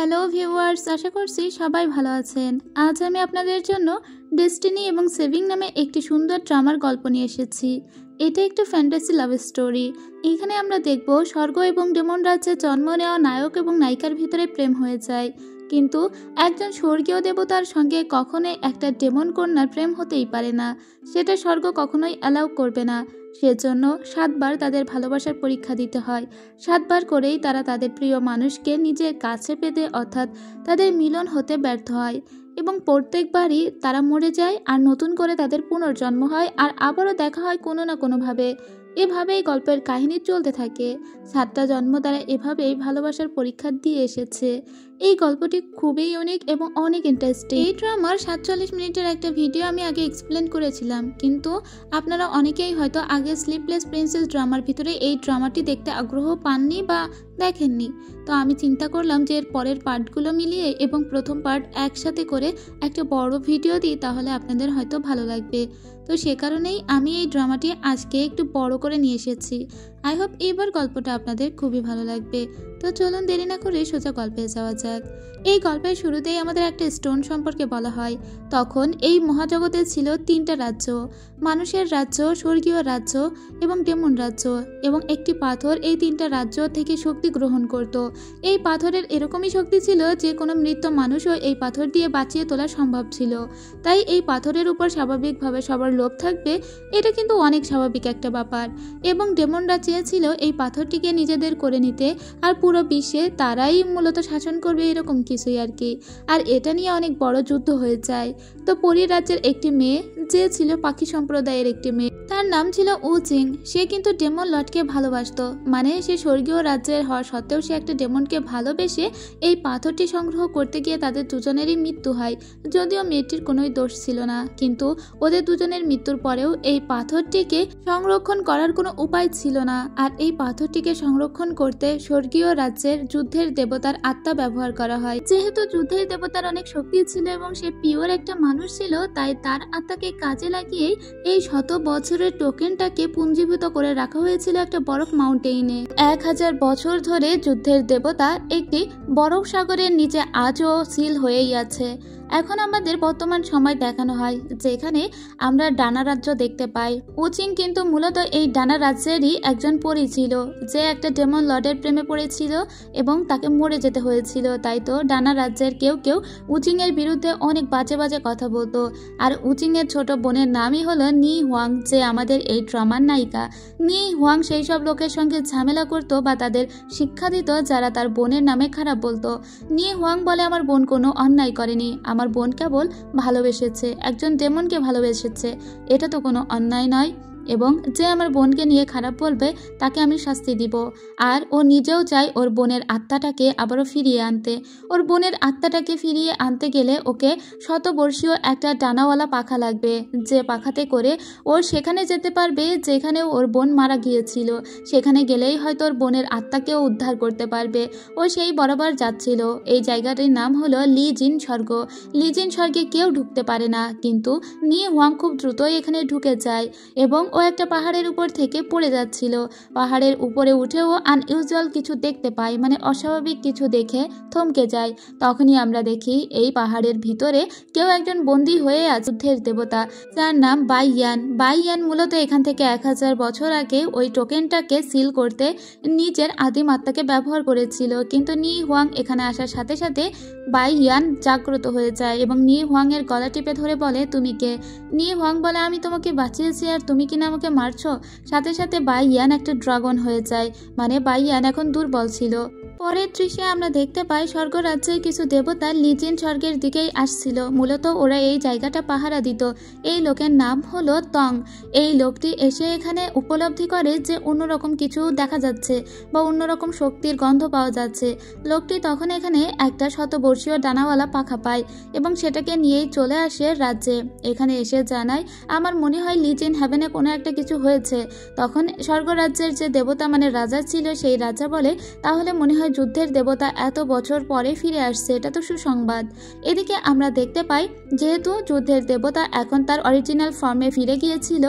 Hello viewers, আশা করছি সবাই ভালো আছেন। আজ আমি আপনাদের জন্য ডেস্টিনি এবং সেভিং নামে একটি সুন্দর ড্রামার গল্প নিয়ে এসেছি। এটা একটা ফ্যান্টাসি লাভ স্টোরি। এখানে আমরা দেখব স্বর্গ এবং ডেমন রাজ্যে জন্ম নেওয়া নায়ক এবং নায়িকার ভিতরে প্রেম হয়ে যায়, কিন্তু একজন স্বর্গীয় দেবতার সঙ্গে কখনোই একটা ডেমন কন্যার প্রেম হতেই পারে না। সেটা স্বর্গ কখনোই অ্যালাউ করবে না। সেজন্য 7 বার তাদের ভালোবাসার পরীক্ষা দিতে হয়। 7 বার করেই তারা তাদের প্রিয় মানুষকে নিজের কাছে পেতে অর্থাৎ তাদের মিলন হতে ব্যর্থ হয় এবং প্রত্যেকবারই তারা মরে যায় আর নতুন করে তাদের পুনর্জন্ম হয় আর আবারও দেখা হয় কোনো না কোনোভাবে। এভাবেই গল্পের কাহিনী চলতে থাকে। 7টা জন্ম তারা এভাবেই ভালোবাসার পরীক্ষা দিয়ে এসেছে। এই গল্পটি খুবই ইউনিক এবং অনেক ইন্টারেস্টিং। এই ড্রামার 47 মিনিটের একটা ভিডিও আমি আগে এক্সপ্লেন করেছিলাম, কিন্তু আপনারা অনেকেই হয়তো আগে স্লিপলেস প্রিন্সেস ড্রামার ভিতরে এই ড্রামাটি দেখতে আগ্রহ পাননি বা দেখেননি। তো আমি চিন্তা করলাম যে এর পরের পার্টগুলো মিলিয়ে এবং প্রথম পার্ট একসাথে করে একটা বড় ভিডিও দিই, তাহলে আপনাদের হয়তো ভালো লাগবে। তো সে কারণেই আমি এই ড্রামাটি আজকে একটু বড় করে নিয়ে এসেছি। আই হোপ এবার গল্পটা আপনাদের খুবই ভালো লাগবে। তো চলুন দেরি না করে সোজা গল্পে যাওয়া যাক। এই গল্পের শুরুতেই আমাদের একটা স্টোন সম্পর্কে বলা হয়। তখন এই মহাজগতে ছিল 3টা রাজ্য, মানুষের রাজ্য, স্বর্গীয় রাজ্য এবং ডেমন রাজ্য, এবং একটি পাথর এই 3টা রাজ্য থেকে শক্তি গ্রহণ করত। এই পাথরের এরকমই শক্তি ছিল যে কোনো মৃত মানুষও এই পাথর দিয়ে বাঁচিয়ে তোলা সম্ভব ছিল। তাই এই পাথরের উপর স্বাভাবিকভাবে সবার লোভ থাকবে, এটা কিন্তু অনেক স্বাভাবিক একটা ব্যাপার। এবং ডেমনরা চেয়েছিল এই পাথরটিকে নিজেদের করে নিতে, আর পুরো বিশ্বে তারাই মূলত শাসন করবে, এরকম কিছুই আর কি। আর এটা নিয়ে অনেক বড় যুদ্ধ হয়ে যায়। তো পরী রাজ্যের একটি মেয়ে, যে ছিল পাখি সম্প্রদায়ের একটি মেয়ে, তার নাম ছিল উচিং। সে কিন্তু ডেমন লর্ডকে ভালোবাসতো, মানে সে স্বর্গীয় রাজ্যের হওয়া সত্ত্বেও সে একটা ডেমনকে ভালোবেসে এই পাথরটি সংগ্রহ করতে গিয়ে তাদের দুজনেরই মৃত্যু হয়। যদিও মেয়েটির কোনোই দোষ ছিল না, কিন্তু ওদের দুজনের মৃত্যুর পরেও এই পাথরটিকে সংরক্ষণ করার কোনো উপায় ছিল না। আর এই পাথরটিকে সংরক্ষণ করতে স্বর্গীয় রাজ্যের যুদ্ধের দেবতার আত্মা ব্যবহার করা হয়। যেহেতু যুদ্ধের দেবতার অনেক শক্তি ছিল এবং সে পিওর একটা মানুষ ছিল, তাই তার আত্মাকে কাজে লাগিয়েই এই 100 বছরের টোকেনটাকে পুঞ্জীভূত করে রাখা হয়েছিল একটা বরফ মাউন্টেইনে। 1000 বছর ধরে যুদ্ধের দেবতা একটি বরফ সাগরের নিচে আজও সিল হয়েই আছে। এখন আমাদের বর্তমান সময় দেখানো হয়, যেখানে আমরা ডানা রাজ্য দেখতে পাই। উচিং কিন্তু মূলত এই ডানা রাজ্যেরই একজন পরী ছিল, যে একটা ডেমন লর্ডের প্রেমে পড়েছিল এবং তাকে মরে যেতে হয়েছিল। তাই তো ডানা রাজ্যের কেউ কেউ উচিং এর বিরুদ্ধে অনেক বাজে বাজে কথা বলতো। আর উচিং এর ছোট বোনের নামই হলো নি হুয়াং, যে আমাদের এই ড্রামার নায়িকা। নি হুয়াং সেই সব লোকের সঙ্গে ঝামেলা করতো বা তাদের শিক্ষা দিত যারা তার বোনের নামে খারাপ বলতো। নি হুয়াং বলে, আমার বোন কোনো অন্যায় করেনি, আমার বোন কেবল ভালোবেসেছে, একজন ডেমনকে ভালোবেসেছে, এটা তো কোনো অন্যায় নয়। এবং যে আমার বোনকে নিয়ে খারাপ বলবে তাকে আমি শাস্তি দিব। আর ও নিজেও চায় ওর বোনের আত্মাটাকে আবারও ফিরিয়ে আনতে। ওর বোনের আত্মাটাকে ফিরিয়ে আনতে গেলে ওকে 100 বর্ষীয় একটা ডানাওয়ালা পাখা লাগবে, যে পাখাতে করে ওর সেখানে যেতে পারবে যেখানে ওর বোন মারা গিয়েছিল। সেখানে গেলেই হয়তো ওর বোনের আত্মাকেও উদ্ধার করতে পারবে। ও সেই বরাবর যাচ্ছিল। এই জায়গাটির নাম হলো লি জিন স্বর্গ। লি জিন স্বর্গে কেউ ঢুকতে পারে না, কিন্তু নি হুয়াং খুব দ্রুতই এখানে ঢুকে যায় এবং ও একটা পাহাড়ের উপর থেকে পড়ে যাচ্ছিল। পাহাড়ের উপরে উঠেও আনইউজুয়াল কিছু দেখতে পায়, মানে অস্বাভাবিক কিছু দেখে থমকে যায়। তখনই আমরা দেখি এই পাহাড়ের ভিতরে কেউ একজন বন্দী হয়ে আছে, যুদ্ধের দেবতা, যার নাম বাইয়ান। বাইয়ান মূলত এখান থেকে 1000 বছর আগে ওই টোকেনটাকে সিল করতে নিজের আদিম আত্মাকে ব্যবহার করেছিল। কিন্তু নি হুয়াং এখানে আসার সাথে সাথে বাইয়ান জাগ্রত হয়ে যায় এবং নি হুয়াং এর গলা টিপে ধরে বলে, তুমি কে? নি হুয়াং বলে, আমি তোমাকে বাঁচিয়েছি আর তুমি কিনা আমাকে মারছো। সাথে সাথে বাইয়ান একটা ড্রাগন হয়ে যায়, মানে বাইয়ান এখন দুর্বল ছিল। পরের দৃশ্যে আমরা দেখতে পাই স্বর্গ রাজ্যের কিছু দেবতা লিজেন স্বর্গের দিকেই আসছিল। মূলত ওরা এই জায়গাটা পাহারা দিত। এই লোকের নাম হলো তং। এই লোকটি এসে এখানে উপলব্ধি করে যে অন্যরকম কিছু দেখা যাচ্ছে বা অন্যরকম শক্তির গন্ধ পাওয়া যাচ্ছে। লোকটি তখন এখানে একটা 100 বর্ষীয় ডানাওয়ালা পাখা পায় এবং সেটাকে নিয়েই চলে আসে রাজ্যে। এখানে এসে জানায়, আমার মনে হয় লিজেন হ্যাভেনে কোনো একটা কিছু হয়েছে। তখন স্বর্গ রাজ্যের যে দেবতা মানে রাজা ছিল, সেই রাজা বলে, তাহলে মনে হয় যুদ্ধের দেবতা এত বছর পরে ফিরে আসছে, এটা তো সুসংবাদ। এদিকে আমরা দেখতে পাই যেহেতু যুদ্ধের দেবতা এখন তার অরিজিনাল ফর্মে ফিরে গিয়েছিল,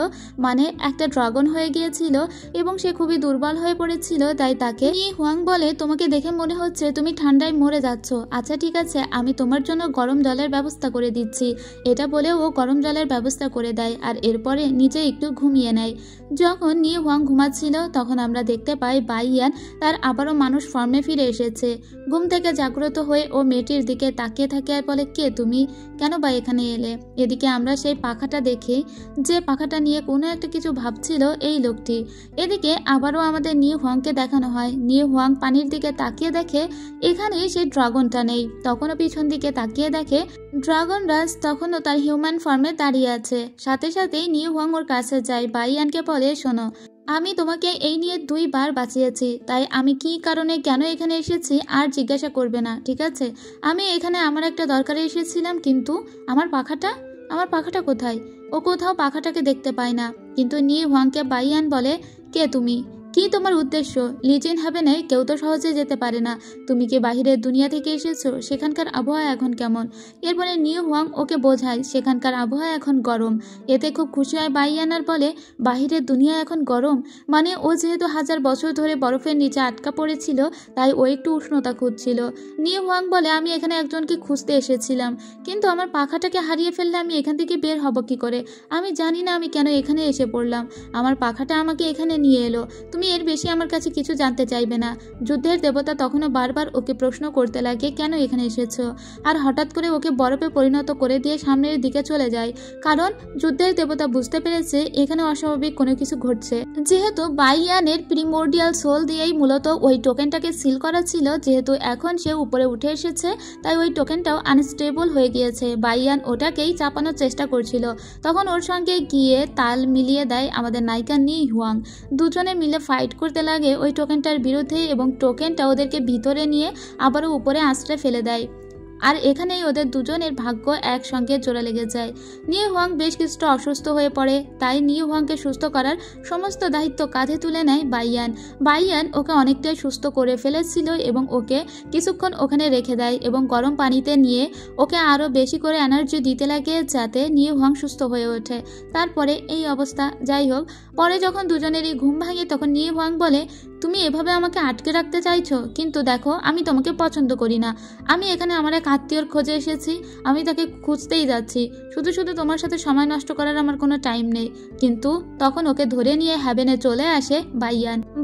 মানে একটা ড্রাগন হয়ে গিয়েছিল এবং সে খুবই দুর্বল হয়ে পড়েছিল, তাই তাকে নি হুয়াং বলে তোমাকে দেখে মনে হচ্ছে তুমি ঠান্ডায় মরে যাচ্ছ, আচ্ছা ঠিক আছে আমি তোমার জন্য গরম জলের ব্যবস্থা করে দিচ্ছি। এটা বলে ও গরম জলের ব্যবস্থা করে দেয় আর এরপরে নিজে একটু ঘুমিয়ে নেয়। যখন নি হুয়াং ঘুমাচ্ছিল তখন আমরা দেখতে পাই বাইয়ান তার আবারও মানুষ ফর্মে ফিরে এসেছে। ঘুম থেকে জাগ্রত হয়ে ও মেয়েটির দিকে তাকিয়ে থাকে আর বলে কে তুমি, কেন বা এখানে এলে? এদিকে আমরা সেই পাখাটা দেখি যে পাখাটা নিয়ে কোনো একটা কিছু ভাবছিল এই লোকটি। এদিকে আবারও আমাদের নি হুয়াংকে দেখানো হয়। নি হুয়াং পানির দিকে তাকিয়ে দেখে এখানে সেই ড্রাগনটা নেই। তখনও পিছন দিকে তাকিয়ে দেখে ড্রাগন রাজ তখনও তার হিউম্যান ফর্মে দাঁড়িয়ে আছে। সাথে সাথেই নি হুয়াং ওর কাছে যায়, বাইয়ানকে বলে শোনো আমি তোমাকে এই নিয়ে 2 বার বাঁচিয়েছি, তাই আমি কি কারণে কেন এখানে এসেছি আর জিজ্ঞাসা করবে না, ঠিক আছে? আমি এখানে আমার একটা দরকারে এসেছিলাম, কিন্তু আমার পাখাটা কোথায়? ও কোথাও পাখাটাকে দেখতে পায় না। কিন্তু নি হুয়াংকে বাইয়ান বলে কে তুমি, কি তোমার উদ্দেশ্য? লিজেন হেভেনে কেউ তো সহজে যেতে পারে না, তুমি কি বাহিরের দুনিয়া থেকে এসেছো? সেখানকার আবহাওয়া এখন কেমন? এরপরে নি হুয়াং ওকে বোঝায় সেখানকার আবহাওয়া এখন গরম। এতে খুব খুশি হয় বাইয়ান আর বলে বাহিরের দুনিয়া এখন গরম, মানে ও যেহেতু 1000 বছর ধরে বরফের নিচে আটকা পড়েছিল তাই ও একটু উষ্ণতা খুঁজছিল। নি হুয়াং বলে আমি এখানে একজনকে খুঁজতে এসেছিলাম, কিন্তু আমার পাখাটাকে হারিয়ে ফেললে আমি এখান থেকে বের হব কি করে? আমি জানি না আমি কেন এখানে এসে পড়লাম, আমার পাখাটা আমাকে এখানে নিয়ে এলো, তুমি এর বেশি আমার কাছে কিছু জানতে চাইবে না। যুদ্ধের দেবতা তখনও বারবার ওকে প্রশ্ন করতে লাগে কেন এখানে এসেছো, আর হঠাৎ করে ওকে বরফে পরিণত করে দিয়ে সামনের দিকে চলে যায়, কারণ যুদ্ধের দেবতা বুঝতে পেরেছে এখানে অস্বাভাবিক কোনো কিছু ঘটছে। যেহেতু বাইয়ানের প্রিমোর্ডিয়াল সোল দিয়েই মূলত ওই টোকেনটাকে সিল করা ছিল, যেহেতু এখন সে উপরে উঠে এসেছে তাই ওই টোকেনটাও আনস্টেবল হয়ে গিয়েছে। বাইয়ান ওটাকেই চাপানোর চেষ্টা করছিল, তখন ওর সঙ্গে গিয়ে তাল মিলিয়ে দেয় আমাদের নায়িকা নি হুয়াং। দুজনে মিলে ফাইট করতে লাগে ওই টোকেনটার বিরুদ্ধে এবং টোকেনটা ওদেরকে ভিতরে নিয়ে আবারও উপরে আঁচড়ে ফেলে দেয়। আর এখানেই ওদের দুজনের ভাগ্য একসঙ্গে জোড়া লেগে যায়। নি হুয়াং বেশ কিছুটা অসুস্থ হয়ে পড়ে, তাই নি হুয়াংকে সুস্থ করার সমস্ত দায়িত্ব কাঁধে তুলে নেয় বাইয়ান ওকে অনেকটাই সুস্থ করে ফেলেছিল এবং ওকে কিছুক্ষণ ওখানে রেখে দেয় এবং গরম পানিতে নিয়ে ওকে আরও বেশি করে এনার্জি দিতে লাগে যাতে নি হুয়াং সুস্থ হয়ে ওঠে। তারপরে এই অবস্থা। যাই হোক, পরে যখন দুজনেরই ঘুম ভাঙে তখন নি হুয়াং বলে তুমি এভাবে আমাকে আটকে রাখতে চাইছো, কিন্তু দেখো আমি তোমাকে পছন্দ করি না, আমি এখানে আমার এক আত্মীয়র খোঁজে এসেছি, আমি তাকে খুঁজতেই যাচ্ছি, শুধু তোমার সাথে সময় নষ্ট করার আমার কোনো টাইম নেই। কিন্তু তখন ওকে ধরে নিয়ে হ্যাভেনে চলে আসে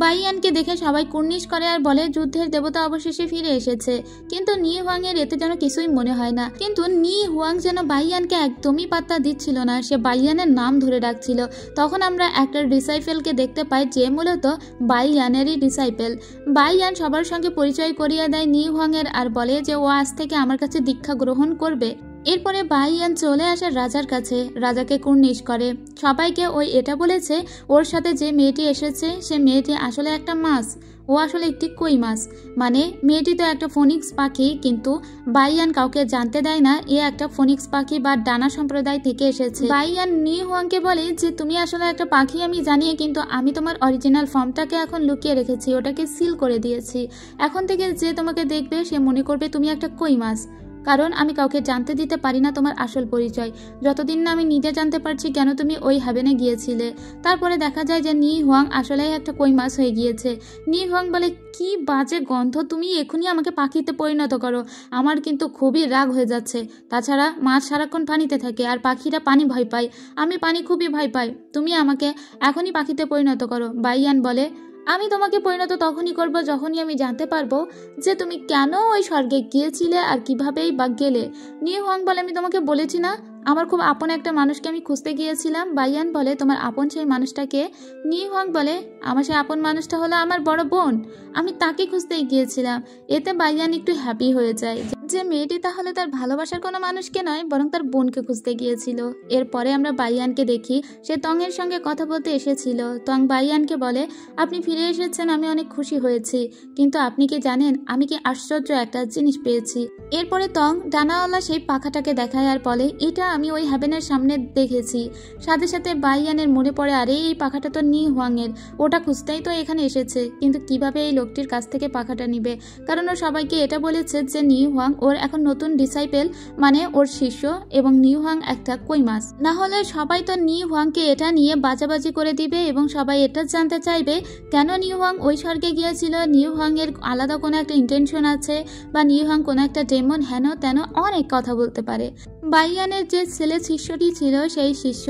বাইয়ানকে দেখে সবাই কুর্নিশ করে আর বলে যুদ্ধের দেবতা অবশেষে ফিরে এসেছে। কিন্তু নি হুয়াং এর এতে যেন কিছুই মনে হয় না, কিন্তু নি হুয়াং যেন বাইয়ানকে একদমই পাত্তা দিচ্ছিল না, সে বাইয়ানের নাম ধরে ডাকছিল। তখন আমরা একটা ডিসাইপেলকে দেখতে পাই যে মূলত বাইয়ানেরই ডিসাইপেল। বাইয়ান সবার সঙ্গে পরিচয় করিয়ে দেয় নি হুয়াং এর আর বলে যে ও আজ থেকে আমার কাছে দীক্ষা গ্রহণ করবে। এরপরে বাইয়ান চলে আসে রাজার কাছে, রাজাকে কুর্নিশ করে সবাইকে। ওই এটা বলেছে ওর সাথে যে মেয়েটি এসেছে সে মেয়েটি আসলে একটা মাছ, ও আসলে একটি কই মাছ, মানে মেয়েটি তো একটা ফোনিক্স পাখি, কিন্তু বাইয়ান কাউকে জানতে দেয় না এ একটা ফোনিক্স পাখি বা ডানা সম্প্রদায় থেকে এসেছে। বাইয়ান নি হুয়াংকে বলে যে তুমি আসলে একটা পাখি আমি জানি, কিন্তু আমি তোমার অরিজিনাল ফর্মটাকে এখন লুকিয়ে রেখেছি, ওটাকে সিল করে দিয়েছি। এখন থেকে যে তোমাকে দেখবে সে মনে করবে তুমি একটা কই মাছ, কারণ আমি কাউকে জানতে দিতে পারি না তোমার আসল পরিচয়, যতদিন না আমি নিজে জানতে পারছি কেন তুমি ওই হ্যাভেনে গিয়েছিলে। তারপরে দেখা যায় যে নি হুয়াং আসলে একটা কই মাছ হয়ে গিয়েছে। নি হুয়াং বলে কি বাজে গন্ধ, তুমি এখনই আমাকে পাখিতে পরিণত করো, আমার কিন্তু খুবই রাগ হয়ে যাচ্ছে। তাছাড়া মাছ সারাক্ষণ পানিতে থাকে আর পাখিরা পানি ভয় পায়, আমি পানি খুবই ভয় পাই, তুমি আমাকে এখনই পাখিতে পরিণত করো। বাইয়ান বলে আমি তোমাকে পরিণত তখনই করব যখনই আমি জানতে পারবো যে তুমি কেন ওই স্বর্গে গিয়েছিলে আর কিভাবেই বা গেলে। নি হুয়াং বলে আমি তোমাকে বলেছি না আমার খুব আপন একটা মানুষকে আমি খুঁজতে গিয়েছিলাম। বাইয়ান বলে তোমার আপন সেই মানুষটাকে? নি হুয়াং বলে আমার সেই আপন মানুষটা হলো আমার বড় বোন, আমি তাকে খুঁজতেই গিয়েছিলাম। এতে বাইয়ান একটু হ্যাপি হয়ে যায় যে মেয়েটি তাহলে তার ভালোবাসার কোনো মানুষকে নয় বরং তার বোনকে খুঁজতে গিয়েছিল। এরপরে আমরা বাইয়ানকে দেখি সে তং এর সঙ্গে কথা বলতে এসেছিল। তং বাইয়ানকে বলে আপনি ফিরে এসেছেন, আমি অনেক খুশি হয়েছি, কিন্তু আপনি কি জানেন আমি কি আশ্চর্য একটা জিনিস পেয়েছি। এরপরে তং ডানাওয়ালা সেই পাখাটাকে দেখায় আর বলে এটা আমি ওই হ্যাভেনের সামনে দেখেছি। সাথে সাথে বাইয়ানের মনে পড়ে, আরে এই পাখাটা তো নি হুয়াংয়ের, ওটা খুঁজতেই তো এখানে এসেছে। কিন্তু কিভাবে এই লোকটির কাছ থেকে পাখাটা নিবে? কারণ ও সবাইকে এটা বলেছে যে নি হুয়াং ওর এখন নতুন ডিসাইপেল, মানে ওর শিষ্য, এবং নি হুয়াং একটা কই মাছ। না হলে সবাই তো নি হুয়াংকে এটা নিয়ে বাজাবাজি করে দিবে এবং সবাই এটা জানতে চাইবে কেন নি হুয়াং ওই স্বর্গে গিয়েছিল, নি হুয়াং এর আলাদা কোনো একটা ইন্টেনশন আছে, বা নি হুয়াং কোনো একটা ডেমন, হেন তেন অনেক কথা বলতে পারে। বাইয়ানের যে ছেলে শিষ্যটি ছিল, সেই শিষ্য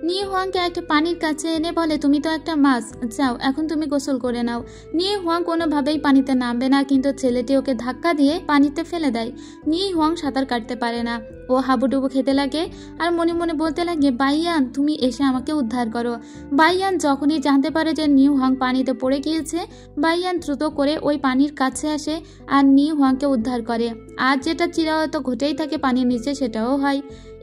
নি হুয়াংকে একটা পানির কাছে এনে বলে, তুমি তো একটা মাছ, যাও এখন তুমি গোসল করে নাও। নি হুয়াং কোনোভাবেই পানিতে নামবে না, কিন্তু ছেলেটি ওকে ধাক্কা দিয়ে পানিতে ফেলে দেয়। নি হুয়াং সাঁতার কাটতে পারে না, ও হাবুডুবু খেতে লাগে আর মনে মনে বলতে লাগে, বাইয়ান তুমি এসে আমাকে উদ্ধার করো। বাইয়ান যখনই জানতে পারে যে নি হুয়াং পানিতে পড়ে গিয়েছে, বাইয়ান দ্রুত করে ওই পানির কাছে আসে আর নি হুয়াংকে উদ্ধার করে। আর যেটা চিরায়ত ঘটেই থাকে পানির নিচে, সেটাও হয়।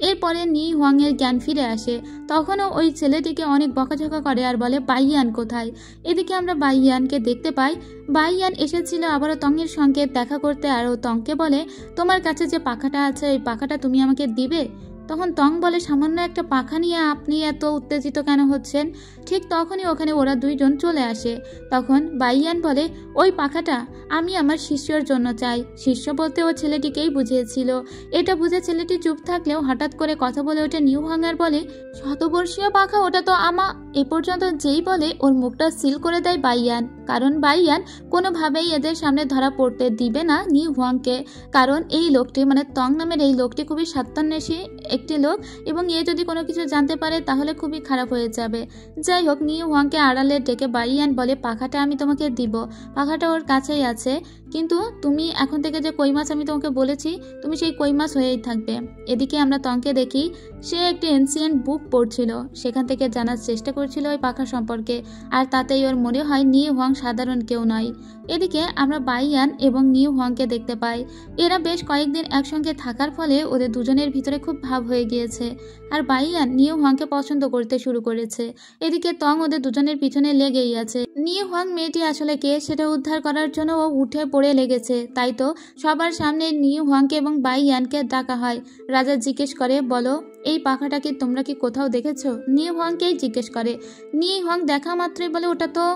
এরপরে নি হুয়াং এর জ্ঞান ফিরে আসে। তখনও ওই ছেলেটিকে অনেক বকাঝকা করে আর বলে, বাইয়ান কোথায়? এদিকে আমরা বাইয়ানকে দেখতে পাই। বাইয়ান এসেছিল আবারও তংয়ের সঙ্গে দেখা করতে, আর ও তংকে বলে, তোমার কাছে যে পাখাটা আছে ওই পাখাটা তুমি আমাকে দিবে? তখন তং বলে, সামান্য একটা পাখা নিয়ে আপনি এত উত্তেজিত কেন হচ্ছেন? ঠিক তখনই ওখানে ওরা দুইজন চলে আসে। তখন বাইয়ান বলে, ওই পাখাটা আমি আমার শিষ্যর জন্য চাই। শিষ্য বলতে ও ছেলেটিকেই বুঝিয়েছিল। এটা বুঝে ছেলেটি চুপ থাকলেও হঠাৎ করে কথা বলে ওঠে নিউ হাঙ্গার বলে, শতবর্ষীয় পাখা, ওটা তো আমা। এ পর্যন্ত যেই বলে ওর মুখটা সিল করে দেয় বাইয়ান, কারণ বাইয়ান কোনোভাবেই এদের সামনে ধরা পড়তে দিবে না নিউ হুয়াংকে। কারণ এই লোকটি, মানে তং নামের এই লোকটি খুবই স্বার্থান্বেষী একটি লোক, এবং এ যদি কোনো কিছু জানতে পারে তাহলে খুবই খারাপ হয়ে যাবে। যাই হোক, নিউ হুয়াংকে আড়ালে ডেকে বাইয়ান বলে, পাখাটা আমি তোমাকে দিব, পাখাটা ওর কাছেই আছে, কিন্তু তুমি এখন থেকে যে কই মাছ আমি তোমাকে বলেছি, তুমি সেই কই মাছ হয়েই থাকবে। এদিকে আমরা তংকে দেখি, সে একটি এনসিয়েন্ট বুক পড়ছিল, সেখান থেকে জানার চেষ্টা করছিল ওই পাখা সম্পর্কে, আর তাতেই ওর মনে হয় নিউ হুয়াং সাধারণ কেউ নয়। এদিকে আমরা বাইয়ান এবং নিউ হুয়াংকে দেখতে পাই। এরা বেশ কয়েকদিন একসঙ্গে থাকার ফলে ওদের দুজনের ভিতরে খুব ভাব হয়ে গিয়েছে, আর বাইয়ান নিউ হুয়াংকে পছন্দ করতে শুরু করেছে। এদিকে তং ওদের দুজনের পিছনে লেগেই আছে। নিউ হুয়াং মেয়েটি আসলে কে সেটা উদ্ধার করার জন্য ও উঠে পড়ে লেগেছে। তাই তো সবার সামনে নিউ হুয়াংকে এবং বাইয়ানকে ডাকা হয়। রাজা জিজ্ঞেস করে, বলো এই পাখাটা কি তোমরা কি কোথাও দেখেছো? নিউ হুয়াংকেই জিজ্ঞেস করে। নিউ হুয়াং দেখা মাত্রই বলে, ওটা তো।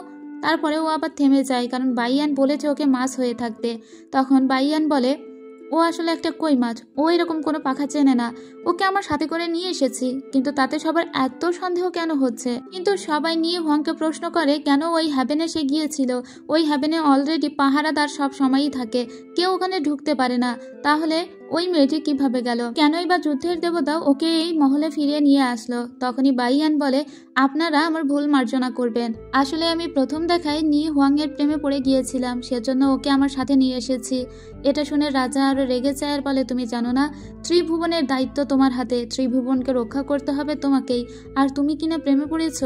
তারপরে ও আবার থেমে যায়, কারণ বাইয়ান বলেছে ওকে মাছ হয়ে থাকতে। তখন বাইয়ান বলে, ও আসলে একটা কই মাছ, ও এরকম কোনো পাখা চেনে না, ওকে আমার সাথে করে নিয়ে এসেছি। কিন্তু তাতে সবার এত সন্দেহ কেন হচ্ছে? কিন্তু সবাই নিয়ে হুয়াংকে প্রশ্ন করে, কেন ওই হ্যাভেনে সে গিয়েছিল? ওই হ্যাভেনে অলরেডি পাহারাদার সব সময়ই থাকে, কেউ ওখানে ঢুকতে পারে না। তাহলে ওই মেয়েটি কিভাবে গেল? কেনই বা যুদ্ধের দেবতা ওকে এই মহলে ফিরিয়ে নিয়ে আসলো? তখনই বাইয়ান বলে, আপনারা আমার ভুল মার্জনা করবেন। আসলে আমি প্রথম দেখায় নি হুয়াং এর প্রেমে পড়ে গিয়েছিলাম, সেজন্য ওকে আমার সাথে নিয়ে এসেছি। এটা শুনে রাজা আরো রেগে যায় আর বলে, তুমি জানো না ত্রিভুবনের দায়িত্ব তোমার হাতে, ত্রিভুবনকে রক্ষা করতে হবে তোমাকেই, আর তুমি কিনা প্রেমে পড়েছ?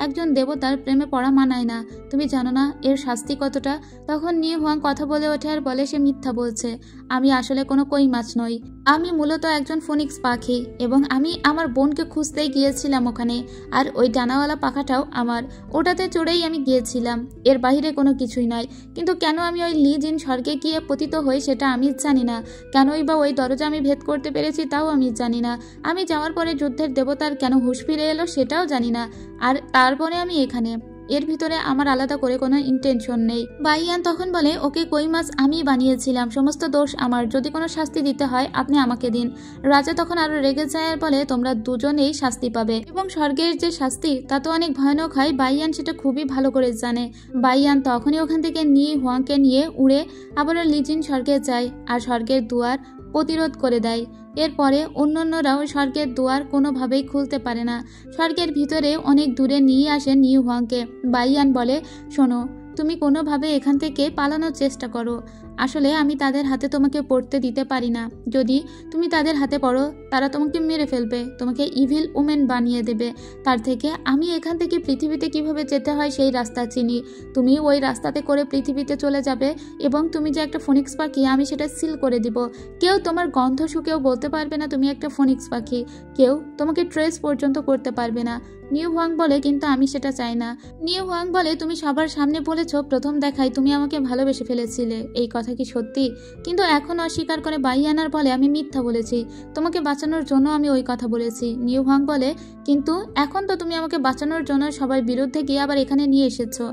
একজন দেবতার প্রেমে পড়া মানায় না, তুমি জানো না এর শাস্তি কতটা? তখন নি হুয়াং কথা বলে ওঠে আর বলে, সে মিথ্যা বলছে, আমি আসলে কোনো কই মাছ নই, আমি মূলত একজন ফোনিক্স পাখি, এবং আমি আমার বোনকে খুঁজতেই গিয়েছিলাম ওখানে, আর ওই ডানাওয়ালা পাখাটাও আমার, ওটাতে চড়েই আমি গিয়েছিলাম, এর বাইরে কোনো কিছুই নয়। কিন্তু কেন আমি ওই লি জিন স্বর্গে গিয়ে পতিত হই সেটা আমি জানি না, কেনই বা ওই দরজা আমি ভেদ করতে পেরেছি তাও আমি জানি না, আমি যাওয়ার পরে যুদ্ধের দেবতার কেন হুঁশ ফিরে এলো সেটাও জানি না, আর তারপরে আমি এখানে, এর ভিতরে আমার আলাদা করে কোনো ইন্টেনশন নেই। বাইয়ান তখন বলে, ওকে কই মাছ আমি বানিয়েছিলাম, সমস্ত দোষ আমার, যদি কোনো শাস্তি দিতে হয় আপনি আমাকে দিন। রাজা তখন আরো রেগে যায় আর বলে, তোমরা দুজনেই শাস্তি পাবে, এবং স্বর্গের যে শাস্তি তা তো অনেক ভয়ানক হয়। বাইয়ান সেটা খুবই ভালো করে জানে। বাইয়ান তখনই ওখান থেকে নিয়ে হুয়াংকে নিয়ে উড়ে আবার লিজিন স্বর্গে যায়, আর স্বর্গের দুয়ার প্রতিরোধ করে দেয়। এরপরে অন্যান্যরাও স্বর্গের দুয়ার কোনোভাবেই খুলতে পারে না। স্বর্গের ভিতরে অনেক দূরে নিয়ে আসে নিউ হুয়াংকে। বাইয়ান বলে, শোনো, তুমি কোনোভাবে এখান থেকে পালানোর চেষ্টা করো, আসলে আমি তাদের হাতে তোমাকে পড়তে দিতে পারি না, যদি তুমি তাদের হাতে পড়ো তারা তোমাকে মেরে ফেলবে, তোমাকে ইভিল ওমেন বানিয়ে দেবে। তার থেকে আমি এখান থেকে পৃথিবীতে কিভাবে যেতে হয় সেই রাস্তা চিনি, তুমি ওই রাস্তাতে করে পৃথিবীতে চলে যাবে, এবং তুমি যে একটা ফোনিক্স পাখি আমি সেটা সিল করে দিব, কেউ তোমার গন্ধ শুকেও বলতে পারবে না তুমি একটা ফোনিক্স পাখি, কেউ তোমাকে ট্রেস পর্যন্ত করতে পারবে না। নিউ হুয়াং বলে, কিন্তু আমি সেটা চাই না। নিউ হুয়াং বলে, তুমি সবার সামনে বলেছো প্রথম দেখায় তুমি আমাকে ভালোবেসে ফেলেছিলে, এই কথা কথা কি সত্যি? কিন্তু এখন অস্বীকার করে বাইয়ান আর বলে আমি মিথ্যা বলেছি, তোমাকে বাঁচানোর জন্য আমি ওই কথা বলেছি। নিউ হোয়াং বলে কিন্তু এখন তো তুমি আমাকে বাঁচানোর জন্য সবার বিরুদ্ধে গিয়ে আবার এখানে নিয়ে এসেছো।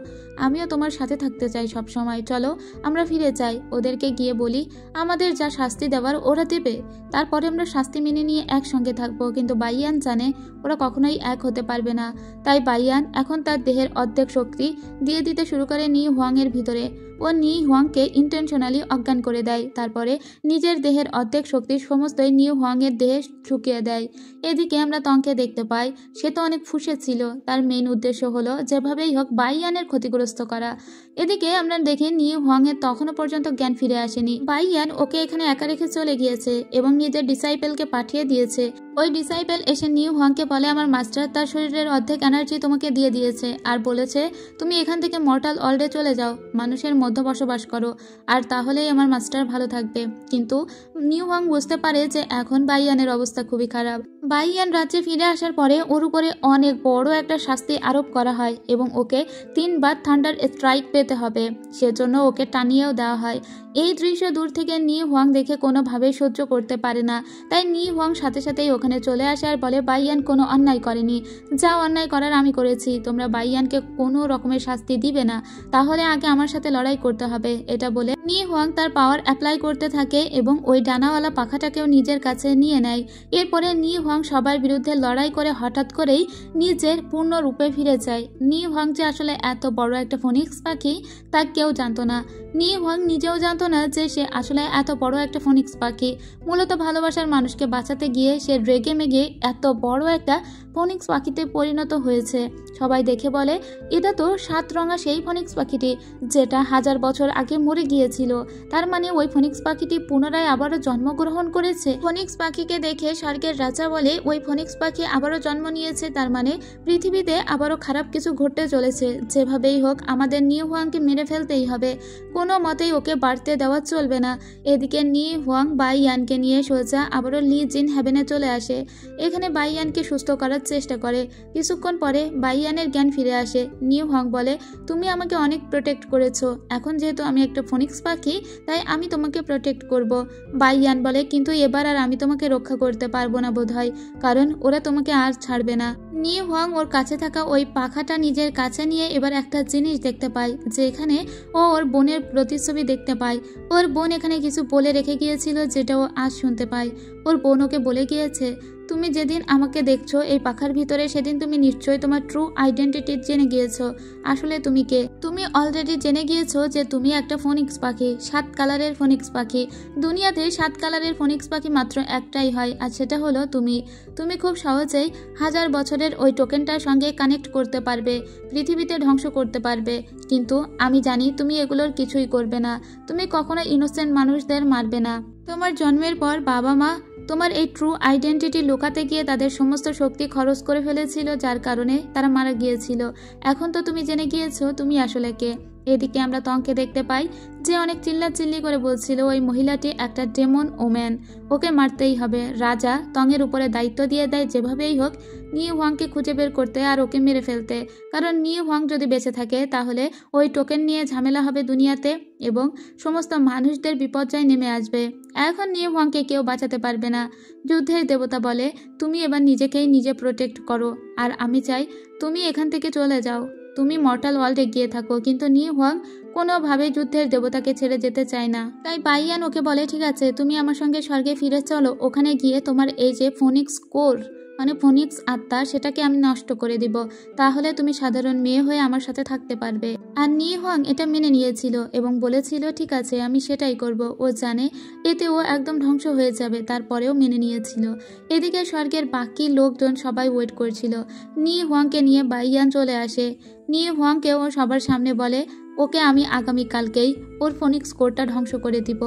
আমিও তোমার সাথে থাকতে চাই সব সময়, চলো আমরা ফিরে যাই। ওদেরকে গিয়ে বলি আমাদের যা শাস্তি দেওয়ার ওরা দেবে, তারপরে আমরা শাস্তি মেনে নিয়ে একসঙ্গে থাকবো। কিন্তু বাইয়ান জানে ওরা কখনোই এক হতে পারবে না। তাই বাইয়ান এখন তার দেহের অর্ধেক শক্তি দিয়ে দিতে শুরু করে নি হোয়াংয়ের ভিতরে। ও নি হোয়াংকে ইন্টেনশনালি অজ্ঞান করে দেয়, তারপরে নিজের দেহের অর্ধেক শক্তি সমস্তই নি হোয়াংয়ের দেহে ঢুকিয়ে দেয়। এদিকে আমরা তংকে দেখতে পাই, সে তো অনেক ফুঁসে ছিল। তার মেইন উদ্দেশ্য হলো যেভাবেই হোক বাইয়ানের ক্ষতিগ্রস্ত করা। এদিকে আমরা দেখি নি হোয়াংয়ের তখনও পর্যন্ত জ্ঞান ফিরে আসেনি। বাইয়ান ওকে এখানে একা রেখে চলে গিয়েছে এবং নিজের ডিসাইপেলকে পাঠিয়ে দিয়েছে। ওই ডিসাইপেল এসে নিউ হোয়াংকে বলে আমার মাস্টার তার শরীরের অর্ধেক এনার্জি তোমাকে দিয়ে দিয়েছে আর বলেছে তুমি এখান থেকে মর্টাল ওয়ার্ল্ডে চলে যাও, মানুষের মধ্যে বসবাস করো, আর তাহলেই আমার মাস্টার ভালো থাকবে। কিন্তু নিউ হোয়াং বুঝতে পারে যে এখন বাইয়ানের অবস্থা খুবই খারাপ। বাইয়ান রাজ্যে ফিরে আসার পরে ওর উপরে অনেক বড় একটা শাস্তি আরোপ করা হয় এবং ওকে 3 বার থান্ডার স্ট্রাইক পেতে হবে, সেজন্য ওকে টানিয়েও দেওয়া হয়। এই দৃশ্য দূর থেকে নি হোয়াং দেখে কোনোভাবেই সহ্য করতে পারে না, তাই নি হোয়াং সাথে সাথেই ওখানে চলে আসে আর বলে বাইয়ান কোনো অন্যায় করেনি, যা অন্যায় করার আমি করেছি, তোমরা বাইয়ানকে কোনো রকমের শাস্তি দিবে না, তাহলে আগে আমার সাথে লড়াই করতে হবে। এটা বলে নি হোয়াং তার পাওয়ার অ্যাপ্লাই করতে থাকে এবং ওই ডানাওয়ালা পাখাটাকেও নিজের কাছে নিয়ে নেয়। এরপরে নি হোয়াং সবার বিরুদ্ধে লড়াই করে হঠাৎ করেই নিজের পূর্ণ রূপে ফিরে যায়। নি হোয়াং যে আসলে এত বড় একটা ফোনিক্স পাখি তা কেউ জানতো না। নি হোয়াং নিজেও জানতো না যে সে আসলে এত বড় একটা ফোনিক্স পাখি। মূলত ভালোবাসার মানুষকে বাঁচাতে গিয়ে সে রেগে মেগে এত বড় একটা ফোনিক্স পাখিতে পরিণত হয়েছে। সবাই দেখে বলে এটা তো 7 রঙা সেই ফোনিক্স পাখিটি যেটা 1000 বছর আগে মরে গিয়েছিল। তার মানে ওই ফোনিক্স পাখিটি পুনরায় আবারও জন্মগ্রহণ করেছে। ফোনিক্স পাখিকে দেখে স্বর্গের রাজা বলে ওই ফোনিক্স পাখি আবারও জন্ম নিয়েছে, তার মানে পৃথিবীতে আবারও খারাপ কিছু ঘটতে চলেছে। যেভাবেই হোক আমাদের নি হোয়াংকে মেরে ফেলতেই হবে, কোনো মতেই ওকে বাড়তে দেওয়া চলবে না। এদিকে নি হোয়াং বাইয়ানকে নিয়ে সোজা আবারও লি জিন হ্যাভেনে চলে আসে। এখানে বাইয়ানকে সুস্থ করার চেষ্টা করে। কিছুক্ষণ পরে বাইয়ানের জ্ঞান ফিরে আসে। নি হোয়াং বলে তুমি আমাকে অনেক প্রোটেক্ট করেছো, এখন যেহেতু আমি একটা ফোনিক্স পাখি তাই আমি তোমাকে প্রোটেক্ট করব। বাইয়ান বলে কিন্তু এবার আর আমি তোমাকে রক্ষা করতে পারবো না বোধহয়, কারণ ওরা তোমাকে আর ছাড়বে না। নি হোয়াং ওর কাছে থাকা ওই পাখাটা নিজের কাছে নিয়ে এবার একটা জিনিস দেখতে পায়, যে এখানে ও ওর বোনের প্রতিচ্ছবি দেখতে পায়। ওর বোন এখানে কিছু বলে রেখে গিয়েছিল যেটা ও আজ শুনতে পায়। ওর বোন ওকে বলে গিয়েছে তুমি যেদিন আমাকে দেখছো এই পাখার ভিতরে, সেদিন তুমি নিশ্চয়ই তোমার ট্রু আইডেন্টিটি জেনে গিয়েছো। আসলে তুমি কে? তুমি অলরেডি জেনে গিয়েছো যে তুমি একটা ফোনিক্স পাখি, 7 কালারের ফোনিক্স পাখি। দুনিয়াতে 7 কালারের ফোনিক্স পাখি মাত্র একটাই হয়, আর সেটা হলো তুমি। তুমি খুব সহজেই 1000 বছরের ওই টোকেনটার সঙ্গে কানেক্ট করতে পারবে, পৃথিবীতে ধ্বংস করতে পারবে। কিন্তু আমি জানি তুমি এগুলোর কিছুই করবে না, তুমি কখনো ইনোসেন্ট মানুষদের মারবে না। তোমার জন্মের পর বাবা মা তোমার এই ট্রু আইডেন্টিটি লুকাতে গিয়ে তাদের সমস্ত শক্তি খরচ করে ফেলেছিল, যার কারণে তারা মারা গিয়েছিল। এখন তো তুমি জেনে গিয়েছো তুমি আসলে কে। এদিকে আমরা তংকে দেখতে পাই যে অনেক চিল্লাচিল্লি করে বলছিল ওই মহিলাটি একটা ডেমন ওম্যান, ওকে মারতেই হবে। রাজা তংয়ের উপরে দায়িত্ব দিয়ে দেয় যেভাবেই হোক নি হোয়াংকে খুঁজে বের করতে আর ওকে মেরে ফেলতে, কারণ নি হোয়াং যদি বেঁচে থাকে তাহলে ওই টোকেন নিয়ে ঝামেলা হবে দুনিয়াতে এবং সমস্ত মানুষদের বিপর্যয় নেমে আসবে। এখন নি হোয়াংকে কেউ বাঁচাতে পারবে না। যুদ্ধের দেবতা বলে তুমি এবার নিজেকেই নিজে প্রোটেক্ট করো, আর আমি চাই তুমি এখান থেকে চলে যাও, তুমি মর্টাল ওয়ার্ল্ডে গিয়ে থাকো। কিন্তু নি হোয়াং কোনোভাবেই যুদ্ধের দেবতাকে ছেড়ে যেতে চায় না। তাই বাইয়ান ওকে বলে ঠিক আছে তুমি আমার সঙ্গে স্বর্গে ফিরে চলো, ওখানে গিয়ে তোমার এই যে ফোনিক্স কোর মানে ফোনিক্স আত্মা সেটাকে আমি নষ্ট করে দিব, তাহলে তুমি সাধারণ মেয়ে হয়ে আমার সাথে থাকতে পারবে। আর নি হোয়াং এটা মেনে নিয়েছিল এবং বলেছিল ঠিক আছে আমি সেটাই করব। ও জানে এতে ও একদম ধ্বংস হয়ে যাবে, তারপরেও মেনে নিয়েছিল। এদিকে স্বর্গের বাকি লোকজন সবাই ওয়েট করছিল। নি হোয়াংকে নিয়ে বাইয়ান চলে আসে। নি হোয়াংকে ও সবার সামনে বলে ওকে আমি আগামীকালকেই ওর ফোনিক্স কোরটা ধ্বংস করে দিব।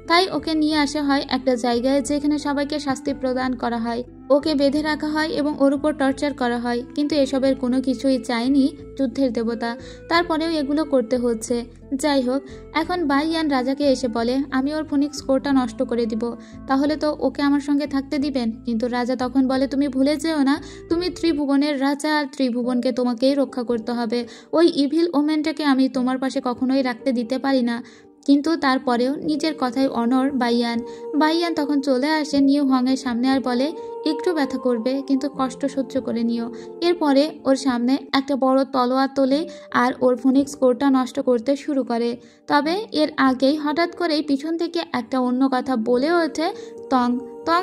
তাই ওকে নিয়ে আসা হয় একটা জায়গায় যেখানে সবাইকে শাস্তি প্রদান করা হয়, ওকে বেঁধে রাখা হয় এবং ওর উপর টর্চার করা হয়। কিন্তু এসবের কোনো কিছুই চায়নি যুদ্ধের দেবতা, তারপরেও এগুলো করতে হচ্ছে। যাই হোক, এখন বাইয়ান রাজাকে এসে বলে আমি ওর ফোনিক্স কোরটা নষ্ট করে দিব, তাহলে তো ওকে আমার সঙ্গে থাকতে দিবেন। কিন্তু রাজা তখন বলে তুমি ভুলে যেও না তুমি ত্রিভুবনের রাজা, আর ত্রিভুবনকে তোমাকেই রক্ষা করতে হবে। ওই ইভিল ওমেনটাকে আমি তোমার পাশে কখনোই রাখতে দিতে পারি না। কিন্তু তারপরেও নিজের কথায় অনড় বাইয়ান তখন চলে আসে নিউ হংয়ের সামনে আর বলে, একটু ব্যথা করবে কিন্তু কষ্ট সহ্য করে নিও। এরপরে ওর সামনে একটা বড় তলোয়ার তোলে আর ওর ফোনিক্স কোরটা নষ্ট করতে শুরু করে। তবে এর আগেই হঠাৎ করেই পিছন থেকে একটা অন্য কথা বলে ওঠে তং।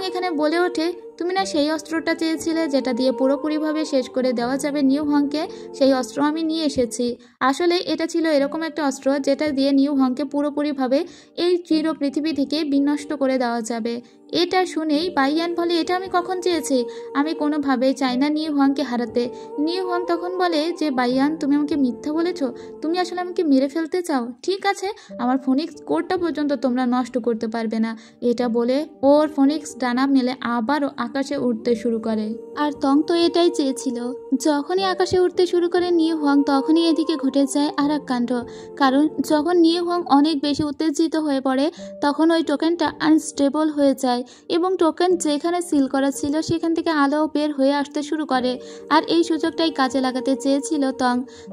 এখানে বলে ওঠে, তুমি না সেই অস্ত্রটা চেয়েছিলে যেটা দিয়ে পুরোপুরিভাবে শেষ করে দেওয়া যাবে নিউ হংকে? সেই অস্ত্র আমি নিয়ে এসেছি। আসলে এটা ছিল এরকম একটা অস্ত্র যেটা দিয়ে নিউ হংকে পুরোপুরিভাবে এই চির পৃথিবী থেকে বিনষ্ট করে দেওয়া যাবে। এটা শুনেই বাইয়ান বলে, এটা আমি কখন চেয়েছি? আমি কোনোভাবেই চাই না নিউ হংকে হারাতে। নিউ হং তখন বলে যে, বাইয়ান তুমি আমাকে মিথ্যা বলেছো, তুমি আসলে আমাকে মেরে ফেলতে চাও। ঠিক আছে, আমার ফোনিক্স কোরটা পর্যন্ত তোমরা নষ্ট করতে পারবে না। এটা বলে ওর ফোনিক্স ডানা মেলে আবারও আকাশে উঠতে শুরু করে। আর তং তো এটাই চেয়েছিল। যখনই আকাশে উঠতে শুরু করে নিউ হং, তখনই এদিকে ঘটে যায় আর এক কাণ্ড। কারণ যখন নিউ হং অনেক বেশি উত্তেজিত হয়ে পড়ে, তখন ওই টোকেনটা আনস্টেবল হয়ে যায় এবং টোকেন যেখানে সিল করা ছিল সেখান থেকে আলো বের হয়ে আসতে শুরু করে। আর এই সুযোগটাই কাজে লাগাতে চেয়েছিল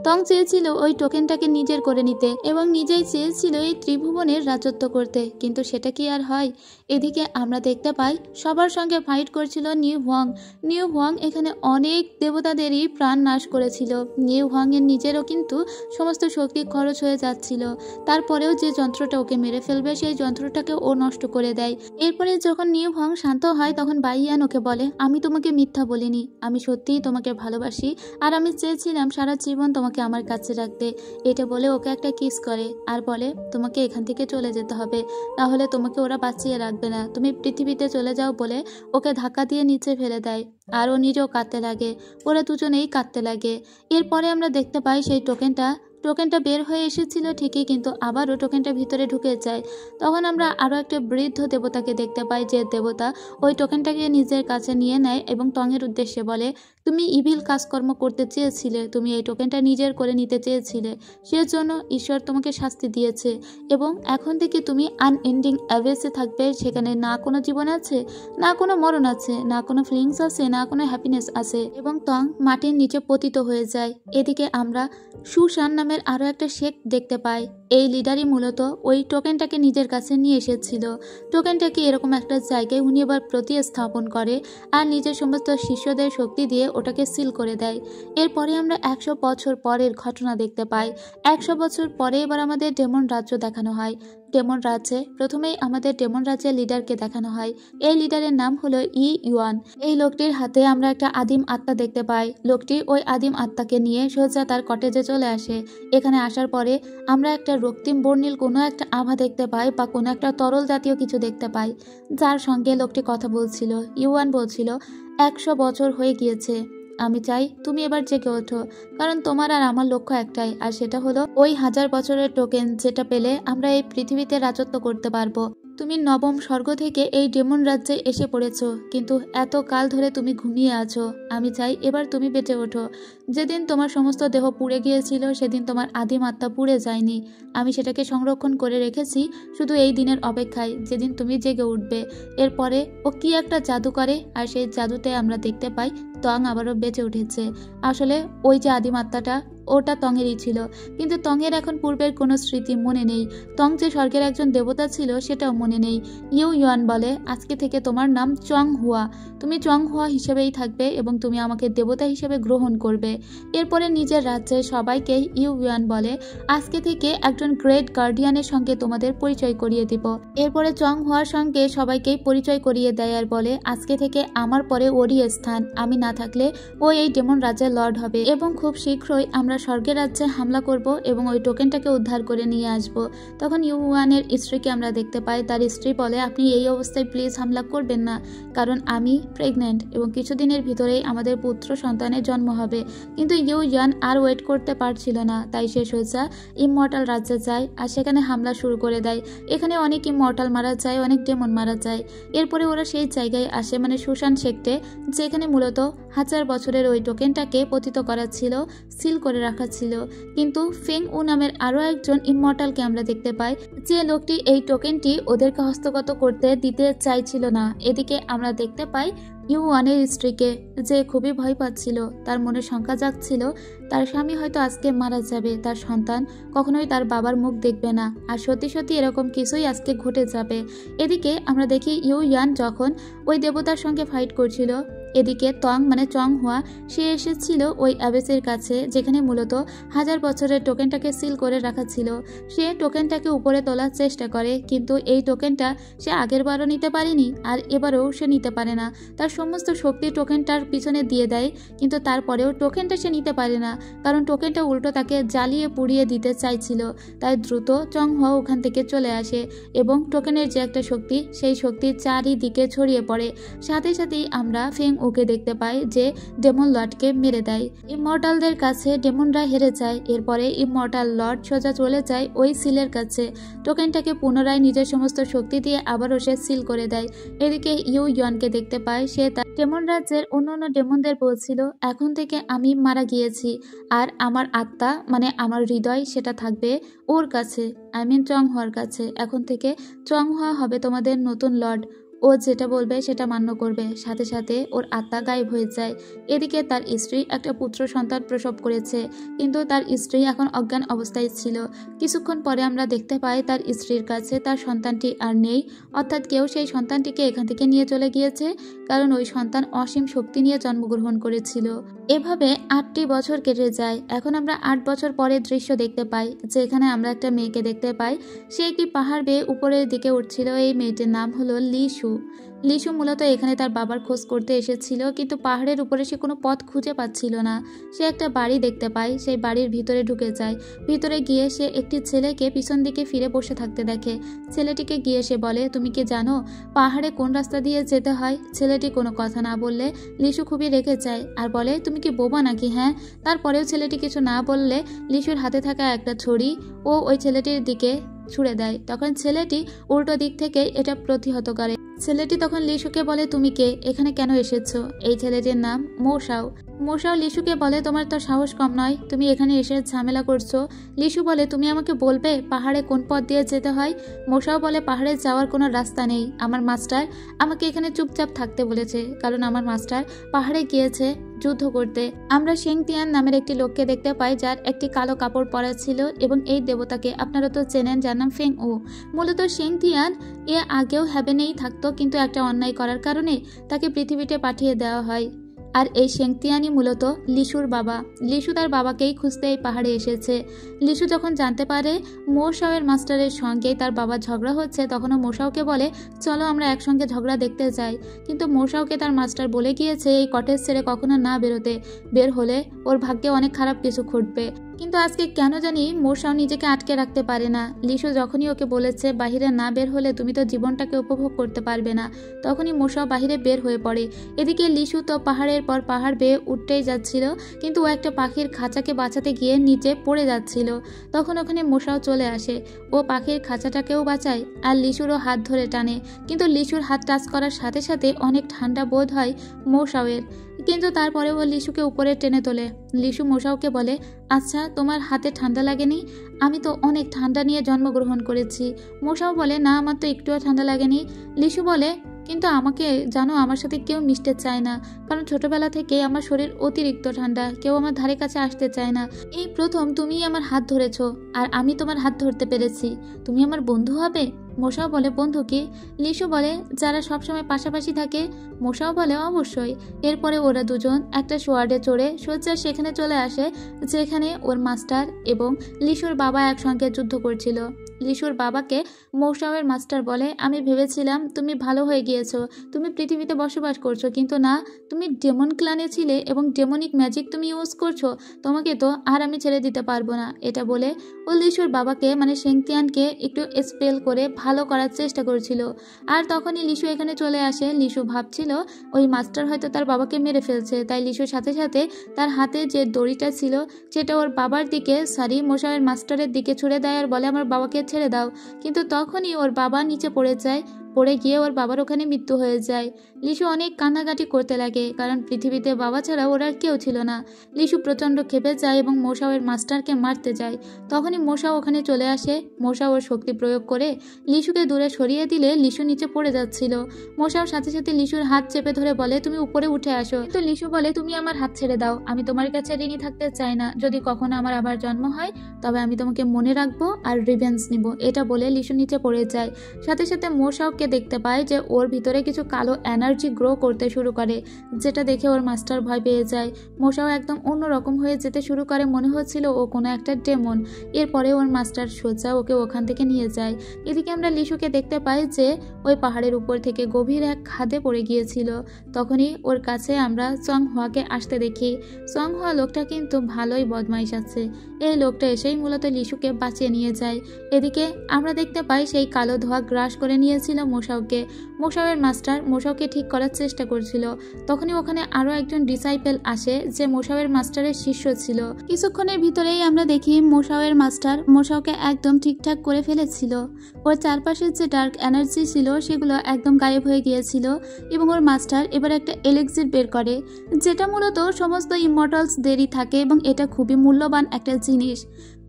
তং চেয়েছিল ওই টোকেনটাকে নিজের করে নিতে এবং নিজেই চেয়েছিল এই ত্রিভুবনের রাজত্ব করতে। কিন্তু সেটা কি আর হয়? এদিকে আমরা দেখতে পাই সবার সঙ্গে ফাইট করছিল নিউ হং এখানে অনেক দেবতাদেরই প্রাণ নাশ করেছিল। নিউ হং এর নিজেরও কিন্তু সমস্ত শক্তি খরচ হয়ে যাচ্ছিল। তারপরেও যে যন্ত্রটা ওকে মেরে ফেলবে সেই যন্ত্রটাকে ও নষ্ট করে দেয়। এরপরে যখন নিউ হং শান্ত হয়, তখন বাইয়ান ওকে বলে, আমি তোমাকে মিথ্যা বলিনি, আমি সত্যিই তোমাকে ভালোবাসি আর আমি চেয়েছিলাম সারা জীবন তোমাকে আমার কাছে রাখতে। এটা বলে ওকে একটা কিস করে আর বলে, তোমাকে এখান থেকে চলে যেতে হবে, তাহলে তোমাকে ওরা বাঁচিয়ে রাখবে না, তুমি পৃথিবীতে চলে যাও বলে ওকে ধাক্কা দিয়ে নিচে ফেলে দেয়। আর ও নিজেও কাঁদতে লাগে, ওরা দুজনেই কাঁদতে লাগে। এরপরে আমরা দেখতে পাই সেই টোকেনটা বের হয়ে এসেছিল ঠিকই, কিন্তু আবারও টোকেনটা ভিতরে ঢুকে যায়। তখন আমরা আরও একটা বৃদ্ধ দেবতাকে দেখতে পাই, যে দেবতা ওই টোকেনটাকে নিজের কাছে নিয়ে নেয় এবং তংয়ের উদ্দেশ্যে বলে, তুমি ইভিল কাজকর্ম করতে চেয়েছিলে, তুমি এই টোকেনটা নিজের করে নিতে চেয়েছিলে, সেজন্য ঈশ্বর তোমাকে শাস্তি দিয়েছে এবং এখন থেকে তুমি আনএন্ডিং অ্যাভেসে থাকবে। সেখানে না কোনো জীবন আছে, না কোনো মরণ আছে, না কোনো ফিলিংস আছে, না কোনো হ্যাপিনেস আছে এবং তং মাটির নিচে পতিত হয়ে যায়। এদিকে আমরা সুশান নামের আরও একটা শেখ দেখতে পাই। এই লিডারই মূলত ওই টোকেনটাকে নিজের কাছে নিয়ে এসেছিল। টোকেনটাকে এরকম একটা জায়গায় উনি এবার প্রতিস্থাপন করে আর নিজের সমস্ত শিষ্যদের শক্তি দিয়ে ওটাকে সিল করে দেয়। এরপরে আমরা 100 বছর পরের ঘটনা দেখতে পাই। 100 বছর পরে এবার আমাদের ডেমন রাজ্য দেখানো হয়। ডেমন রাজ্যে প্রথমেই আমাদের ডেমন রাজ্যের লিডারকে দেখানো হয়। এই লিডারের নাম হলো ইউয়ান। এই লোকটির হাতে আমরা একটা আদিম আত্মা দেখতে পাই। লোকটি ওই আদিম আত্মাকে নিয়ে সোজা তার কটেজে চলে আসে। এখানে আসার পরে আমরা একটা রক্তিম বর্ণিল কোনো একটা আভা দেখতে পাই বা কোনো একটা তরল জাতীয় কিছু দেখতে পাই, যার সঙ্গে লোকটি কথা বলছিল। ইউয়ান বলছিল, 100 বছর হয়ে গিয়েছে, আমি চাই তুমি এবার জেগে ওঠো, কারণ তোমার আর আমার লক্ষ্য একটাই, আর সেটা হলো ওই 1000 বছরের টোকেন, যেটা পেলে আমরা এই পৃথিবীতে রাজত্ব করতে পারবো। তুমি নবম স্বর্গ থেকে এই ডেমন রাজ্যে এসে পড়েছো, কিন্তু এত কাল ধরে তুমি ঘুমিয়ে আছো। আমি চাই এবার তুমি বেঁচে ওঠো। যেদিন তোমার সমস্ত দেহ পুড়ে গিয়েছিল সেদিন তোমার আদিম আত্মা পুড়ে যায়নি। আমি সেটাকে সংরক্ষণ করে রেখেছি শুধু এই দিনের অপেক্ষায়, যেদিন তুমি জেগে উঠবে। এরপরে ও কি একটা জাদু করে আর সেই জাদুতে আমরা দেখতে পাই তং আবারও বেঁচে উঠেছে। আসলে ওই যে আদিম আত্মাটা, ওটা তংয়েরই ছিল, কিন্তু তংয়ের এখন পূর্বের কোনো স্মৃতি মনে নেই। তং যে স্বর্গের একজন দেবতা ছিল সেটাও মনে নেই। ইউয়ান বলে, আজকে থেকে তোমার নাম চং হুয়া, তুমি চং হুয়া হিসেবেই থাকবে এবং তুমি আমাকে দেবতা হিসেবে গ্রহণ করবে। এরপরে নিজের রাজ্যের সবাইকে ইউয়ান বলে, আজকে থেকে একজন গ্রেট গার্ডিয়ানের সঙ্গে তোমাদের পরিচয় করিয়ে দিব। এরপরে চং হুয়ার সঙ্গে সবাইকেই পরিচয় করিয়ে দেয় আর বলে, আজকে থেকে আমার পরে ওরই স্থান, আমি না থাকলে ও এই ডেমন রাজ্যের লর্ড হবে এবং খুব শীঘ্রই আমরা স্বর্গের রাজ্যে হামলা করব এবং ওই টোকেনটাকে উদ্ধার করে নিয়ে আসব। তখন ইউয়ানের স্ত্রীকে আমরা দেখতে পাই। তার স্ত্রী বলে, আপনি এই অবস্থায় প্লিজ হামলা করবেন না, কারণ আমি প্রেগনেন্ট এবং কিছুদিনের ভিতরেই আমাদের পুত্র সন্তানের জন্ম হবে। কিন্তু ইউয়ান আর ওয়েট করতে পারছিল না, তাই সে সোজা ইমমর্টাল রাজ্যে যায় আর সেখানে হামলা শুরু করে দেয়। এখানে অনেক ইমমর্টাল মারা যায়, অনেক ডেমন মারা যায়। এরপরে ওরা সেই জায়গায় আসে, মানে সুশান সেক্টে, যেখানে মূলত 1000 বছরের ওই টোকেনটাকে পতিত করা ছিল, সিল করে রাখা ছিল। কিন্তু ফেং উ নামের আরও একজন ইমমর্টালকে আমরা দেখতে পাই, যে লোকটি এই টোকেনটি ওদেরকে হস্তগত করতে দিতে চাইছিল না। এদিকে আমরা দেখতে পাই ইউয়ানের স্ত্রীকে, যে খুবই ভয় পাচ্ছিল, তার মনে শঙ্কা জাগছিল তার স্বামী হয়তো আজকে মারা যাবে, তার সন্তান কখনোই তার বাবার মুখ দেখবে না, আর সত্যি সত্যি এরকম কিছুই আজকে ঘটে যাবে। এদিকে আমরা দেখি ইউয়ান যখন ওই দেবতার সঙ্গে ফাইট করছিল, এদিকে তং মানে চং হুয়া সে এসেছিল ওই অ্যাবেসের কাছে, যেখানে মূলত 1000 বছরের টোকেনটাকে সিল করে রাখা ছিল। সে টোকেনটাকে উপরে তোলার চেষ্টা করে, কিন্তু এই টোকেনটা সে আগের বারও নিতে পারেনি, আর এবারেও সে নিতে পারে না। তার সমস্ত শক্তি টোকেনটার পিছনে দিয়ে দেয়, কিন্তু তারপরেও টোকেনটা সে নিতে পারে না, কারণ টোকেনটা উল্টো তাকে জ্বালিয়ে পুড়িয়ে দিতে চাইছিল। তাই দ্রুত চং হুয়া ওখান থেকে চলে আসে এবং টোকেনের যে একটা শক্তি, সেই শক্তি চারিদিকে ছড়িয়ে পড়ে। সাথে সাথেই আমরা ফেং ওকে দেখতে পাই যে ডেমন লর্ডকে মেরে দেয়। ইমমর্টালদের কাছে ডেমনরা হেরে যায়। এরপরে ইমমর্টাল লর্ড সোজা চলে যায় ওই সিলের কাছে, টোকেনটাকে পুনরায় নিজের সমস্ত শক্তি দিয়ে আবারও সে সিল করে দেয়। এদিকে ইউ ইয়ানকে দেখতে পায়, সে তার ডেমন রাজ্যের অন্য ডেমনদের বলছিল, এখন থেকে আমি মারা গিয়েছি, আর আমার আত্মা মানে আমার হৃদয় সেটা থাকবে ওর কাছে, আই মিন চং হুয়ার কাছে। এখন থেকে চং হুয়া হবে তোমাদের নতুন লর্ড, ও যেটা বলবে সেটা মান্য করবে। সাথে সাথে ওর আত্মা গায়েব হয়ে যায়। এদিকে তার স্ত্রী একটা পুত্র সন্তান প্রসব করেছে, কিন্তু তার স্ত্রী এখন অজ্ঞান অবস্থায় ছিল। কিছুক্ষণ পরে আমরা দেখতে পাই তার স্ত্রীর কাছে তার সন্তানটি আর নেই, অর্থাৎ কেউ সেই সন্তানটিকে এখান থেকে নিয়ে চলে গিয়েছে, কারণ ওই সন্তান অসীম শক্তি নিয়ে জন্মগ্রহণ করেছিল। এভাবে 8টি বছর কেটে যায়। এখন আমরা 8 বছর পরের দৃশ্য দেখতে পাই, যেখানে আমরা একটা মেয়েকে দেখতে পাই, সে একটি পাহাড় বেয়ে উপরের দিকে উঠছিল। এই মেয়েটির নাম হলো লিশু। লিশু মূলত এখানে তার বাবার খোঁজ করতে এসেছিল, কিন্তু পাহাড়ের উপরে সে কোনো পথ খুঁজে পাচ্ছিল না। সে একটা বাড়ি দেখতে পায়, সেই বাড়ির ভিতরে ঢুকে যায়। ভিতরে গিয়ে সে একটি ছেলেকে পিছন দিকে ফিরে বসে থাকতে দেখে। ছেলেটিকে গিয়ে সে বলে, তুমি কি জানো পাহাড়ে কোন রাস্তা দিয়ে যেতে হয়? ছেলেটি কোনো কথা না বললে লিশু খুবই রেগে যায় আর বলে, তুমি কি বোবা নাকি? হ্যাঁ। তারপরেও ছেলেটি কিছু না বললে লিশুর হাতে থাকা একটা ছড়ি ও ওই ছেলেটির দিকে ছুড়ে দেয়। তখন ছেলেটি উল্টো দিক থেকে এটা প্রতিহত করে। ছেলেটি তখন লিশুকে বলে, তুমি কে, এখানে কেন এসেছো? এই ছেলেটির নাম মোশাও। মোশাও লিশুকে বলে, তোমার তো সাহস কম নয়, তুমি এখানে এসে ঝামেলা করছো। লিশু বলে, তুমি আমাকে বলবে পাহাড়ে কোন পথ দিয়ে যেতে হয়? মোশাও বলে, পাহাড়ে যাওয়ার কোনো রাস্তা নেই, আমার মাস্টার আমাকে এখানে চুপচাপ থাকতে বলেছে, কারণ আমার মাস্টার পাহাড়ে গিয়েছে যুদ্ধ করতে। আমরা শেংতিয়ান নামের একটি লোককে দেখতে পাই, যার একটি কালো কাপড় পরা ছিল, এবং এই দেবতাকে আপনারা তো চেনেন, যার নাম ফেং উ। মূলত শেংতিয়ান এ আগেও হ্যাভেনেই থাকতো, কিন্তু একটা অন্যায় করার কারণে তাকে পৃথিবীতে পাঠিয়ে দেওয়া হয়। আর এই শেংতিয়ানই মূলত লিশুর বাবা। লিশু তার বাবাকেই খুঁজতে এই পাহাড়ে এসেছে। লিশু যখন জানতে পারে মোশাওয়ের মাস্টারের সঙ্গে তার বাবার ঝগড়া হচ্ছে, তখনও মোশাওকে বলে, চলো আমরা একসঙ্গে ঝগড়া দেখতে যাই। কিন্তু মোশাওকে তার মাস্টার বলে গিয়েছে এই কটেজ ছেড়ে কখনো না বেরোতে, বের হলে ওর ভাগ্যে অনেক খারাপ কিছু ঘটবে। কিন্তু আজকে কেন জানি মোশাও নিজেকে আটকে রাখতে পারে না। লিশু যখনই ওকে বলেছে বাহিরে না বের হলে তুমি তো জীবনটাকে উপভোগ করতে পারবে না, তখনই মোশাও বাহিরে বের হয়ে পড়ে। এদিকে লিশু তো পাহাড়ের পর পাহাড় বেয়ে উঠতেই যাচ্ছিল, কিন্তু ও একটা পাখির খাঁচাকে বাঁচাতে গিয়ে নিচে পড়ে যাচ্ছিল। তখন ওখানে মোশাও চলে আসে, ও পাখির খাঁচাটাকেও বাঁচায় আর লিশুরও হাত ধরে টানে। কিন্তু লিশুর হাত টাচ করার সাথে সাথে অনেক ঠান্ডা বোধ হয় মোশাওয়ের, কিন্তু তারপরে ও লিশুকে উপরে টেনে তোলে। লিশু মোশাওকে বলে, আচ্ছা তোমার হাতে ঠান্ডা লাগেনি? আমি তো অনেক ঠান্ডা নিয়ে জন্মগ্রহণ করেছি। মোশাও বলে, না আমার তো একটুও ঠান্ডা লাগেনি। লিশু বলে, কিন্তু আমাকে জানো আমার সাথে কেউ মিশতে চায় না, কারণ ছোটবেলা থেকে আমার শরীর অতিরিক্ত ঠান্ডা, কেউ আমার ধারে কাছে আসতে চায় না। এই প্রথম তুমিই আমার হাত ধরেছো, আর আমি তোমার হাত ধরতে পেরেছি, তুমি আমার বন্ধু হবে? মোশাও বলে, বন্ধু কি? লিশু বলে, যারা সবসময় পাশাপাশি থাকে। মোশাও বলে, অবশ্যই। এরপরে ওরা দুজন একটা সোয়ার্ডে চড়ে সোজা সেখানে চলে আসে, যেখানে ওর মাস্টার এবং লিশুর বাবা একসঙ্গে যুদ্ধ করছিল। লিশুর বাবাকে মোশাওয়ের মাস্টার বলে, আমি ভেবেছিলাম তুমি ভালো হয়ে গিয়েছো, তুমি পৃথিবীতে বসবাস করছো, কিন্তু না, তুমি ডেমন ক্লানে ছিলে এবং ডেমনিক ম্যাজিক তুমি ইউজ করছো, তোমাকে তো আর আমি ছেড়ে দিতে পারবো না। এটা বলে ও লিশুর বাবাকে মানে শেংতিয়ানকে একটু স্পেল করে ভালো করার চেষ্টা করছিল। আর তখনই লিশু এখানে চলে আসে। লিশু ভাবছিল ওই মাস্টার হয়তো তার বাবাকে মেরে ফেলছে, তাই লিশুর সাথে সাথে তার হাতে যে দড়িটা ছিল সেটা ওর বাবার দিকে মোশাওয়ের মাস্টারের দিকে ছুড়ে দেয় আর বলে, আমার বাবাকে ছেড়ে দাও। কিন্তু তখনই ওর বাবা নিচে পড়ে যায়, পড়ে গিয়ে ওর বাবার ওখানে মৃত্যু হয়ে যায়। লিসু অনেক কান্নাকাটি করতে লাগে, কারণ পৃথিবীতে বাবা ছাড়া ওর আর কেউ ছিল না। লিসু প্রচণ্ড ক্ষেপে যায় এবং মোশাওয়ের মাস্টারকে মারতে যায়। তখনই মোশাও ওখানে চলে আসে। মোশাও ওর শক্তি প্রয়োগ করে লিসুকে দূরে সরিয়ে দিলে লিসু নিচে পড়ে যাচ্ছিল। মোশাও সাথে সাথে লিসুর হাত চেপে ধরে বলে, তুমি উপরে উঠে আসো। কিন্তু লিসু বলে, তুমি আমার হাত ছেড়ে দাও, আমি তোমার কাছে ঋণী থাকতে চাই না। যদি কখনো আমার আবার জন্ম হয় তবে আমি তোমাকে মনে রাখবো আর রিভেঞ্জ নিব। এটা বলে লিসু নিচে পড়ে যায়। সাথে সাথে মোশাওকে দেখতে পায় যে ওর ভিতরে কিছু কালো এনার্জি গ্রো করতে শুরু করে, যেটা দেখে ওর মাস্টার ভয় পেয়ে যায়। মোশাও একদম অন্যরকম হয়ে যেতে শুরু করে, মনে হচ্ছিল ও কোনো একটা ডেমন। এরপরে ওর মাস্টার সোজা ওকে ওখান থেকে নিয়ে যায়। এদিকে আমরা লিসুকে দেখতে পাই যে ওই পাহাড়ের উপর থেকে গভীর এক খাদে পড়ে গিয়েছিল। তখনই ওর কাছে আমরা সং হোয়াকে আসতে দেখি। সং হোয়া লোকটা কিন্তু ভালোই বদমাইশ আছে। এই লোকটা এসেই মূলত লিসুকে বাঁচিয়ে নিয়ে যায়। এদিকে আমরা দেখতে পাই সেই কালো ধোঁয়া গ্রাস করে নিয়েছিল মোশাওকে। মোশাওয়ের মাস্টার মোশাওকে ঠিক করার চেষ্টা করছিল। তখনই ওখানে আরও একজন ডিসাইপেল আসে যে মোশাওয়ের মাস্টারের শিষ্য ছিল। কিছুক্ষণের ভিতরেই আমরা দেখি মোশাওয়ের মাস্টার মোশাওকে একদম ঠিকঠাক করে ফেলেছিল। ওর চারপাশের যে ডার্ক এনার্জি ছিল সেগুলো একদম গায়েব হয়ে গিয়েছিল এবং ওর মাস্টার এবার একটা এলেক্সির বের করে, যেটা মূলত সমস্ত ইমর্টালসদেরই থাকে এবং এটা খুবই মূল্যবান একটা জিনিস।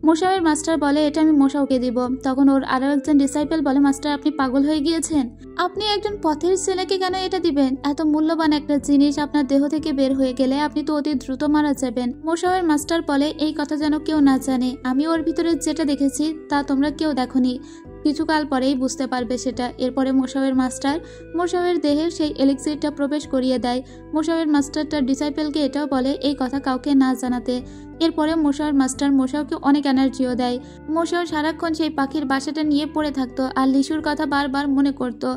মোশাওয়ের মাস্টার বলে, এটা আমি মোশাওকে দিব। তখন ওর আরও একজন ডিসাইপেল বলে, মাস্টার আপনি পাগল হয়ে গিয়েছেন, আপনি একজন পথের ছেলেকে কেন এটা দিবেন? এত মূল্যবান একটা জিনিস আপনার দেহ থেকে বের হয়ে গেলে আপনি তো অতি দ্রুত মারা যাবেন। মোশাওয়ের মাস্টার বলে, এই কথা যেন কেউ না জানে, আমি ওর ভিতরে যেটা দেখেছি তা তোমরা কেউ দেখোনি, কিছুকাল পরেই বুঝতে পারবে সেটা। এরপরে মোশাওয়ের মাস্টার মোশাওয়ের দেহে সেই এলিক্সিরটা প্রবেশ করিয়ে দেয়। মোশাওয়ের মাস্টার তার ডিসাইপেলকে এটাও বলে এই কথা কাউকে না জানাতে। এরপরে মোশাওয়ের মাস্টার মোশাওকে অনেক এনার্জিও দেয়। মোশাও সারাক্ষণ সেই পাখির বাসাটা নিয়ে পড়ে থাকতো আর লিসুর কথা বারবার মনে করতো।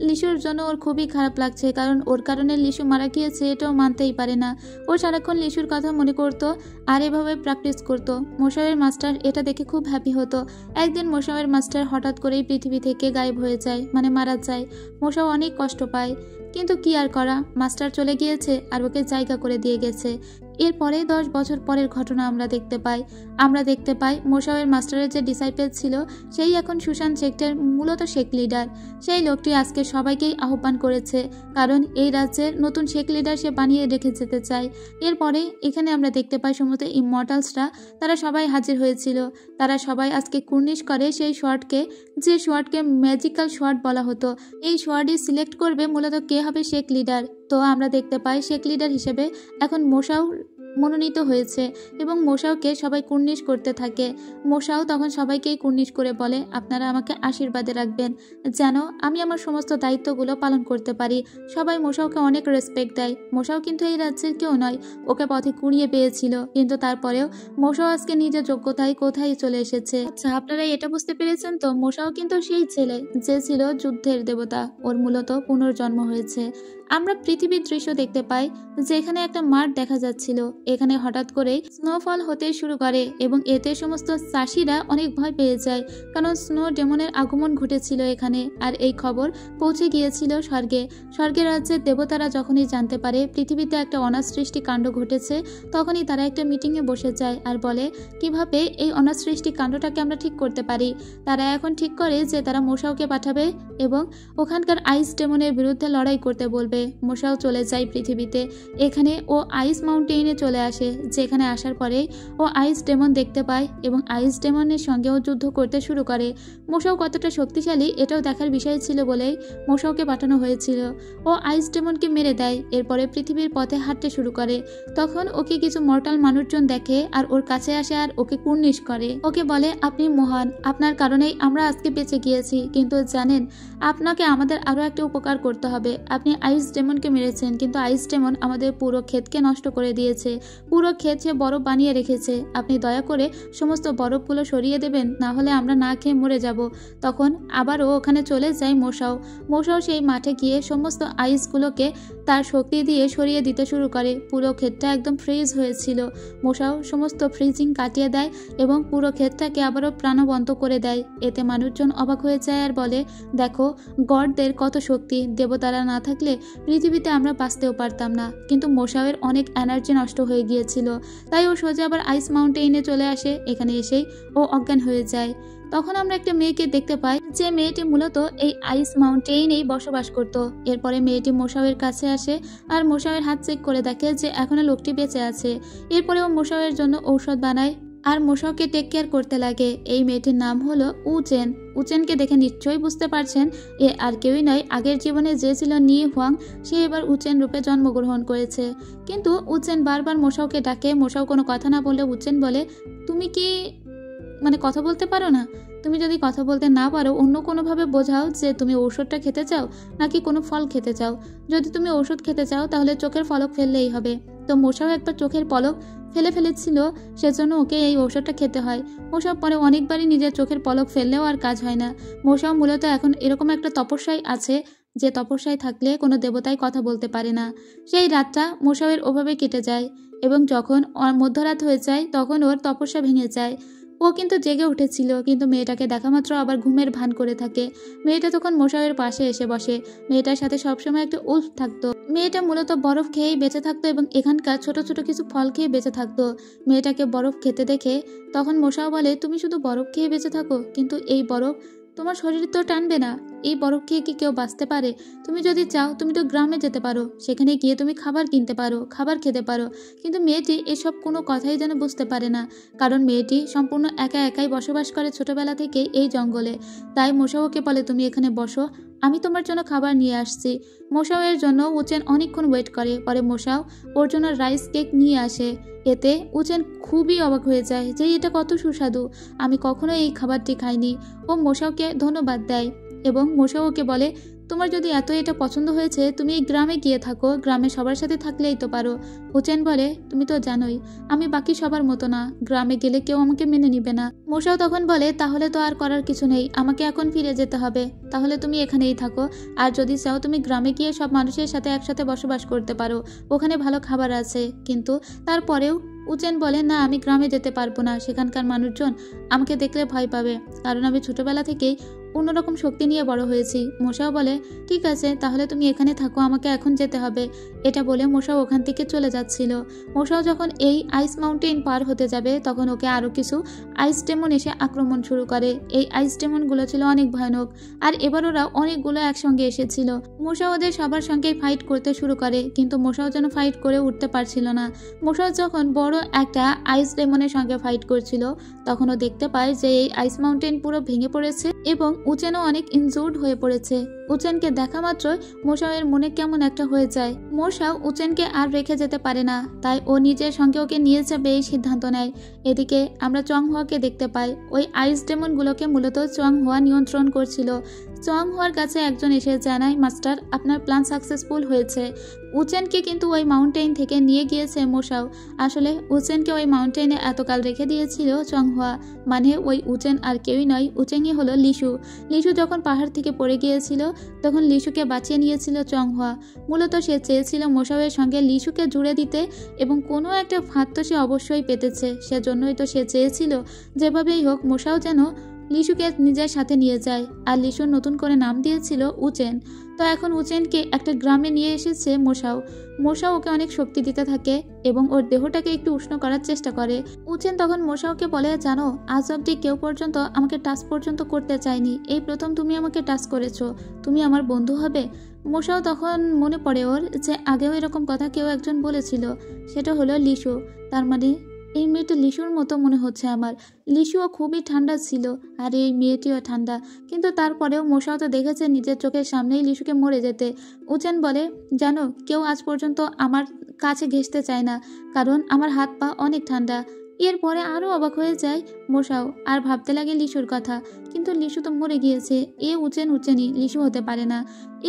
লিসুর জন্য ওর খুবই খারাপ লাগছে, কারণ ওর কারণে লিসু মারা গিয়েছে এটাও মানতেই পারে না। ও সারাক্ষণ লিসুর কথা মনে করতো আর এভাবে প্র্যাকটিস করতো। মোশাওয়ের মাস্টার এটা দেখে খুব হ্যাপি হতো। একদিন মোশাওয়ের মাস্টার হঠাৎ করেই পৃথিবী থেকে গায়েব হয়ে যায়, মানে মারা যায়। মোশাও অনেক কষ্ট পায়, কিন্তু কি আর করা, মাস্টার চলে গিয়েছে আর ওকে জায়গা করে দিয়ে গেছে। এরপরে 10 বছর পরের ঘটনা আমরা দেখতে পাই মোশাওয়ের মাস্টারের যে ডিসাইপেল ছিল সেই এখন সুশান শেখের মূলত শেখ লিডার। সেই লোকটি আজকে সবাইকেই আহ্বান করেছে, কারণ এই রাজ্যের নতুন শেখ লিডার সে বানিয়ে রেখে যেতে চায়। এরপরে এখানে আমরা দেখতে পাই সমস্ত ইমর্টালসরা তারা সবাই হাজির হয়েছিল। তারা সবাই আজকে কুর্নিশ করে সেই শর্টকে, যে শর্টকে ম্যাজিক্যাল শর্ট বলা হতো। এই শর্টই সিলেক্ট করবে মূলত কে হবে শেখ লিডার। তো আমরা দেখতে পাই শেখ লিডার হিসেবে এখন মোশাও মনোনীত হয়েছে এবং মোশাওকে সবাই কুর্নিশ করতে থাকে। মোশাও তখন সবাইকেই কুর্নিশ করে বলে, আপনারা আমাকে আশীর্বাদে রাখবেন যেন আমি আমার সমস্ত দায়িত্বগুলো পালন করতে পারি। সবাই মোশাওকে অনেক রেসপেক্ট দেয়। মোশাও কিন্তু এই রাজ্যের কেউ নয়, ওকে পথে কুড়িয়ে পেয়েছিল, কিন্তু তারপরেও মোশাও আজকে নিজের যোগ্যতায় কোথায় চলে এসেছে। আচ্ছা, আপনারা এটা বুঝতে পেরেছেন তো, মোশাও কিন্তু সেই ছেলে যে ছিল যুদ্ধের দেবতা, ওর মূলত পুনর্জন্ম হয়েছে। আমরা পৃথিবীর দৃশ্য দেখতে পাই যেখানে একটা মাঠ দেখা যাচ্ছিল। এখানে হঠাৎ করেই স্নোফল হতে শুরু করে এবং এতে সমস্ত চাষিরা অনেক ভয় পেয়ে যায়, কারণ স্নো ডেমনের আগমন ঘটেছিল এখানে। আর এই খবর পৌঁছে গিয়েছিল স্বর্গের রাজ্যের দেবতারা যখনই জানতে পারে পৃথিবীতে একটা অনাসৃষ্টি কাণ্ড ঘটেছে, তখনই তারা একটা মিটিংয়ে বসে যায় আর বলে কিভাবে এই অনাসৃষ্টি কাণ্ডটাকে আমরা ঠিক করতে পারি। তারা এখন ঠিক করে যে তারা মোশাওকে পাঠাবে এবং ওখানকার আইস ডেমনের বিরুদ্ধে লড়াই করতে বলবে। মোশাও চলে যায় পৃথিবীতে। এখানে ও আইস মাউন্টেইনে চলে আসে, যেখানে আসার পরে ও আইস ডেমন দেখতে পায় এবং আইস ডেমনের সঙ্গেও যুদ্ধ করতে শুরু করে। মোশাও কতটা শক্তিশালী এটাও দেখার বিষয় ছিল বলেই মোশাওকে পাঠানো হয়েছিল। ও আইস ডেমনকে মেরে দেয়, এরপরে পৃথিবীর পথে হাঁটতে শুরু করে। তখন ওকে কিছু মর্টাল মানুষজন দেখে আর ওর কাছে আসে আর ওকে কুর্নিশ করে। ওকে বলে, আপনি মহান, আপনার কারণেই আমরা আজকে বেঁচে গিয়েছি, কিন্তু জানেন আপনাকে আমাদের আরও একটা উপকার করতে হবে। আপনি আইস ডেমনকে মেরেছেন, কিন্তু আইস ডেমন আমাদের পুরো ক্ষেতকে নষ্ট করে দিয়েছে, পুরো ক্ষেত সে বরফ বানিয়ে রেখেছে। আপনি দয়া করে সমস্ত বরফগুলো সরিয়ে দেবেন, না হলে আমরা না খেয়ে মরে যাব। তখন আবারও ওখানে চলে যায় মোশাও সেই মাঠে গিয়ে সমস্ত আইসগুলোকে তার শক্তি দিয়ে সরিয়ে দিতে শুরু করে। পুরো ক্ষেতটা একদম ফ্রিজ হয়েছিল। মোশাও সমস্ত ফ্রিজিং কাটিয়ে দেয় এবং পুরো ক্ষেতটাকে আবারও প্রাণবন্ত করে দেয়। এতে মানুষজন অবাক হয়ে যায় আর বলে, দেখো গডদের কত শক্তি, দেবতারা না থাকলে পৃথিবীতে আমরা বাঁচতেও পারতাম না। কিন্তু মোশাওয়ের অনেক এনার্জি নষ্ট হয়ে গিয়েছিল, তাই ও সোজা আবার আইস মাউন্টেইনে চলে আসে। এখানে এসেই ও অজ্ঞান হয়ে যায়। তখন আমরা একটা মেয়েকে দেখতে পাই, যে মেয়েটি মূলত এই আইস মাউন্টেইনেই বসবাস করত। এরপরে মেয়েটি মোশাওয়ের কাছে আসে আর মোশাওয়ের হাত চেক করে দেখে যে এখনো লোকটি বেঁচে আছে। এরপরে ও মোশাওয়ের জন্য ঔষধ বানায় আর মোশাওকে টেক কেয়ার করতে লাগে। এই মেয়েটির নাম হলো উচেন। উচেনকে দেখে নিশ্চয়ই বুঝতে পারছেন এ আর কেউই নয়, আগের জীবনে যে ছিল নি হুয়াং, সে এবার উচেন রূপে জন্মগ্রহণ করেছে। কিন্তু উচেন বারবার মোশাওকে ডাকে। মোশাও কোনো কথা না বললে উচেন বলে, তুমি কি কথা বলতে পারো না? তুমি যদি কথা বলতে না পারো অন্য কোনোভাবে বোঝাও যে তুমি ঔষধটা খেতে চাও নাকি কোনো ফল খেতে চাও। যদি তুমি ঔষধ খেতে চাও তাহলে চোখের পলক ফেললেই হবে। তো মোশাও একবার চোখের পলক ফেলেছিল, সেজন্য ওকে এই ঔষধটা খেতে হয়। মোশাও পরে অনেকবারই নিজের চোখের পলক ফেললেও আর কাজ হয় না। মোশাও মূলত এখন এরকম একটা তপস্যায় আছে যে তপস্যায় থাকলে কোনো দেবতাই কথা বলতে পারে না। সেই রাতটা মোশাওয়ের ওভাবে কেটে যায় এবং যখন মধ্যরাত হয়ে যায় তখন ওর তপস্যা ভেঙে যায়। ও কিন্তু জেগে উঠেছিল, কিন্তু মেয়েটাকে দেখা মাত্র আবার ঘুমের ভান করে থাকে। মেয়েটা তখন মোশাওয়ের পাশে এসে বসে। মেয়েটার সাথে সবসময় একটা উল্ফ থাকতো। মেয়েটা মূলত বরফ খেয়েই বেঁচে থাকতো এবং এখানকার ছোট ছোট কিছু ফল খেয়ে বেঁচে থাকতো। মেয়েটাকে বরফ খেতে দেখে তখন মোশাও বলে, তুমি শুধু বরফ খেয়ে বেঁচে থাকো, কিন্তু এই বরফ তোমার শরীর তো টানবে না। এই বরফ খেয়ে কি কেউ বাঁচতে পারে? তুমি যদি চাও তুমি তো গ্রামে যেতে পারো, সেখানে গিয়ে তুমি খাবার কিনতে পারো, খাবার খেতে পারো। কিন্তু মেয়েটি এসব কোনো কথাই যেন বুঝতে পারে না, কারণ মেয়েটি সম্পূর্ণ একা একাই বসবাস করে ছোটবেলা থেকে এই জঙ্গলে। তাই মোশাওকে বলে, তুমি এখানে বসো, আমি তোমার জন্য খাবার নিয়ে আসছি। মোশাওয়ের জন্য উচেন অনেকক্ষণ ওয়েট করে। পরে মোশাও ওর জন্য রাইস কেক নিয়ে আসে। এতে উচেন খুবই অবাক হয়ে যায় যে এটা কত সুস্বাদু, আমি কখনো এই খাবারটি খাইনি। ও মোশাওকে ধন্যবাদ দেয় এবং মোশাও ওকে বলে, তোমার যদি এত এটা পছন্দ হয়েছে তুমি এই গ্রামে গিয়ে থাকো, গ্রামে সবার সাথে থাকলেই তো পারো। উচেন বলে, তুমি তো জানোই আমি বাকি সবার মতো না, গ্রামে গেলে কেউ আমাকে মেনে নিবে না। মোশাও তখন বলে, তাহলে তো আর করার কিছু নেই, আমাকে এখন ফিরে যেতে হবে। তাহলে তুমি এখানেই থাকো, আর যদি চাও তুমি গ্রামে গিয়ে সব মানুষের সাথে একসাথে বসবাস করতে পারো, ওখানে ভালো খাবার আছে। কিন্তু তারপরেও উচেন বলে, না আমি গ্রামে যেতে পারবো না, সেখানকার মানুষজন আমাকে দেখলে ভয় পাবে, কারণ আমি ছোটবেলা থেকেই অন্যরকম শক্তি নিয়ে বড় হয়েছি। মোশাও বলে, ঠিক আছে তাহলে তুমি এখানে থাকো, আমাকে এখন যেতে হবে। এটা বলে মোশাও ওখান থেকে চলে যাচ্ছিল। মোশাও যখন এই আইস মাউন্টেন পার হতে যাবে তখন ওকে আরও কিছু আইস ডেমন এসে আক্রমণ শুরু করে। এই আইস ডেমনগুলো ছিল অনেক ভয়ানক, আর এবার ওরা অনেকগুলো একসঙ্গে এসেছিল। মোশাও ওদের সবার সঙ্গেই ফাইট করতে শুরু করে, কিন্তু মোশাও যেন ফাইট করে উঠতে পারছিল না। মোশাও যখন বড় একটা আইস ডেমনের সঙ্গে ফাইট করছিল তখন ও দেখতে পায় যে এই আইস মাউন্টেন পুরো ভেঙে পড়েছে এবং উচেনও অনেক ইনজুর্ড হয়ে পড়েছে। উচেনকে দেখা মাত্রই মোশাওয়ের মনে কেমন একটা হয়ে যায়। মোশাও উচেনকে আর রেখে যেতে পারে না, তাই ও নিজের সঙ্গে ওকে নিয়ে যাবে এই সিদ্ধান্ত নেয়। এদিকে আমরা চং হুয়াকে দেখতে পাই। ওই আইস ডেমনগুলোকে মূলত চং হুয়া নিয়ন্ত্রণ করছিল। চং হুয়ার কাছে একজন এসে জানায়, মাস্টার আপনার প্ল্যান সাকসেসফুল হয়েছে। উচেনকে কিন্তু ওই মাউন্টেন থেকে নিয়ে গিয়েছে মোশাও। আসলে উচেনকে ওই মাউন্টেনে এতকাল রেখে দিয়েছিল চং হুয়া, মানে ওই উচেন আর কেউই নয়, উচেনই হলো লিশু। লিশু যখন পাহাড় থেকে পড়ে গিয়েছিল তখন লিশুকে বাঁচিয়ে নিয়েছিল চং হুয়া। মূলত সে চেয়েছিল মোশাওয়ের সঙ্গে লিশুকে জুড়ে দিতে এবং কোনো একটা ফাঁদ তো সে অবশ্যই পেতেছে, সেজন্যই তো সে চেয়েছিল যেভাবেই হোক মোশাও যেন লিশুকে নিজের সাথে নিয়ে যায়। আর লিশুর নতুন করে নাম দিয়েছিল উচেন। তো এখন উচেনকে একটা গ্রামে নিয়ে এসেছে মোশাও। মোশাও ওকে অনেক শক্তি দিতে থাকে এবং ওর দেহটাকে একটু উষ্ণ করার চেষ্টা করে। উচেন তখন মোশাওকে বলে, জানো আজ অব্দি কেউ পর্যন্ত আমাকে টাচ পর্যন্ত করতে চায়নি, এই প্রথম তুমি আমাকে টাচ করেছো, তুমি আমার বন্ধু হবে। মোশাও তখন মনে পড়ে ওর যে আগেও এরকম কথা কেউ একজন বলেছিল, সেটা হলো লিশু। তার মানে এই মেয়েটা লিশুর মতো মনে হচ্ছে আমার। লিশুও খুবই ঠান্ডা ছিল আর এই মেয়েটিও ঠান্ডা, কিন্তু তারপরেও মোশাও তো দেখেছে নিজের চোখের সামনেই লিশুকে মরে যেতে। উচেন বলে, জানো কেউ আজ পর্যন্ত আমার কাছে ঘেঁষতে চায় না, কারণ আমার হাত পা অনেক ঠান্ডা। এরপরে আরও অবাক হয়ে যায় মোশাও আর ভাবতে লাগে লিশুর কথা, কিন্তু লিশু তো মরে গিয়েছে, এ উচেনই লিশু হতে পারে না।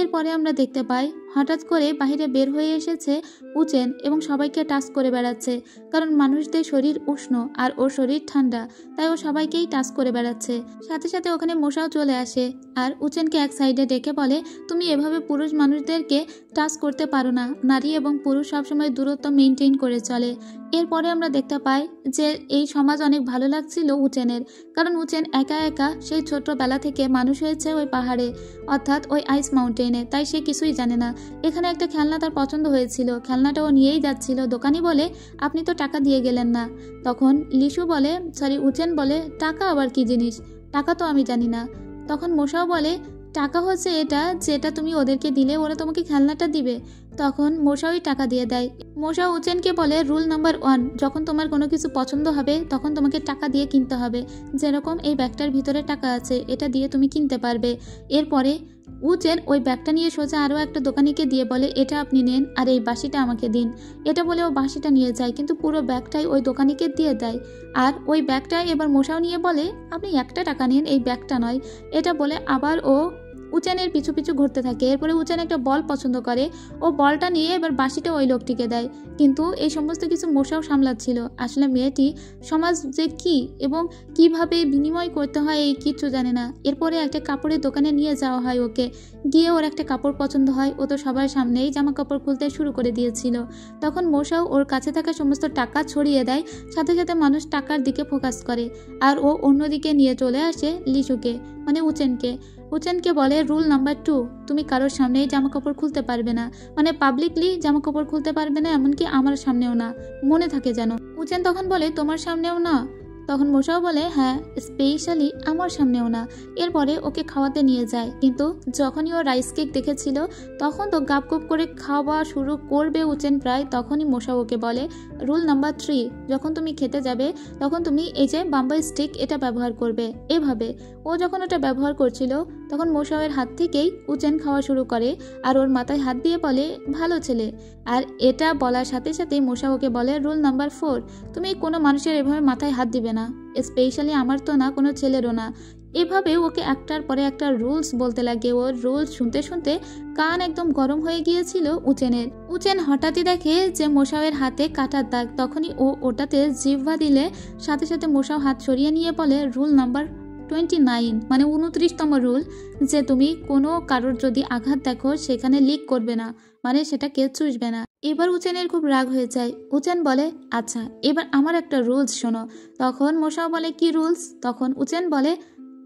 এরপরে আমরা দেখতে পাই হঠাৎ করে বাইরে বের হয়ে এসেছে উচেন এবং সবাইকে টাচ করে বেড়াচ্ছে, কারণ মানুষদের শরীর উষ্ণ আর ওর শরীর ঠান্ডা, তাই ও সবাইকেই টাচ করে বেড়াচ্ছে। সাথে সাথে ওখানে মোশাও চলে আসে আর উচেনকে এক সাইডে ডেকে বলে, তুমি এভাবে পুরুষ মানুষদেরকে টাচ করতে পারো না, নারী এবং পুরুষ সবসময় দূরত্ব মেনটেন করে চলে। এরপরে আমরা দেখতে পাই যে এই সমাজ অনেক ভালো লাগছিল উচেনের, কারণ উচেন একা একা সেই ছোট্টবেলা থেকে মানুষ হয়েছে ওই পাহাড়ে, অর্থাৎ ওই আইস মাউন্টেনে, তাই সে কিছুই জানে না। এখানে একটা খেলনা তার পছন্দ হয়েছিল, খেলনাটা ও নিয়েই যাচ্ছিল। দোকানি বলে, আপনি তো টাকা দিয়ে গেলেন না। তখন লিশু বলে, উচেন বলে, টাকা আবার কি জিনিস? টাকা তো আমি জানি না। তখন মোশাও বলে, টাকা হচ্ছে এটা যেটা তুমি ওদেরকে দিলে ওরা তোমাকে খেলনাটা দিবে। তখন মোশাওই টাকা দিয়ে দেয়। মোশাও উচেনকে বলে, রুল নাম্বার 1, যখন তোমার কোনো কিছু পছন্দ হবে তখন তোমাকে টাকা দিয়ে কিনতে হবে। যেরকম এই ব্যাগটার ভিতরে টাকা আছে, এটা দিয়ে তুমি কিনতে পারবে। এরপরে উচেন ওই ব্যাগটা নিয়ে সোজা আরও একটা দোকানিকে দিয়ে বলে, এটা আপনি নেন আর এই বাঁশিটা আমাকে দিন। এটা বলে ও বাঁশিটা নিয়ে যায়, কিন্তু পুরো ব্যাগটাই ওই দোকানিকে দিয়ে দেয়। আর ওই ব্যাগটাই এবার মোশাও নিয়ে বলে, আপনি একটা টাকা নিন, এই ব্যাগটা নয়। এটা বলে আবার ও উচেনের পিছু পিছু ঘুরতে থাকে। এরপরে উচেন একটা বল পছন্দ করে, ও বলটা নিয়ে এবার বাঁশিটা ওই লোকটিকে দেয়। কিন্তু এই সমস্ত কিছু মোশাও সামলাচ্ছিল। আসলে মেয়েটি সমাজ যে কি এবং কিভাবে বিনিময় করতে হয় এই কিচ্ছু জানে না। এরপরে একটা কাপড়ের দোকানে নিয়ে যাওয়া হয় ওকে। গিয়ে ওর একটা কাপড় পছন্দ হয়, ও তো সবার সামনেই জামা কাপড় খুলতে শুরু করে দিয়েছিল। তখন মোশাও ওর কাছে থাকা সমস্ত টাকা ছড়িয়ে দেয়, সাথে সাথে মানুষ টাকার দিকে ফোকাস করে। আর ও অন্যদিকে নিয়ে চলে আসে লিচুকে, মানে উচেনকে বলে, রুল নাম্বার 2, তুমি কারোর সামনেই জামা কাপড় খুলতে পারবে না, মানে পাবলিকলি জামা কাপড় খুলতে পারবে না, এমনকি আমার সামনেও না, মনে থাকে যেন। উচেন তখন বলে, তোমার সামনেও না? তখন মোশাও বলে, হ্যাঁ, স্পেশালি আমার সামনেও না। এরপরে ওকে খাওয়াতে নিয়ে যায়, কিন্তু যখনই ও রাইস কেক দেখেছিল তখন তো গাপগুপ করে খাওয়া শুরু করবে উচেন প্রায়, তখনই মোশাও ওকে বলে, রুল নাম্বার 3, যখন তুমি খেতে যাবে তখন তুমি এই যে বাম্বো স্টিক এটা ব্যবহার করবে। এভাবে ও যখন ওটা ব্যবহার করছিল তখন মোশাওয়ের হাত থেকেই উচেন খাওয়া শুরু করে আর ওর মাথায় হাত দিয়ে বলে, ভালো ছেলে। আর এটা বলার সাথে সাথেই মোশাও ওকে বলে, রুল নাম্বার 4, তুমি কোনো মানুষের এভাবে মাথায় হাত দিবে না, স্পেশালি আমার তো না, কোনো ছেলেরও না। এভাবে ওকে একটার পরে একটা রুলস বলতে লাগে। ওর রুলস শুনতে শুনতে কান একদম গরম হয়ে গিয়েছিল উচেনের। উচেন হঠাৎই দেখে যে মোশাওয়ের হাতে কাটার দাগ, তখনই ও ওটাতে জিহ্বা দিলে সাথে সাথে মোশাও হাত সরিয়ে নিয়ে বলে, রুল নাম্বার 29, মানে 29তম রুল, যে তুমি কোনো কারোর যদি আঘাত দেখো সেখানে লিক করবে না, মানে সেটা কেউ চুষবে না। এবার উচেনের খুব রাগ হয়ে যায়। উচেন বলে, আচ্ছা এবার আমার একটা রুলস শোনো। তখন মোশাও বলে, কি রুলস? তখন উচেন বলে,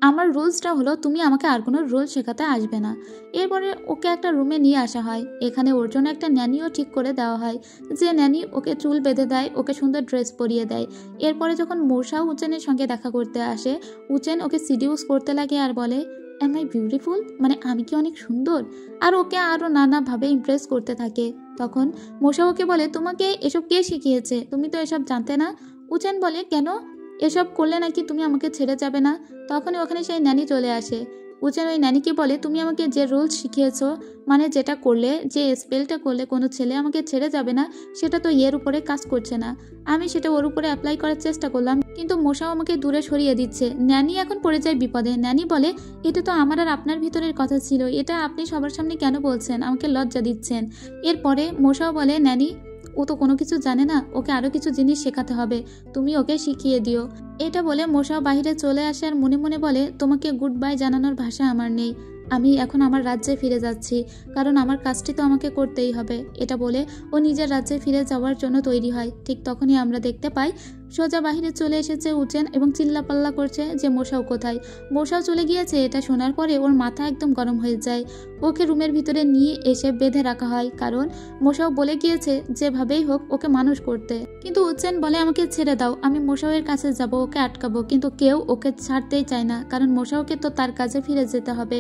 আমার রুলসটা হলো তুমি আমাকে আর কোনো রুল শেখাতে আসবে না। এরপরে ওকে একটা রুমে নিয়ে আসা হয়। এখানে ওর জন্য একটা ন্যানিও ঠিক করে দেওয়া হয়, যে ন্যানি ওকে চুল বেঁধে দেয়, ওকে সুন্দর ড্রেস পরিয়ে দেয়। এরপরে যখন মোশাও উচেনের সঙ্গে দেখা করতে আসে, উচেন ওকে সিডিউস করতে লাগে আর বলে, অ্যাম আই বিউটিফুল, মানে আমি কি অনেক সুন্দর? আর ওকে আরও নানাভাবে ইমপ্রেস করতে থাকে। তখন মোশাও ওকে বলে, তোমাকে এসব কে শিখিয়েছে? তুমি তো এসব জানতে না। উচেন বলে, কেন? এসব করলে নাকি তুমি আমাকে ছেড়ে যাবে না? তখনই ওখানে সেই ন্যানি চলে আসে। উচেন ওই ন্যানিকে বলে, তুমি আমাকে যে রুলস শিখিয়েছো, মানে যেটা করলে, যে স্পেলটা করলে কোনো ছেলে আমাকে ছেড়ে যাবে না, সেটা তো এর উপরে কাজ করছে না। আমি সেটা ওর উপরে অ্যাপ্লাই করার চেষ্টা করলাম, কিন্তু মোশাও আমাকে দূরে সরিয়ে দিচ্ছে। ন্যানি এখন পড়ে যায় বিপদে। ন্যানি বলে, এটা তো আমার আর আপনার ভিতরের কথা ছিল, এটা আপনি সবার সামনে কেন বলছেন? আমাকে লজ্জা দিচ্ছেন। এরপরে মোশাও বলে, ন্যানি ও তো কোনো কিছু জানে না, ওকে আরও কিছু জিনিস শেখাতে হবে, তুমি ওকে শিখিয়ে দিও। এটা বলে মোশাও বাহিরে চলে আসে আর মনে মনে বলে, তোমাকে গুড বাই জানানোর ভাষা আমার নেই, আমি এখন আমার রাজ্যে ফিরে যাচ্ছি, কারণ আমার কাজটি তো আমাকে করতেই হবে। এটা বলে ও নিজের রাজ্যে ফিরে যাওয়ার জন্য তৈরি হয়। ঠিক তখনই আমরা দেখতে পাই সোজা বাহিরে চলে এসেছে উচেন এবং চিল্লাপাল্লা করছে যে মোশাও কোথায়। মোশাও চলে গিয়েছে এটা শোনার পরে ওর মাথা একদম গরম হয়ে যায়। ওকে রুমের ভিতরে নিয়ে এসে বেঁধে রাখা হয়, কারণ মোশাও বলে গিয়েছে যেভাবেই হোক ওকে মানুষ করতে। কিন্তু উচেন বলে, আমাকে ছেড়ে দাও, আমি মোশাওয়ের কাছে যাব, ওকে আটকাবো। কিন্তু কেউ ওকে ছাড়তেই চায় না, কারণ মোশাওকে তো তার কাছে ফিরে যেতে হবে।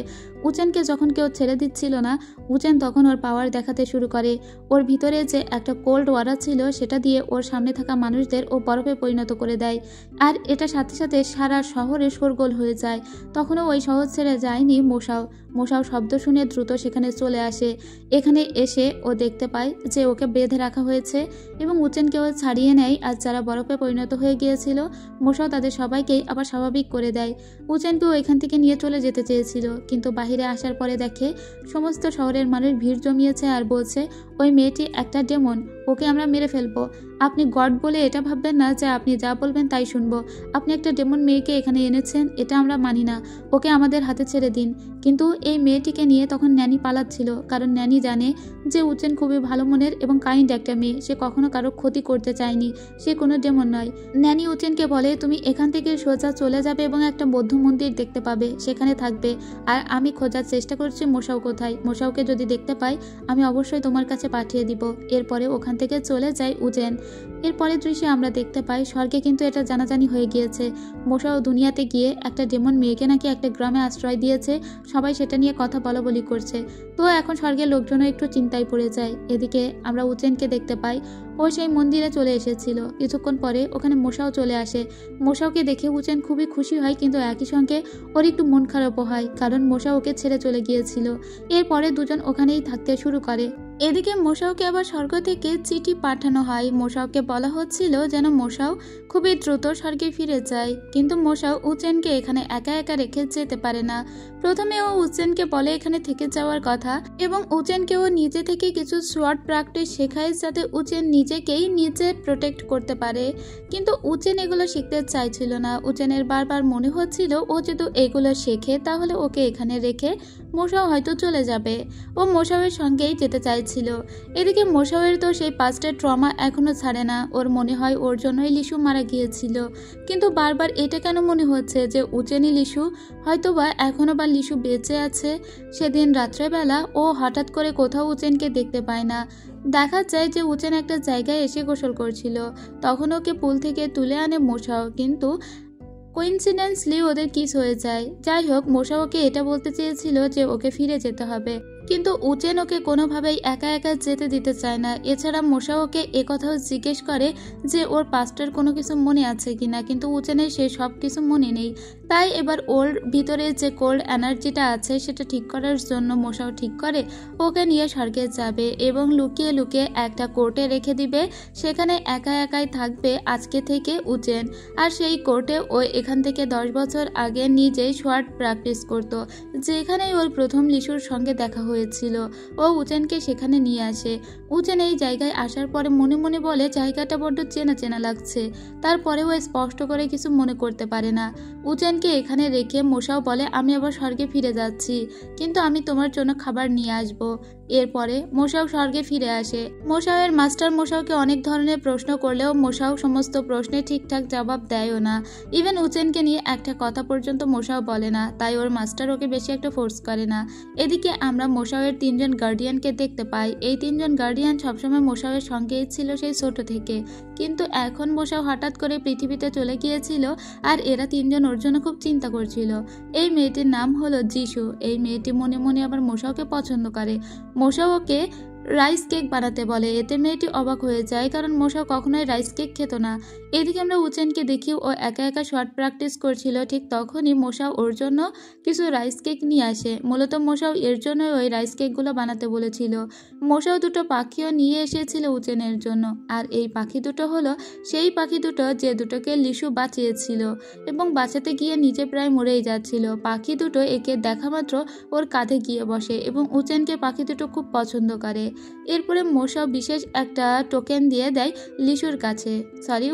উচেনকে যখন কেউ ছেড়ে দিচ্ছিল না, উচেন তখন ওর পাওয়ার দেখাতে শুরু করে। ওর ভিতরে যে একটা কোল্ড ওয়াটার ছিল সেটা দিয়ে ওর সামনে থাকা মানুষদের ও বরফে পরিণত করে দেয়। আর এটা সাথে সাথে সারা শহরে শোরগোল হয়ে যায়। তখনও ওই শহর ছেড়ে যায়নি মোশাও শব্দ শুনে দ্রুত সেখানে চলে আসে। এখানে এসে ও দেখতে পায় যে ওকে বেঁধে রাখা হয়েছে এবং উচেনকে ও ছাড়িয়ে নেয়। আর যারা বরফে পরিণত হয়ে গিয়েছিল মোশাও তাদের সবাইকেই আবার স্বাভাবিক করে দেয়। উচেনকেও এখান থেকে নিয়ে চলে যেতে চেয়েছিল, কিন্তু বাহিরে আসার পরে দেখে সমস্ত শহরের মানুষ ভিড় জমিয়েছে আর বলছে, ওই মেয়েটি একটা ডেমন, ওকে আমরা মেরে ফেলবো। আপনি গড বলে এটা ভাববেন না যে আপনি যা বলবেন তাই শুনবো। আপনি একটা ডেমন মেয়েকে এখানে এনেছেন, এটা আমরা মানি না, ওকে আমাদের হাতে ছেড়ে দিন। কিন্তু এই মেয়েটিকে নিয়ে তখন ন্যানি পালাচ্ছিল, কারণ ন্যানি জানে যে উচেন খুবই ভালো মনের এবং কাইন্ড একটা মেয়ে, সে কখনো কারো ক্ষতি করতে চায়নি, সে কোনো ডেমন নয়। ন্যানি উচেনকে বলে তুমি এখান থেকে সোজা চলে যাবে এবং একটা বৌদ্ধ মন্দির দেখতে পাবে, সেখানে থাকবে, আর আমি খোঁজার চেষ্টা করছি মোশাও কোথায়, মোশাওকে যদি দেখতে পাই আমি অবশ্যই তোমার কাছে পাঠিয়ে দিব। এরপরে ওখান থেকে চলে যায় উচেন। এরপরের দৃশ্যে আমরা দেখতে পাই স্বর্গে কিন্তু এটা জানাজানি হয়ে গিয়েছে, মোশাও দুনিয়াতে গিয়ে একটা ডেমন মেয়েকে নাকি একটা গ্রামে আশ্রয় দিয়েছে, সবাই সেটা নিয়ে কথা বলাবলি করছে। তো এখন স্বর্গের লোকজনও একটু চিন্তায় পড়ে যায়। এদিকে আমরা উচেনকে দেখতে পাই, ও সেই মন্দিরে চলে এসেছিল। কিছুক্ষণ পরে ওখানে মোশাও চলে আসে। মোশাওকে দেখে উচেন খুবই খুশি হয়, কিন্তু একই সঙ্গে ওর একটু মন খারাপও হয়, কারণ মোশাও ওকে ছেড়ে চলে গিয়েছিল। এরপরে দুজন ওখানেই থাকতে শুরু করে। এদিকে মোশাওকে আবার স্বর্গ থেকে চিঠি পাঠানো হয়। মোশাওকে বলা হচ্ছিল যেন মোশাও খুবই দ্রুত স্বর্গে ফিরে যায়, কিন্তু মোশাও উচেনকে এখানে একা একা রেখে যেতে পারে না। প্রথমে ও উচেনকে বলে এখানে থেকে যাওয়ার কথা, এবং উচেনকে ও নিজে থেকে কিছু শর্ট প্র্যাকটিস শেখায় যাতে উচেন নিজেকেই নিজে প্রোটেক্ট করতে পারে, কিন্তু উচেন এগুলো শিখতে চাইছিল না। উচেনের বারবার মনে হচ্ছিল ও যদি এগুলো শেখে তাহলে ওকে এখানে রেখে মোশাও হয়তো চলে যাবে, ও মোশাওয়ের সঙ্গেই যেতে চাইছিল। এদিকে মোশাওয়ের তো সেই পাস্টের ট্রমা এখনো ছাড়ে না, ওর মনে হয় ওর জন্যই লিসু মারা গিয়েছিল, কিন্তু বারবার এটা কেন মনে হচ্ছে যে উচেনই লিসু, হয়তোবা এখনো বা লিসু বেঁচে আছে। সেদিন রাত্রেবেলা ও হঠাৎ করে কোথাও উচেনকে দেখতে পায় না। দেখা যায় যে উচেন একটা জায়গায় এসে গোসল করছিল, তখন ওকে পুল থেকে তুলে আনে মোশাও, কিন্তু কোইন্সিডেন্সলি ওদের কিস হয়ে যায়। যাই হোক, মোশাও ওকে এটা বলতে চেয়েছিল যে ওকে ফিরে যেতে হবে, কিন্তু উচেন ওকে কোনোভাবেই একা একা যেতে দিতে চায় না। এছাড়া মোশাও ওকে একথাও জিজ্ঞেস করে যে ওর পাস্টের কোনো কিছু মনে আছে কিনা, কিন্তু উচেনের সে সব কিছু মনে নেই। তাই এবার ওর ভিতরে যে কোল্ড এনার্জিটা আছে সেটা ঠিক করার জন্য মোশাও ঠিক করে ওকে নিয়ে স্বর্গে যাবে এবং লুকিয়ে লুকিয়ে একটা কোর্টে রেখে দিবে, সেখানে একা একাই থাকবে আজকে থেকে উচেন। আর সেই কোর্টে ও এখান থেকে 10 বছর আগে নিজেই শর্ট প্র্যাকটিস করতো, যেখানেই ওর প্রথম লিসুর সঙ্গে দেখা হয়েছিল। ও উচেনকে সেখানে নিয়ে আসে। উচেন এই জায়গায় আসার পরে মনে মনে বলে জায়গাটা বড্ড চেনা চেনা লাগছে, তারপরেও স্পষ্ট করে কিছু মনে করতে পারে না। উচেনকে এখানে রেখে মোশাও বলে আমি আবার স্বর্গে ফিরে যাচ্ছি, কিন্তু আমি তোমার জন্য খাবার নিয়ে আসব। এরপরে মোশাও স্বর্গে ফিরে আসে। মোশাওয়ের মাস্টার মোশাওকে অনেক ধরনের প্রশ্ন করলেও মোশাও সমস্ত প্রশ্নে ঠিকঠাক জবাব দেয়ও না। ইভেন উচেনকে নিয়ে একটা কথা পর্যন্ত মোশাও বলে না, তাই ওর মাস্টার ওকে বেশি একটা ফোর্স করে না। এদিকে আমরা মোশাওয়ের 3 জন গার্ডিয়ানকে দেখতে পাই। এই 3 জন গার্ডিয়ান সবসময় মোশাওয়ের সঙ্গেই ছিল সেই ছোট থেকে, কিন্তু এখন মোশাও হঠাৎ করে পৃথিবীতে চলে গিয়েছিল আর এরা 3 জন ওর জন্য খুব চিন্তা করছিল। এই মেয়েটির নাম হলো যিশু। এই মেয়েটি মনে মনে আবার মোশাওকে পছন্দ করে। মোশাও ওকে রাইস কেক বানাতে বলে, এতে মেয়েটি অবাক হয়ে যায়, কারণ মোশাও কখনোই রাইস কেক খেত না। এদিকে আমরা উচেনকে দেখি ও একা একা শর্ট প্র্যাকটিস করছিল, ঠিক তখনই মোশাও ওর জন্য কিছু রাইস কেক নিয়ে আসে। মূলত মোশাও এর জন্যই ওই রাইস কেকগুলো বানাতে বলেছিল। মোশাও 2টো পাখিও নিয়ে এসেছিল উচেনের জন্য, আর এই পাখি দুটো হলো সেই পাখি দুটো যে দুটোকে লিসু বাঁচিয়েছিল এবং বাঁচাতে গিয়ে নিজে প্রায় মরেই যাচ্ছিল। পাখি দুটো একে দেখা মাত্র ওর কাঁধে গিয়ে বসে এবং উচেনকে পাখি দুটো খুব পছন্দ করে। এরপরে মোশাও বিশেষ একটা টোকেন দিয়ে দেয় লিসুর কাছে,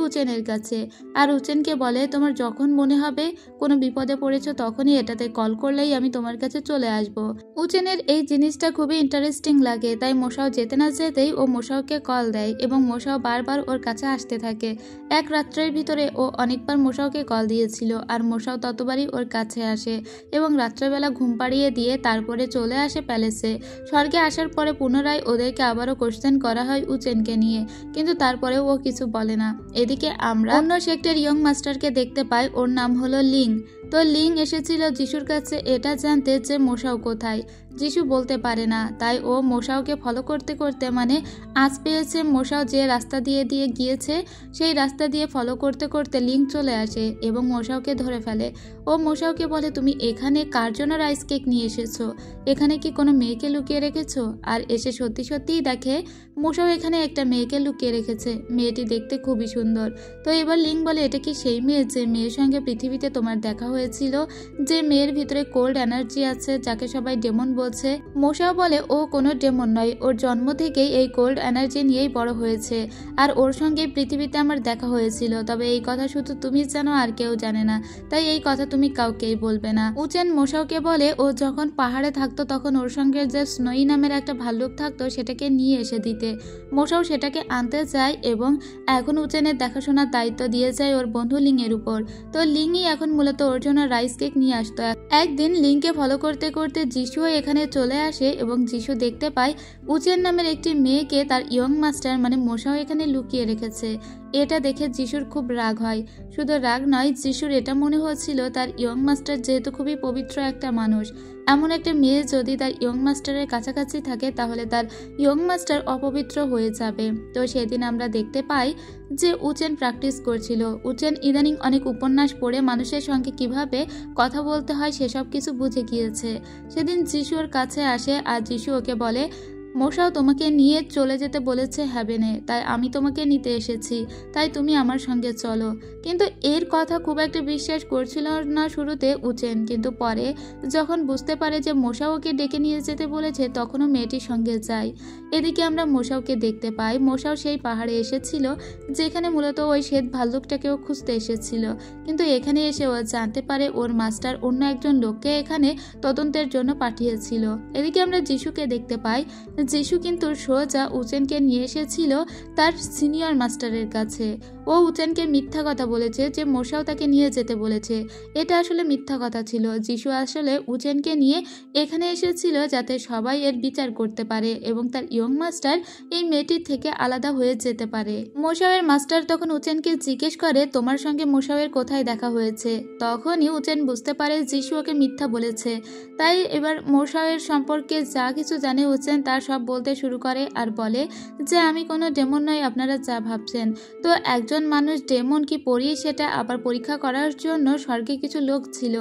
উচেনের কাছে, আর উচেনকে বলে তোমার যখন মনে হবে কোনো বিপদে পড়েছো তখনই এটাতে কল করলেই আমি তোমার কাছে চলে আসব। উচেনের এই জিনিসটা খুবই ইন্টারেস্টিং লাগে, তাই মোশাও যেতে না যেতেই ও মোশাওকে কল দেয় এবং মোশাও বারবার ওর কাছে আসতে থাকে। এক রাত্রের ভিতরে ও অনেকবার মোশাওকে কল দিয়েছিল, আর মোশাও ততবারই ওর কাছে আসে এবং রাত্রেবেলা ঘুম পাড়িয়ে দিয়ে তারপরে চলে আসে প্যালেসে। স্বর্গে আসার পরে পুনরায় ওদেরকে আবারও কোশ্চেন করা হয় উচেনকে নিয়ে, কিন্তু তারপরেও ও কিছু বলে না। এদিকে আমরা অন্য সেক্টর ইয়ং মাস্টারকে দেখতে পাই, ওর নাম হলো লিং। তো লিং এসেছিল যিশুর কাছে এটা জানতে যে মোশাও কোথায়। যিশু বলতে পারে না, তাই ও মোশাওকে ফলো করতে করতে, মানে আজ পেয়েছে মোশাও যে রাস্তা দিয়ে গিয়েছে সেই রাস্তা দিয়ে ফলো করতে করতে লিং চলে আসে এবং মোশাওকে ধরে ফেলে। ও মোশাওকে বলে তুমি এখানে কার জন্য রাইস কেক নিয়ে এসেছো, এখানে কি কোনো মেয়েকে লুকিয়ে রেখেছো? আর এসে সত্যি সত্যিই দেখে মোশাও এখানে একটা মেয়েকে লুকিয়ে রেখেছে। মেয়েটি দেখতে খুবই সুন্দর। তো এবার লিং বলে এটা কি সেই মেয়ে যে মেয়ের সঙ্গে পৃথিবীতে তোমার দেখা হয়েছিল, যে মেয়ের ভিতরে কোল্ড এনার্জি আছে, যাকে সবাই ডেমন বলছে, বলছে। মোশাও বলে ও কোনো ডেমন নয়, ওর জন্ম থেকেই এই কোল্ড এনার্জি নিয়েই বড় হয়েছে, আর ওর সঙ্গে পৃথিবীতে আমার দেখা হয়েছিল। তবে এই কথা শুধু তুমি জানো, আর কেউ জানে না, তাই এই কথা তুমি কাউকেই বলবে না। উচেন মোশাওকে বলে ও যখন পাহাড়ে থাকতো তখন ওর সঙ্গে যে স্নোই নামের একটা ভাল্লুক থাকতো সেটাকে নিয়ে এসে দিতে। মোশাও সেটাকে আনতে চায় এবং এখন উচেনের দেখাশোনার দায়িত্ব দিয়ে যায় ওর বন্ধু লিংয়ের উপর। তো লিংই এখন মূলত ওর জন্য রাইস কেক নিয়ে আসতো। একদিন লিংকে ফলো করতে করতে যিশুও এখানে চলে আসে এবং যিশু দেখতে পায় উচেন নামের একটি মেয়েকে তার ইয়ং মাস্টার মানে মোশাও এখানে লুকিয়ে রেখেছে। এটা দেখে যিশুর খুব রাগ হয়। শুধু রাগ নয়, যিশুর এটা মনে হচ্ছিল তার ইয়ং মাস্টার যেহেতু খুবই পবিত্র একটা মানুষ, এমন একটা মেয়ে যদি তার ইয়ং মাস্টারের কাছাকাছি থাকে তাহলে তার ইয়ং মাস্টার অপবিত্র হয়ে যাবে। তো সেদিন আমরা দেখতে পাই যে উচেন প্র্যাকটিস করছিল। উচেন ইদানিং অনেক উপন্যাস পড়ে মানুষের সঙ্গে কিভাবে কথা বলতে হয় সেসব কিছু বুঝে গিয়েছে। সেদিন যিশুর কাছে আসে আর যিশু ওকে বলে, মোশাও তোমাকে নিয়ে চলে যেতে বলেছে হ্যাভেনে, তাই আমি তোমাকে নিতে এসেছি, তাই তুমি আমার সঙ্গে চলো। কিন্তু এর কথা খুব একটা বিশ্বাস করছিল না শুরুতে উচেন, কিন্তু পরে যখন বুঝতে পারে যে মোশাও ওকে ডেকে নিয়ে যেতে বলেছে তখনও মেয়েটির সঙ্গে যায়। এদিকে আমরা মোশাওকে দেখতে পাই। মোশাও সেই পাহাড়ে এসেছিল যেখানে মূলত ওই শ্বেত ভাল্লুকটাকেও খুঁজতে এসেছিল, কিন্তু এখানে এসে ও জানতে পারে ওর মাস্টার অন্য একজন লোককে এখানে তদন্তের জন্য পাঠিয়েছিল। এদিকে আমরা যিশুকে দেখতে পাই। যিশু কিন্তু সোজা উচেনকে নিয়ে এসেছিল তার সিনিয়র মাস্টারের কাছে। ও উচেনকে মিথ্যা কথা বলেছে যে মোশাও তাকে নিয়ে যেতে বলেছে। এটা আসলে মিথ্যা কথা ছিল। যিশু আসলে উচেনকে নিয়ে এখানে এসেছিল যাতে সবাই এর বিচার করতে পারে এবং তার ইয়ং মাস্টার এই মেয়েটির থেকে আলাদা হয়ে যেতে পারে। মোশাওয়ের মাস্টার তখন উচেনকে জিজ্ঞেস করে, তোমার সঙ্গে মোশাওয়ের কোথায় দেখা হয়েছে? তখনই উচেন বুঝতে পারে যিশু ওকে মিথ্যা বলেছে। তাই এবার মোশাওয়ের সম্পর্কে যা কিছু জানে উচেন তার সব বলতে শুরু করে আর বলে যে আমি কোনো ডেমন নই আপনারা যা ভাবছেন। তো একজন মানুষ ডেমন কি পরি সেটা আবার পরীক্ষা করার জন্য স্বর্গে কিছু লোক ছিল,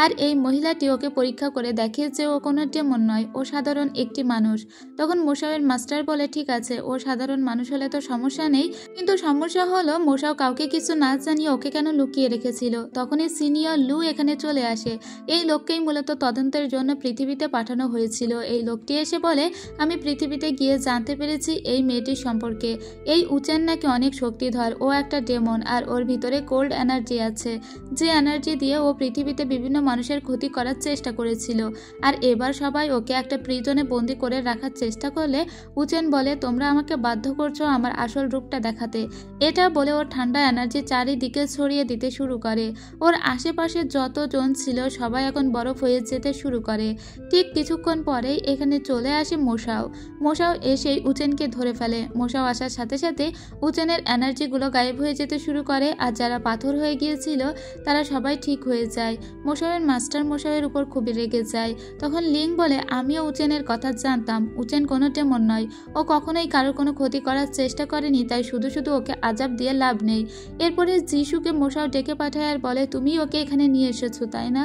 আর এই মহিলাটি ওকে পরীক্ষা করে দেখে যে ও কোনো ডেমন নয়, ও সাধারণ একটি মানুষ। তখন মোশাওয়ের মাস্টার বলে, ঠিক আছে, ও সাধারণ মানুষ হলে তো সমস্যা নেই, কিন্তু সমস্যা হলো মোশাও কাউকে কিছু না জানিয়ে ওকে কেন লুকিয়ে রেখেছিল। তখনই সিনিয়র লু এখানে চলে আসে। এই লোককেই মূলত তদন্তের জন্য পৃথিবীতে পাঠানো হয়েছিল। এই লোকটি এসে বলে, আমি পৃথিবীতে গিয়ে জানতে পেরেছি এই মেয়েটির সম্পর্কে। এই উচেন নাকি অনেক শক্তিধর, ও একটা ডেমন, আর ওর ভিতরে কোল্ড এনার্জি আছে, যে এনার্জি দিয়ে ও পৃথিবীতে বিভিন্ন মানুষের ক্ষতি করার চেষ্টা করেছিল। আর এবার সবাই ওকে একটা প্রিজনে বন্দি করে রাখার চেষ্টা করলে উচেন বলে, তোমরা আমাকে বাধ্য করছো আমার আসল রূপটা দেখাতে। এটা বলে ওর ঠান্ডা এনার্জি চারিদিকে ছড়িয়ে দিতে শুরু করে। ওর আশেপাশে যতজন ছিল সবাই এখন বরফ হয়ে যেতে শুরু করে। ঠিক কিছুক্ষণ পরেই এখানে চলে আসে মোশাও। মোশাও এসেই উচেনকে ধরে ফেলে। মোশাও আসার সাথে সাথে উচেনের এনার্জিগুলো গায়েব হয়ে যেতে শুরু করে, আর যারা পাথর হয়ে গিয়েছিল তারা সবাই ঠিক হয়ে যায়। মোশাওয়ের মাস্টার মোশাওয়ের উপর খুবই রেগে যায়। তখন লিং বলে, আমিও উচেনের কথা জানতাম, উচেন কোনো ডেমন নয়, ও কখনোই কারোর কোনো ক্ষতি করার চেষ্টা করেনি, তাই শুধু শুধু ওকে আজাব দিয়ে লাভ নেই। এরপরে যিশুকে মোশাও ডেকে পাঠায় আর বলে, তুমি ওকে এখানে নিয়ে এসেছো তাই না?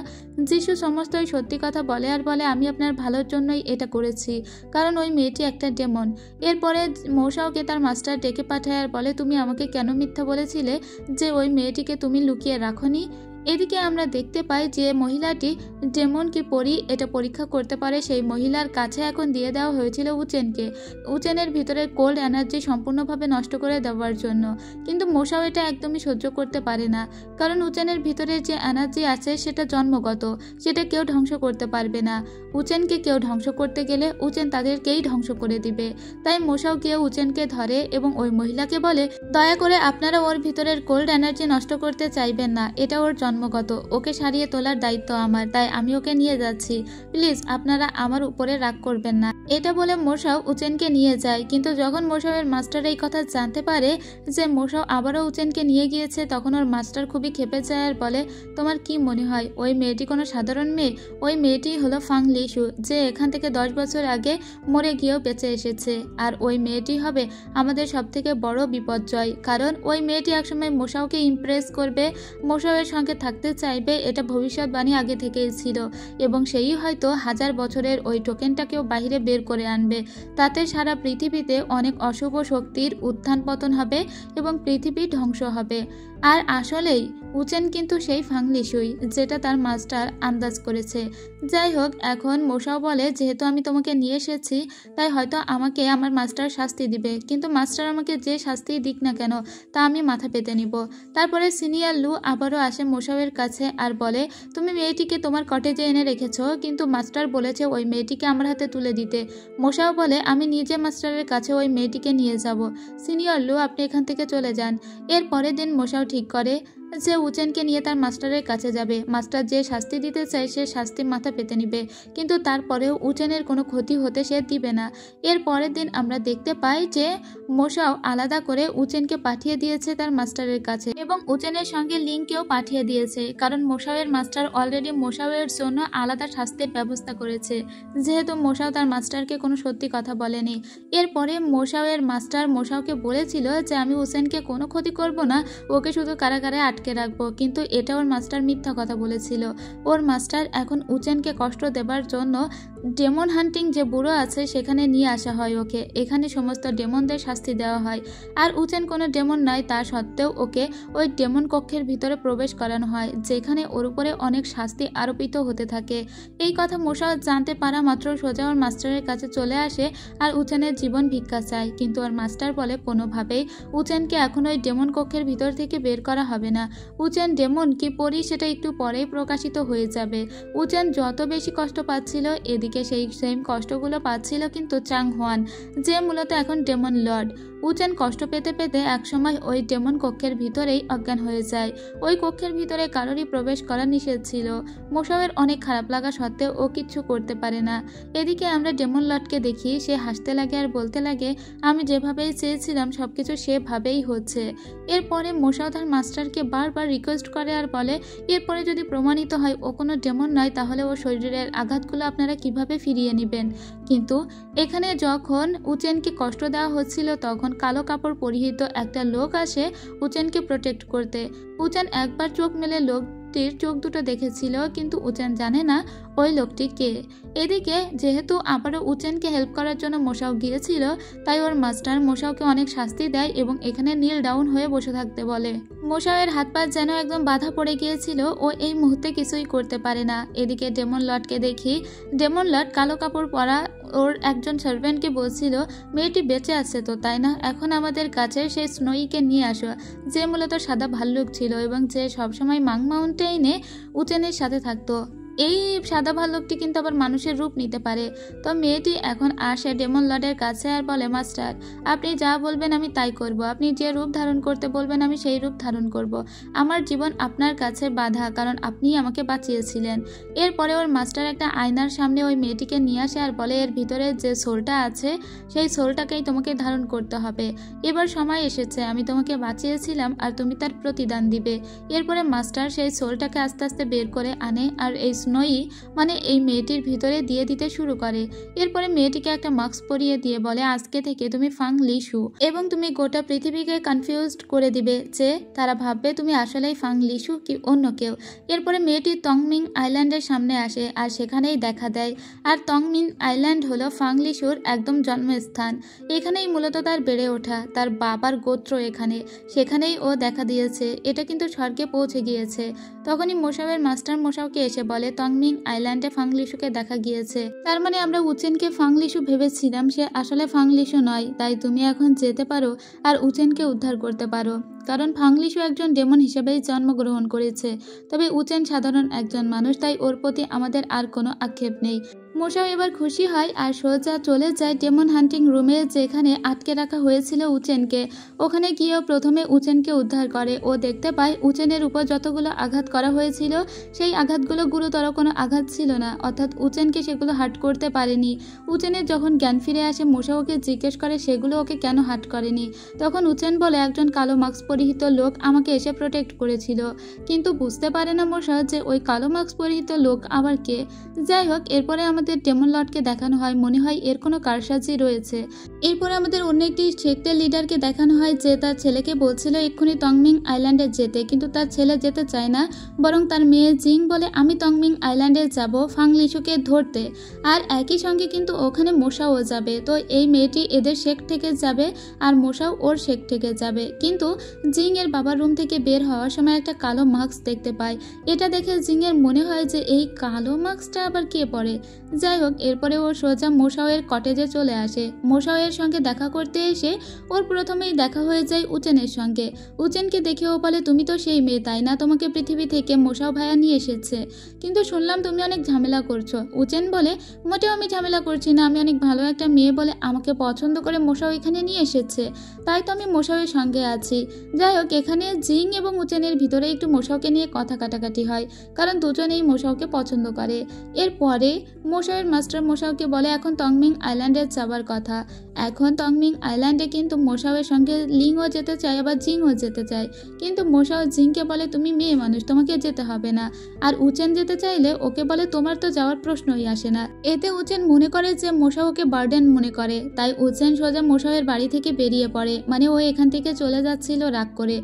যিশু সমস্তই সত্যি কথা বলে আর বলে, আমি আপনার ভালোর জন্যই এটা করেছি, কারণ ওই মেয়েটি একটা ডেমন। এরপরে মোশাওকে তার মাস্টার ডেকে পাঠায় আর বলে, তুমি আমাকে কেন মিথ্যা বলেছিলে যে ওই মেয়েটিকে তুমি লুকিয়ে রাখোনি? এদিকে আমরা দেখতে পাই যে মহিলাটি ডেমন কি পরি এটা পরীক্ষা করতে পারে সেই মহিলার কাছে এখন দিয়ে দেওয়া হয়েছিল উচেনকে, উচেনের ভিতরে কোল্ড এনার্জি সম্পূর্ণভাবে নষ্ট করে দেওয়ার জন্য। কিন্তু মোশাও এটা একদমই সহ্য করতে পারে না, কারণ উচেনের ভিতরে যে এনার্জি আছে সেটা জন্মগত, সেটা কেউ ধ্বংস করতে পারবে না। উচেনকে কেউ ধ্বংস করতে গেলে উচেন তাদেরকেই ধ্বংস করে দিবে। তাই মোশাও গিয়ে উচেনকে ধরে এবং ওই মহিলাকে বলে, দয়া করে আপনারা ওর ভিতরের কোল্ড এনার্জি নষ্ট করতে চাইবেন না, এটা ওর জন্মগত, ওকে সারিয়ে তোলার দায়িত্ব আমার, তাই আমি ওকে নিয়ে যাচ্ছি, প্লিজ আপনারা আমার উপরে রাগ করবেন না। এটা বলে মোশাও উচেনকে নিয়ে যায়। কিন্তু যখন মোশাওয়ের মাস্টার এই কথা জানতে পারে যে মোশাও আবারও উচেনকে নিয়ে গিয়েছে, তখন ওর মাস্টার খুবই ক্ষেপে যায় আর বলে, তোমার কি মনে হয় ওই মেয়েটি কোনো সাধারণ মেয়ে? ওই মেয়েটি হলো ফাং লিশু, যে এখান থেকে 10 বছর আগে মরে গিয়েও বেঁচে এসেছে। আর ওই মেয়েটি হবে আমাদের সবথেকে বড় বিপর্যয়, কারণ ওই মেয়েটি একসময় মোশাওকে ইমপ্রেস করবে, মোশাওয়ের সঙ্গে থাকতে চাইবে, এটা ভবিষ্যৎবাণী আগে থেকেই ছিল, এবং সেই হয়তো 1000 বছরের ওই টোকেনটাকেও বাইরে বের করে আনবে। তাতে সারা পৃথিবীতে অনেক অশুভ শক্তির উত্থান পতন হবে এবং পৃথিবী ধ্বংস হবে। আর আসলেই উচেন কিন্তু সেই ফাংলিশুই যেটা তার মাস্টার আন্দাজ করেছে। যাই হোক, এখন মোশাও বলে যেহেতু আমি তোমাকে নিয়ে এসেছি তাই হয়তো আমাকে আমার মাস্টার শাস্তি দিবে, কিন্তু মাস্টার আমাকে যে শাস্তি দিক না কেন তা আমি মাথা পেতে নিব। তারপরে সিনিয়র লু আবারও আসে মোশাওয়ের কাছে আর বলে, তুমি মেয়েটিকে তোমার কটেজে এনে রেখেছো, কিন্তু মাস্টার বলেছে ওই মেয়েটিকে আমার হাতে তুলে দিতে। মোশাও বলে, আমি নিজে মাস্টারের কাছে ওই মেয়েটিকে নিয়ে যাব। সিনিয়র লু, আপনি এখান থেকে চলে যান। এর পরের দিন মোশাও ঠিক করে যে উচেনকে নিয়ে তার মাস্টারের কাছে যাবে। মাস্টার যে শাস্তি দিতে চায় সে শাস্তি মাথা পেতে নিবে, কিন্তু তারপরেও উচেনের কোনো ক্ষতি হতে সে দিবে না। এর পরের দিন আমরা দেখতে পাই যে মোশাও আলাদা করে উচেনকে পাঠিয়ে দিয়েছে তার মাস্টারের কাছে এবং উচেনের সঙ্গে লিংকেও পাঠিয়ে দিয়েছে, কারণ মোশাওয়ের মাস্টার অলরেডি মোশাওয়ের জন্য আলাদা শাস্তির ব্যবস্থা করেছে, যেহেতু মোশাও তার মাস্টারকে কোনো সত্যি কথা বলেনি। এরপরে মোশাওয়ের মাস্টার মোশাওকে বলেছিল যে আমি উচেনকে কোনো ক্ষতি করব না, ওকে শুধু কারাগারে আটকে রাখবো, কিন্তু এটা ওর মাস্টার মিথ্যা কথা বলেছিল। ওর মাস্টার এখন উচেনকে কষ্ট দেবার জন্য ডেমন হান্টিং যে বুড়ো আছে সেখানে নিয়ে আসা হয় ওকে। এখানে সমস্ত ডেমনদের শাস্তি দেওয়া হয়, আর উচেন কোনো ডেমন নয় তা সত্ত্বেও ওকে ওই ডেমন কক্ষের ভিতরে প্রবেশ করানো হয়, যেখানে ওর উপরে অনেক শাস্তি আরোপিত হতে থাকে। এই কথা মোশাও জানতে পারা মাত্র সোজা ওর মাস্টারের কাছে চলে আসে আর উচেনের জীবন ভিক্ষা চায়, কিন্তু ওর মাস্টার বলে কোনোভাবেই উচেনকে এখন ওই ডেমন কক্ষের ভিতর থেকে বের করা হবে না। উচেন ডেমন কি পরি সেটা একটু পরেই প্রকাশিত হয়ে যাবে। উচেন যত বেশি কষ্ট পাচ্ছিল এদিকে সেই সেম কষ্টগুলো পাচ্ছিল কিন্তু চাং হোয়ান, যে মূলত এখন ডেমন লর্ড। উচেন কষ্ট পেতে পেতে একসময় ওই ডেমন কক্ষের ভিতরেই অজ্ঞান হয়ে যায়। ওই কক্ষের ভিতরে কারোরই প্রবেশ করা নিষেধ ছিল। মোশাওয়ের অনেক খারাপ লাগা সত্ত্বেও ও কিচ্ছু করতে পারে না। এদিকে আমরা ডেমন লর্ডকে দেখি, সে হাসতে লাগে আর বলতে লাগে, আমি যেভাবেই চেয়েছিলাম সবকিছু সেভাবেই হচ্ছে। এরপরে মোশাও তার মাস্টারকে বারবার রিকোয়েস্ট করে আর বলে, এরপরে যদি প্রমাণিত হয় ও কোনো ডেমন নয় তাহলে ও শরীরের আঘাতগুলো আপনারা কিভাবে ফিরিয়ে নেবেন। কিন্তু এখানে যখন উচেনকে কষ্ট দেওয়া হচ্ছিল তখন কালো কাপড় পরিহিত একটা লোক আসে উচেনকে প্রোটেক্ট করতে। উচেন একবার চোখ মেলে লোকটির চোখ দুটো দেখেছিল, কিন্তু উচেন জানে না ওই লোকটি কে। এদিকে যেহেতু আবারও উচেনকে হেল্প করার জন্য মোশাও গিয়েছিল তাই ওর মাস্টার মোশাওকে অনেক শাস্তি দেয় এবং এখানে নীল ডাউন হয়ে বসে থাকতে বলে। মোশাওয়ের হাত পা যেন একদম বাধা পড়ে গিয়েছিল, ও এই মুহূর্তে কিছুই করতে পারে না। এদিকে ডেমন লর্ডকে দেখি, ডেমন লর্ড কালো কাপড় পরা ওর একজন সার্ভেন্টকে বলছিল, মেয়েটি বেঁচে আছে তো তাই না, এখন আমাদের কাছে সেই স্নোইকে নিয়ে আসো, যে মূলত সাদা ভাল্লুক ছিল এবং যে সবসময় মাং মাউন্টেইনে উচেনের সাথে থাকতো। এই সাদা ভাল্লুকটি কিন্তু আবার মানুষের রূপ নিতে পারে। তো মেয়েটি এখন আসে ডেমন লর্ডের কাছে আর বলে, মাস্টার আপনি যা বলবেন আমি তাই করব, আপনি যে রূপ ধারণ করতে বলবেন আমি সেই রূপ ধারণ করব। আমার জীবন আপনার কাছে বাধা, কারণ আপনিই আমাকে বাঁচিয়েছিলেন। এরপরে ওর মাস্টার একটা আয়নার সামনে ওই মেয়েটিকে নিয়ে আসে আর বলে, এর ভিতরে যে সোলটা আছে সেই সোলটাকেই তোমাকে ধারণ করতে হবে। এবার সময় এসেছে, আমি তোমাকে বাঁচিয়েছিলাম আর তুমি তার প্রতিদান দিবে। এরপরে মাস্টার সেই সোলটাকে আস্তে আস্তে বের করে আনে আর এই স্নোই মানে এই মেয়েটির ভিতরে দিয়ে দিতে শুরু করে। এরপরে মেয়েটিকে একটা মাস্ক পরিয়ে দিয়ে বলে, আজকে থেকে তুমি ফাং লিশু এবং তুমি গোটা পৃথিবীকে কনফিউজড করে দিবে যে তারা ভাববে তুমি আসলেই ফাং লিশু কি অন্য কেউ। এরপরে মেয়েটি তংমিং আইল্যান্ডের সামনে আসে আর সেখানেই দেখা দেয়। আর তংমিং আইল্যান্ড হলো ফাং লিশুর একদম জন্মস্থান। এখানেই মূলত তার বেড়ে ওঠা, তার বাবার গোত্র এখানে, সেখানেই ও দেখা দিয়েছে। এটা কিন্তু স্বর্গে পৌঁছে গিয়েছে। তখনই মোশাওয়ের মাস্টার মোশাওকে এসে বলে, তংমিং আইল্যান্ডে ফাং লিশুকে দেখা গিয়েছে। তার মানে আমরা উচেনকে ফাং লিশু ভেবেছিলাম, সে আসলে ফাং লিশু নয়। তাই তুমি এখন যেতে পারো আর উচেনকে উদ্ধার করতে পারো, কারণ ফাং লিশু একজন ডেমন হিসেবেই জন্মগ্রহণ করেছে। তবে উচেন সাধারণ একজন মানুষ, তাই ওর প্রতি আমাদের আর কোনো আক্ষেপ নেই। মোশাও এবার খুশি হয় আর সোজা চলে যায় ডেমন হান্টিং রুমে, যেখানে আটকে রাখা হয়েছিল উচেনকে। ওখানে গিয়েও প্রথমে উচেনকে উদ্ধার করে। ও দেখতে পায় উচেনের উপর যতগুলো আঘাত করা হয়েছিল সেই আঘাতগুলো গুরুতর কোনো আঘাত ছিল না, অর্থাৎ উচেনকে সেগুলো হার্ট করতে পারেনি। উচেনের যখন জ্ঞান ফিরে আসে মোশাও ওকে জিজ্ঞেস করে সেগুলো ওকে কেন হার্ট করেনি। তখন উচেন বলে, একজন কালো মাস্ক পরিহিত লোক আমাকে এসে প্রোটেক্ট করেছিল। কিন্তু বুঝতে পারে না মোশাও যে ওই কালো মাস্ক পরিহিত লোক আবার কে। যাই হোক, এরপরে আমাদের ডেমন লর্ডকে দেখানো হয়, মনে হয় এর কোনো কারসাজি রয়েছে। এরপরে আমাদের অন্য একটি সেক্টের লিডারকে দেখানো হয় যে তার ছেলেকে বলছিল এক্ষুনি তংমিং আইল্যান্ডে যেতে, কিন্তু তার ছেলে যেতে চায় না, বরং তার মেয়ে জিং বলে আমি তংমিং আইল্যান্ডে যাব ফাং লিশুকে ধরতে। আর একই সঙ্গে কিন্তু ওখানে মোশাও যাবে। তো এই মেয়েটি এদের সেক্ট থেকে যাবে আর মোশাও ওর সেক্ট থেকে যাবে। কিন্তু জিং এর বাবার রুম থেকে বের হওয়ার সময় একটা কালো মাস্ক দেখতে পায়। এটা দেখে জিং এর মনে হয় যে এই কালো মাস্কটা আবার কে পরে। যাই হোক, এরপরে ও সোজা মোশাওয়ের কটেজে চলে আসে। মোশাওয়ের সঙ্গে দেখা করতে এসে ওর প্রথমেই দেখা হয়ে যায় উচেনের সঙ্গে। উচেনকে দেখে ও বলে, তুমি তো সেই মেয়ে তাই না, তোমাকে পৃথিবী থেকে মোশাও ভাইয়া নিয়ে এসেছে, কিন্তু শুনলাম তুমি অনেক ঝামেলা করছো। উচেন বলে, মোটেও আমি ঝামেলা করছি না, আমি অনেক ভালো একটা মেয়ে বলে আমাকে পছন্দ করে মোশাও এখানে নিয়ে এসেছে, তাই তো আমি মোশাওয়ের সঙ্গে আছি। যাই হোক, এখানে জিং এবং উচেনের ভিতরে একটু মোশাওকে নিয়ে কথা কাটাকাটি হয়, কারণ দুজনেই মোশাওকে পছন্দ করে। এরপরে মোশাওয়ের মাস্টার মোশাওকে বলে এখন তংমিং আইল্যান্ডে যাবার কথা। এখন তংমিং আইল্যান্ডে কিন্তু মোশাওয়ের সঙ্গে লিংও যেতে চায়, আবার জিংও যেতে চায়, কিন্তু মোশাও জিংকে বলে তুমি মেয়ে মানুষ, তোমাকে যেতে হবে না। আর উচেন যেতে চাইলে ওকে বলে তোমার তো যাওয়ার প্রশ্নই আসে না। এতে উচেন মনে করে যে মোশাও ওকে বার্ডেন মনে করে, তাই উচেন সোজা মোশাওয়ের বাড়ি থেকে বেরিয়ে পড়ে, মানে ও এখান থেকে চলে যাচ্ছিল রাগ করে।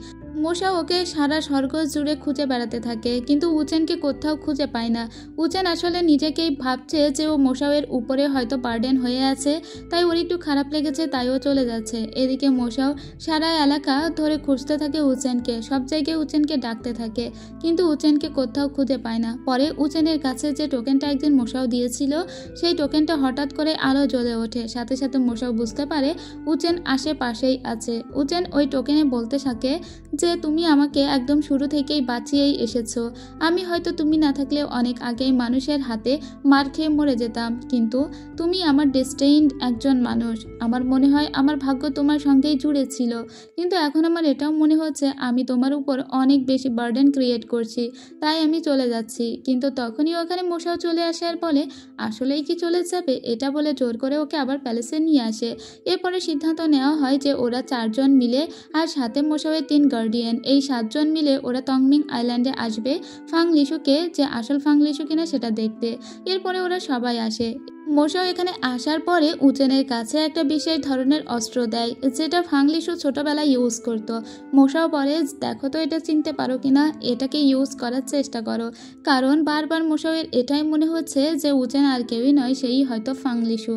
মোশাও ওকে সারা স্বর্গ জুড়ে খুঁজে বেড়াতে থাকে, কিন্তু উচেনকে কোথাও খুঁজে পায় না। উচেন আসলে নিজেকেই ভাবছে যে ও মোশাওয়ের উপরে হয়তো বার্ডেন হয়ে আছে, তাই ওর একটু খারাপ লেগেছে, তাই ও চলে যাচ্ছে। এদিকে মোশাও সারা এলাকা ধরে খুঁজতে থাকে উচেনকে, সব জায়গায় উচেনকে ডাকতে থাকে, কিন্তু উচেনকে কোথাও খুঁজে পায় না। পরে উচেনের কাছে যে টোকেনটা একদিন মোশাও দিয়েছিল, সেই টোকেনটা হঠাৎ করে আলো জ্বলে ওঠে, সাথে সাথে মোশাও বুঝতে পারে উচেন আশেপাশেই আছে। উচেন ওই টোকেনে বলতে থাকে যে তুমি আমাকে একদম শুরু থেকেই বাঁচিয়েই এসেছো, আমি হয়তো তুমি না থাকলে অনেক আগেই মানুষের হাতে মার খেয়ে মরে যেতাম, কিন্তু তুমি আমার ডেস্টিনড একজন মানুষ। আমার মনে হয় আমার ভাগ্য তোমার সঙ্গেই জুড়ে ছিল, কিন্তু এখন আমার এটাও মনে হচ্ছে আমি তোমার উপর অনেক বেশি বার্ডেন ক্রিয়েট করছি, তাই আমি চলে যাচ্ছি। কিন্তু তখনই ওখানে মোশাও চলে আসে আর বলে, আসলেই কি চলে যাবে? এটা বলে জোর করে ওকে আবার প্যালেসে নিয়ে আসে। এরপরে সিদ্ধান্ত নেওয়া হয় যে ওরা 4 জন মিলে আর সাথে মোশাওয়ের 3 গার্ডিয়ান, এই 7 জন মিলে ওরা তংমিং আইল্যান্ডে আসবে ফাং লিশুকে, যে আসল ফাং লিশু কিনা সেটা দেখতে। এরপরে ওরা সবাই আসে। মোশাও এখানে আসার পরে উচেনের কাছে একটা বিশেষ ধরনের অস্ত্র দেয়, যেটা ফাং লিশু ছোটবেলায় ইউজ করতো। মোশাও বলে, দেখো তো এটা চিনতে পারো কিনা, এটাকে ইউজ করার চেষ্টা করো, কারণ বারবার মোশাওয়ের এটাই মনে হচ্ছে যে উচেন আর কেউই নয়, সেই হয়তো ফাং লিশু।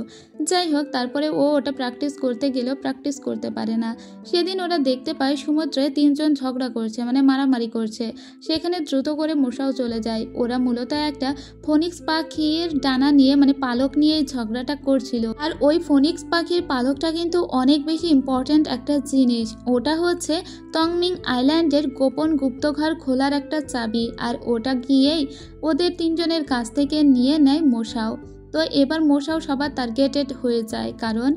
যাই হোক, তারপরে ও ওটা প্র্যাকটিস করতে গেলেও প্র্যাকটিস করতে পারে না। সেদিন ওরা দেখতে পায় সমুদ্রে 3 জন ঝগড়া করছে, মানে মারামারি করছে। সেখানে দ্রুত করে মোশাও চলে যায়। ওরা মূলত একটা ফোনিক্স পাখির ডানা নিয়ে, মানে পালক নিয়ে এই ঝগড়াটা করছিল। আর ওই ফোনিক্স পাখির পালকটা কিন্তু অনেক বেশি ইম্পর্ট্যান্ট একটা জিনিস, ওটা হচ্ছে তংমিং আইল্যান্ডের গোপন গুপ্তঘর খোলার একটা চাবি, আর ওটা গিয়েই ওদের 3 জনের কাছ থেকে নিয়ে নেয় মোশাও। তো এবার মোশাও সবার টার্গেটেড হয়ে যায়, কারণ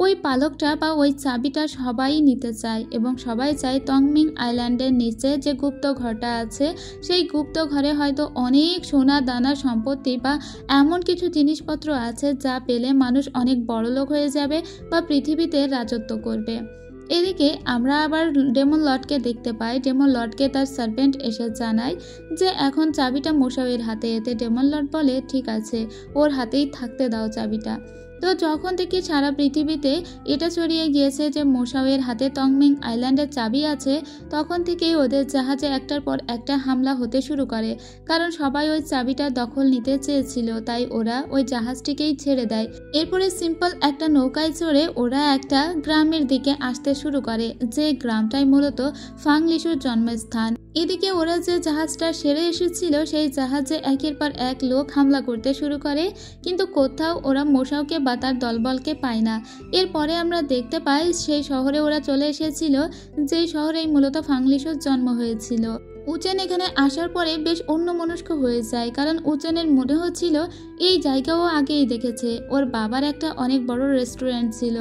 ওই পালকটা বা ওই চাবিটা সবাই নিতে চায়, এবং সবাই চায় তংমিং আইল্যান্ডের নিচে যে গুপ্ত ঘরটা আছে, সেই গুপ্ত ঘরে হয়তো অনেক সোনা দানা সম্পত্তি বা এমন কিছু জিনিসপত্র আছে যা পেলে মানুষ অনেক বড়লোক হয়ে যাবে বা পৃথিবীতে রাজত্ব করবে। এদিকে আমরা আবার ডেমন লর্ডকে দেখতে পাই। ডেমন লর্ডকে তার সার্ভেন্ট এসে জানায় যে এখন চাবিটা মোশাওয়ের হাতে। এতে ডেমন লর্ড বলে, ঠিক আছে, ওর হাতেই থাকতে দাও চাবিটা। তো যখন থেকে সারা পৃথিবীতে এটা ছড়িয়ে গিয়েছে যে মোশাওয়ের হাতে তংমিং আইল্যান্ডের চাবি আছে, তখন থেকেই ওদের জাহাজে একটার পর একটা হামলা হতে শুরু করে, কারণ সবাই ওই চাবিটা দখল নিতে চেয়েছিল, তাই ওরা ওই জাহাজটিকেই ছেড়ে দেয়। এরপরে সিম্পল একটা নৌকায় চড়ে ওরা একটা গ্রামের দিকে আসতে শুরু করে, যে গ্রামটাই মূলত ফাং লিশুর জন্মস্থান। এদিকে ওরা যে জাহাজটা সেরে এসেছিল, সেই জাহাজে একের পর এক লোক হামলা করতে শুরু করে, কিন্তু কোথাও ওরা মোশাওকে বা তার দলবলকে পায় না। এরপরে আমরা দেখতে পাই সেই শহরে ওরা চলে এসেছিল, যেই শহরেই মূলত ফাং লিশুর জন্ম হয়েছিল। উচেন এখানে আসার পরে বেশ অন্যমনস্ক হয়ে যায়, কারণ উচেনের মনে হচ্ছিল এই জায়গাও আগেই দেখেছে। ওর বাবার একটা অনেক বড় রেস্টুরেন্ট ছিল,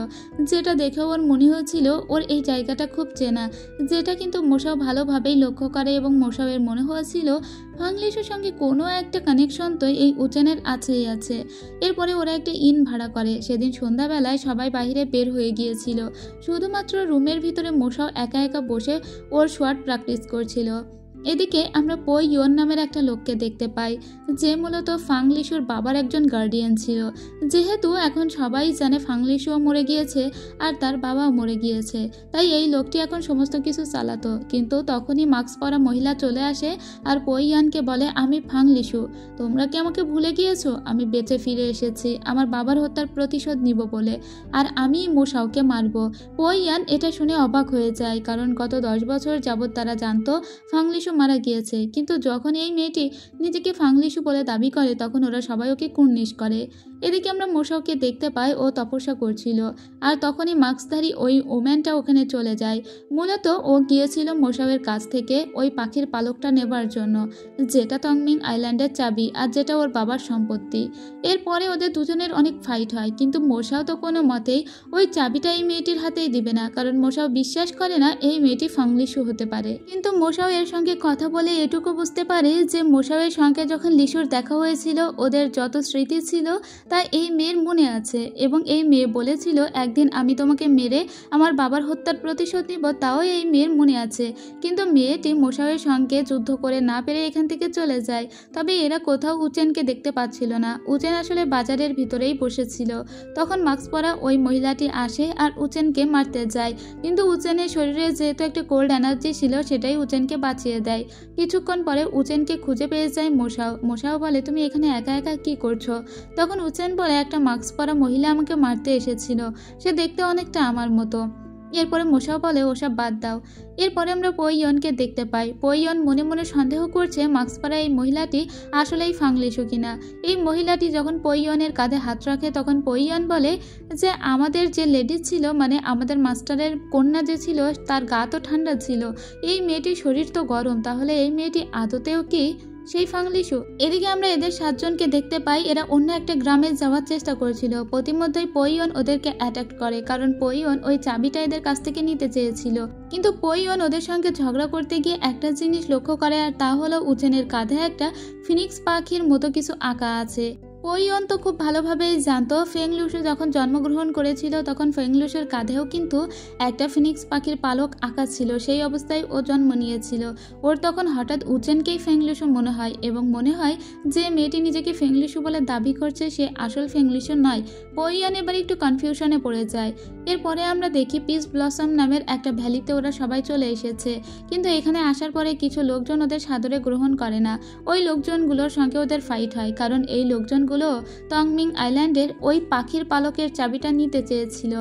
যেটা দেখেও ওর মনে হচ্ছিল ওর এই জায়গাটা খুব চেনা, যেটা কিন্তু মোশাও ভালোভাবেই লক্ষ্য করে, এবং মোশাওয়ের মনে হয়েছিল ফাং লিশুর সঙ্গে কোনো একটা কানেকশন তো এই উচেনের আছেই আছে। এরপরে ওরা একটা ইন ভাড়া করে। সেদিন সন্ধ্যাবেলায় সবাই বাইরে বের হয়ে গিয়েছিল, শুধুমাত্র রুমের ভিতরে মোশাও একা একা বসে ওর শট প্র্যাকটিস করছিল। এদিকে আমরা পই ইয়ন নামের একটা লোককে দেখতে পাই, যে মূলত ফাংলিশুর বাবার একজন গার্ডিয়ান ছিল। যেহেতু এখন সবাই জানে ফাংলিশুও মরে গিয়েছে আর তার বাবাও মরে গিয়েছে, তাই এই লোকটি এখন সমস্ত কিছু চালাতো। কিন্তু তখনই মাস্ক পরা মহিলা চলে আসে আর পই ইয়ানকে বলে, আমি ফাংলিশু, তোমরা কি আমাকে ভুলে গিয়েছো? আমি বেঁচে ফিরে এসেছি আমার বাবার হত্যার প্রতিশোধ নিব বলে, আর আমি মোশাওকে মারব। পই ইয়ান এটা শুনে অবাক হয়ে যায়, কারণ গত 10 বছর যাবৎ তারা জানতো ফাংলিশু মারা গিয়েছে। কিন্তু যখন এই মেয়েটি নিজেকে ফাংলিশু বলে দাবি করে তখন ওরা সবাই ওকে কুর্নিশ করে। এদিকে আমরা মোশাওকে দেখতে পাই, ও তপস্যা করছিল আর তখনই মাস্কধারী ওই ওম্যানটা ওখানে চলে যায়। মূলত ও গিয়েছিল মোশাওয়ের কাছ থেকে ওই পাখির পালকটা নেবার জন্য, যেটা তংমিং আইল্যান্ডের চাবি আর যেটা ওর বাবার সম্পত্তি। এরপরে ওদের দুজনের অনেক ফাইট হয়, কিন্তু মোশাও তো কোনো মতেই ওই চাবিটা এই মেয়েটির হাতেই দিবে না, কারণ মোশাও বিশ্বাস করে না এই মেয়েটি ফাংলিশু হতে পারে। কিন্তু মোশাও এর সঙ্গে কথা বলে এটুকু বুঝতে পারে যে মোশাওয়ের সঙ্গে যখন লিশুর দেখা হয়েছিল ওদের যত স্মৃতি ছিল তা এই মেয়ের মনে আছে, এবং এই মেয়ে বলেছিল একদিন আমি তোমাকে মেরে আমার বাবার হত্যার প্রতিশোধ নিব, তাও এই মেয়ের মনে আছে। কিন্তু মেয়েটি মোশাওয়ের সঙ্গে যুদ্ধ করে না পেরে এখান থেকে চলে যায়। তবে এরা কোথাও উচেনকে দেখতে পাচ্ছিল না। উচেন আসলে বাজারের ভিতরেই বসেছিল। তখন মাস্ক পরা ওই মহিলাটি আসে আর উচেনকে মারতে যায়, কিন্তু উচেনের শরীরে যেহেতু একটা কোল্ড এনার্জি ছিল সেটাই উচেনকে বাঁচিয়ে দেয়। কিছুক্ষণ পরে উচেনকে খুঁজে পেয়ে যায় মোশাও। মোশাও বলে, তুমি এখানে একা একা কি করছো? তখন উচেন বলে, একটা মাস্ক পরা মহিলা আমাকে মারতে এসেছিল, সে দেখতে অনেকটা আমার মতো। এরপরে মোশাও বলে, ওসব বাদ দাও। এরপরে আমরা পই ইয়নকে দেখতে পাই। পই ইয়ন মনে মনে সন্দেহ করছে মাস্ক পরা এই মহিলাটি আসলেই ফাংলিশু কিনা। এই মহিলাটি যখন পই ইয়নের কাঁধে হাত রাখে তখন পই ইয়ন বলে যে আমাদের যে লেডি ছিল, মানে আমাদের মাস্টারের কন্যা যে ছিল, তার গা তো ঠান্ডা ছিল, এই মেয়েটির শরীর তো গরম, তাহলে এই মেয়েটি আদতেও কি সেই ফাংলিশু? এদিকে আমরা এদের 7 জনকে দেখতে পাই, এরা অন্য একটা গ্রামে যাওয়ার চেষ্টা করেছিল। প্রতিমধ্যেই পই ইয়ন ওদেরকে অ্যাটাক করে, কারণ পই ইয়ন ওই চাবিটা এদের কাছ থেকে নিতে চেয়েছিল। কিন্তু পই ইয়ন ওদের সঙ্গে ঝগড়া করতে গিয়ে একটা জিনিস লক্ষ্য করে, আর তা হলো উচেনের কাঁধে একটা ফিনিক্স পাখির মতো কিছু আঁকা আছে। পই ইয়ন তো খুব ভালোভাবেই জানতো ফেংলুশু যখন জন্মগ্রহণ করেছিল তখন ফেংলুশুর কাঁধেও কিন্তু একটা ফিনিক্স পাখির পালক আঁকা ছিল, সেই অবস্থায় ও জন্ম নিয়েছিল। ওর তখন হঠাৎ উচেনকেই ফেংলুশু মনে হয়, এবং মনে হয় যে মেয়েটি নিজেকে ফেংলুশু বলে দাবি করছে সে আসল ফেংলুশু নয়। পই ইয়ন এবার একটু কনফিউশনে পড়ে যায়। এরপরে আমরা দেখি পিস ব্লসম নামের একটা ভ্যালিতে ওরা সবাই চলে এসেছে, কিন্তু এখানে আসার পরে কিছু লোকজন ওদের সাদরে গ্রহণ করে না। ওই লোকজনগুলোর সঙ্গে ওদের ফাইট হয়, কারণ এই লোকজনগুলো তংমিং আইল্যান্ডের ওই পাখির পালকের চাবিটা নিতে চেয়েছিল।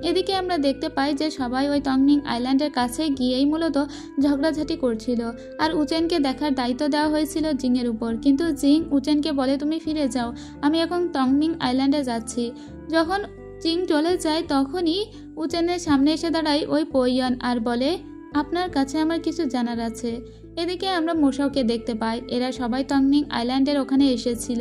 এদিকে আমরা দেখতে পাই যে সবাই ওই তংমিং আইল্যান্ডের কাছে গিয়েই মূলত ঝগড়াঝাটি করছিল, আর উচেনকে দেখার দায়িত্ব দেওয়া হয়েছিল জিংয়ের উপর। কিন্তু জিং উচেনকে বলে, তুমি ফিরে যাও, আমি এখন তংমিং আইল্যান্ডে যাচ্ছি। যখন জিং চলে যায় তখনই উচেনের সামনে এসে দাঁড়ায় ওই পই ইয়ন আর বলে, আপনার কাছে আমার কিছু জানার আছে। এদিকে আমরা মোশাওকে দেখতে পাই, এরা সবাই তংমিং আইল্যান্ডের ওখানে এসেছিল।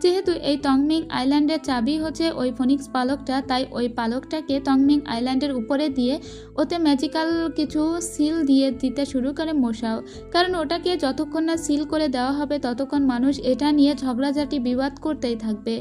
যেহেতু এই তংমিং আইল্যান্ডের চাবি হচ্ছে ওই ফিনিক্স পালকটা, তাই ওই পালকটাকে তংমিং আইল্যান্ডের উপরে দিয়ে ওতে ম্যাজিক্যাল কিছু সিল দিয়ে দিতে শুরু করে মোশাও, কারণ ওটাকে যতক্ষণ না সিল করে দেওয়া হবে ততক্ষণ মানুষ এটা নিয়ে ঝগড়াঝাটি বিবাদ করতেই থাকবে।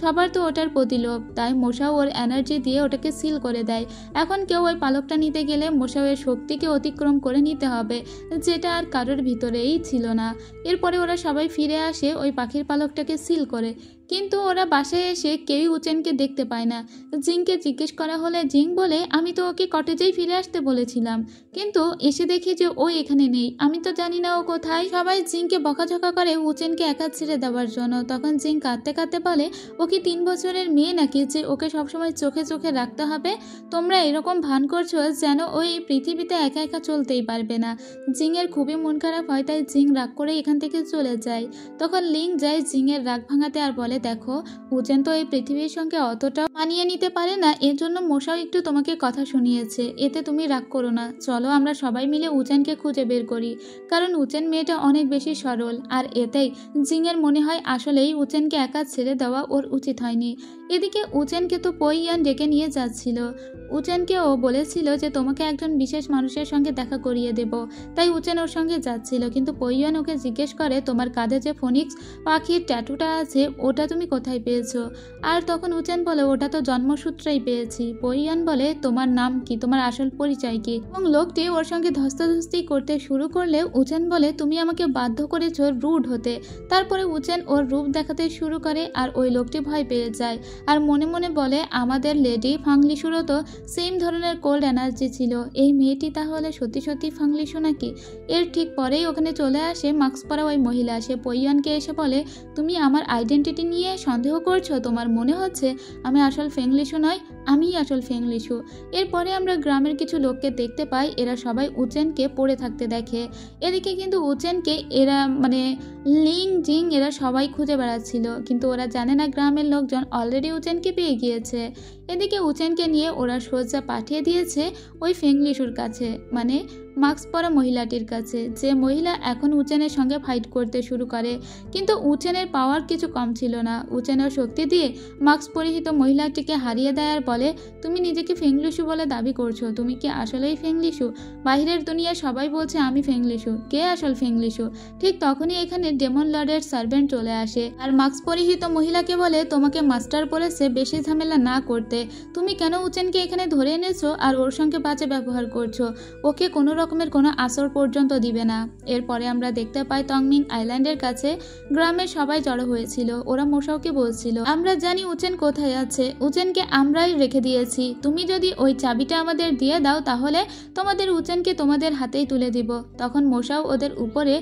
সবার তো ওটার প্রতি লোভ, তাই মোশাও ওর এনার্জি দিয়ে ওটাকে সিল করে দেয়। এখন কেউ ওই পালকটা নিতে গেলে মোশাওয়ের শক্তিকে অতিক্রম করে নিতে হবে, যেটা আর কারোর ভিতরেই ছিল না। এরপরে ওরা সবাই ফিরে আসে ওই পাখির পালকটাকে সিল করে, কিন্তু ওরা বাসায় এসে কেউই উচেনকে দেখতে পায় না। জিংকে জিজ্ঞেস করা হলে জিং বলে, আমি তো ওকে কটেজেই ফিরে আসতে বলেছিলাম, কিন্তু এসে দেখি যে ও এখানে নেই, আমি তো জানি না ও কোথায়। সবাই জিংকে বকাঝকা করে উচেনকে একা ছেড়ে দেওয়ার জন্য। তখন জিং কাঁদতে কাঁদতে বলে, ও কি 3 বছরের মেয়ে নাকি যে ওকে সবসময় চোখে চোখে রাখতে হবে? তোমরা এরকম ভান করছো যেন ও এই পৃথিবীতে একা একা চলতেই পারবে না। জিংয়ের খুবই মন খারাপ হয়, তাই জিং রাগ করে এখান থেকে চলে যায়। তখন লিং যায় জিংয়ের রাগ ভাঙাতে আর বলে, দেখো উচেন তো এই পৃথিবীর সঙ্গে অতটা মানিয়ে নিতে পারে না, এর জন্য মোশাও একটু তোমাকে কথা শুনিয়েছে, এতে তুমি রাগ করো না। চলো আমরা সবাই মিলে উচেনকে খুঁজে বের করি, কারণ উচেন মেয়েটা অনেক বেশি সরল। আর এতেই জিংয়ের মনে হয় আসলেই উচেনকে একা ছেড়ে দেওয়া ওর উচিত হয়নি। এদিকে উচেনকে তো পই ইয়ান ডেকে নিয়ে যাচ্ছিল। উচেনকে ও বলেছিল যে তোমাকে একজন বিশেষ মানুষের সঙ্গে দেখা করিয়ে দেব, তাই উচেন ওর সঙ্গে যাচ্ছিল। কিন্তু পইয়ান ওকে জিজ্ঞেস করে তোমার কাঁধে যে ফোনিক্স পাখির ট্যাটুটা আছে ওটা তুমি কোথায় পেয়েছো? আর তখন উচেন বলে ওটা তো জন্মসূত্রেই পেয়েছি। পইয়ান বলে তোমার নাম কি, তোমার আসল পরিচয় কি? এবং লোকটি ওর সঙ্গে ধস্তাধস্তি করতে শুরু করলে উচেন বলে তুমি আমাকে বাধ্য করেছো রুড হতে। তারপরে উচেন ওর রূপ দেখাতে শুরু করে আর ওই লোকটি ভয় পেয়ে যায় আর মনে মনে বলে আমাদের লেডি ফাংলিশুরও তো সেম ধরনের কোল্ড এনার্জি ছিল, এই মেয়েটি তাহলে সত্যি সত্যি ফাংলিশু নাকি? এর ঠিক পরেই ওখানে চলে আসে মাস্ক পরা ওই মহিলা। সে পইয়ানকে এসে বলে তুমি আমার আইডেন্টিটি নিয়ে সন্দেহ করছো? তোমার মনে হচ্ছে আমি আসল ফেংলিশু নয়, আমিই আসল ফেংলিশু। এরপরে আমরা গ্রামের কিছু লোককে দেখতে পাই, এরা সবাই উচেনকে পড়ে থাকতে দেখে। এদিকে কিন্তু উচেনকে এরা লিং জিং এরা সবাই খুঁজে বেড়াচ্ছিল, কিন্তু ওরা জানে না গ্রামের লোকজন অলরেডি উচেনকে পেয়ে গিয়েছে। এদিকে উচেনকে নিয়ে ওরা সোজা পাঠিয়ে দিয়েছে ওই ফেংলিশুর কাছে, মাস্ক পরা মহিলাটির কাছে, যে মহিলা এখন উচেনের সঙ্গে ফাইট করতে শুরু করে। কিন্তু উচেনের পাওয়ার কিছু কম ছিল না। উচেনের শক্তি দিয়ে মাস্ক পরিহিত মহিলাটিকে হারিয়ে দেয় আর বলে তুমি নিজেকে ফেংলিশু বলে দাবি করছো, তুমি কি আসলেই ফেংলিশু? বাহিরের দুনিয়া সবাই বলছে আমি ফেংলিশু, কে আসল ফেংলিশু? ঠিক তখনই এখানে ডেমন লর্ডের সার্ভেন্ট চলে আসে আর মাস্ক পরিহিত মহিলাকে বলে তোমাকে মাস্টার বলেছে বেশি ঝামেলা না করতে, তুমি কেন উচেনকে এখানে ধরে এনেছো আর ওর সঙ্গে বাজে ব্যবহার করছো? ওকে কোনো রকমের কোনো আসর পর্যন্ত দিবে না। এরপরে আমরা দেখতে পাই তংমিং আইল্যান্ডের কাছে গ্রামের সবাই জড়ো হয়েছিল। ওরা মোশাওকে বলছিল আমরা জানি উচেন কোথায় আছে, উচেনকে আমরাই রেখে দিয়েছি, তুমি যদি ওই চাবিটা আমাদের দিয়ে দাও তাহলে তোমাদের উচেনকে তোমাদের হাতেই তুলে দিব। তখন মোশাও ওদের উপরে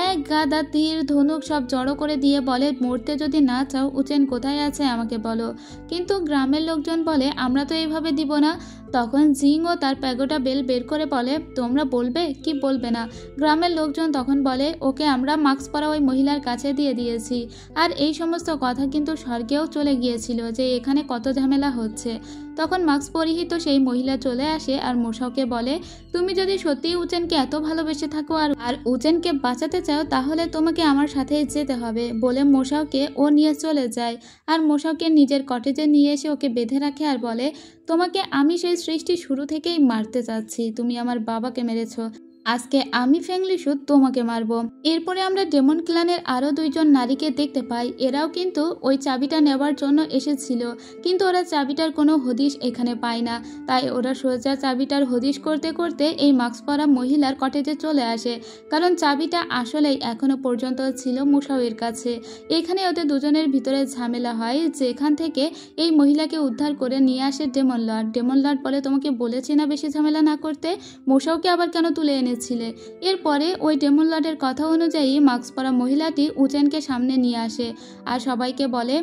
এক গাদা তীর ধনুক সব জড়ো করে দিয়ে বলে মরতে যদি না চাও উচেন কোথায় আছে আমাকে বলো। কিন্তু গ্রামের লোকজন বলে আমরা তো এইভাবে দিব না। তখন জিং ও তার প্যাগোটা বেল বের করে বলে তোমরা বলবে কি বলবে না? গ্রামের লোকজন তখন বলে ওকে আমরা মাস্ক পরা ওই মহিলার কাছে দিয়ে দিয়েছি। আর এই সমস্ত কথা কিন্তু স্বর্গেও চলে গিয়েছিল যে এখানে কত ঝামেলা হচ্ছে। তখন মাস্ক পরিহিত সেই মহিলা চলে আসে আর মোশাওকে বলে তুমি যদি সত্যিই উচেনকে এত ভালোবেসে থাকো আর উচেনকে বাঁচাতে চাও তাহলে তোমাকে আমার সাথে যেতে হবে বলে মোশাওকে ও নিয়ে চলে যায়। আর মোশাওকে নিজের কটেজে নিয়ে এসে ওকে বেঁধে রাখে আর বলে তোমাকে আমি সেই সৃষ্টি শুরু থেকেই মারতে চাচ্ছি, তুমি আমার বাবাকে মেরেছ, আজকে আমি ফেংলিশু তোমাকে মারব। এরপরে আমরা ডেমন ক্ল্যানের আরও দুইজন নারীকে দেখতে পাই। এরাও কিন্তু ওই চাবিটা নেওয়ার জন্য এসেছিল, কিন্তু ওরা চাবিটার কোনো হদিশ এখানে পায় না। তাই ওরা সোজা চাবিটার হদিশ করতে করতে এই মাস্ক পরা মহিলার কটেজে চলে আসে, কারণ চাবিটা আসলেই এখনো পর্যন্ত ছিল মোশাওয়ের কাছে। এখানে ওদের দুজনের ভিতরে ঝামেলা হয়, যেখান থেকে এই মহিলাকে উদ্ধার করে নিয়ে আসে ডেমন লর্ড। ডেমন লর্ড বলে তোমাকে বলেছি না বেশি ঝামেলা না করতে, মোশাওকে আবার কেন তুলে এনে ছিলে। এরপরে ওই ডেমন লর্ডের কথা অনুযায়ী মাস্ক পরা মহিলাটি উচেনকে সামনে নিয়ে আসে আর সবাইকে বলে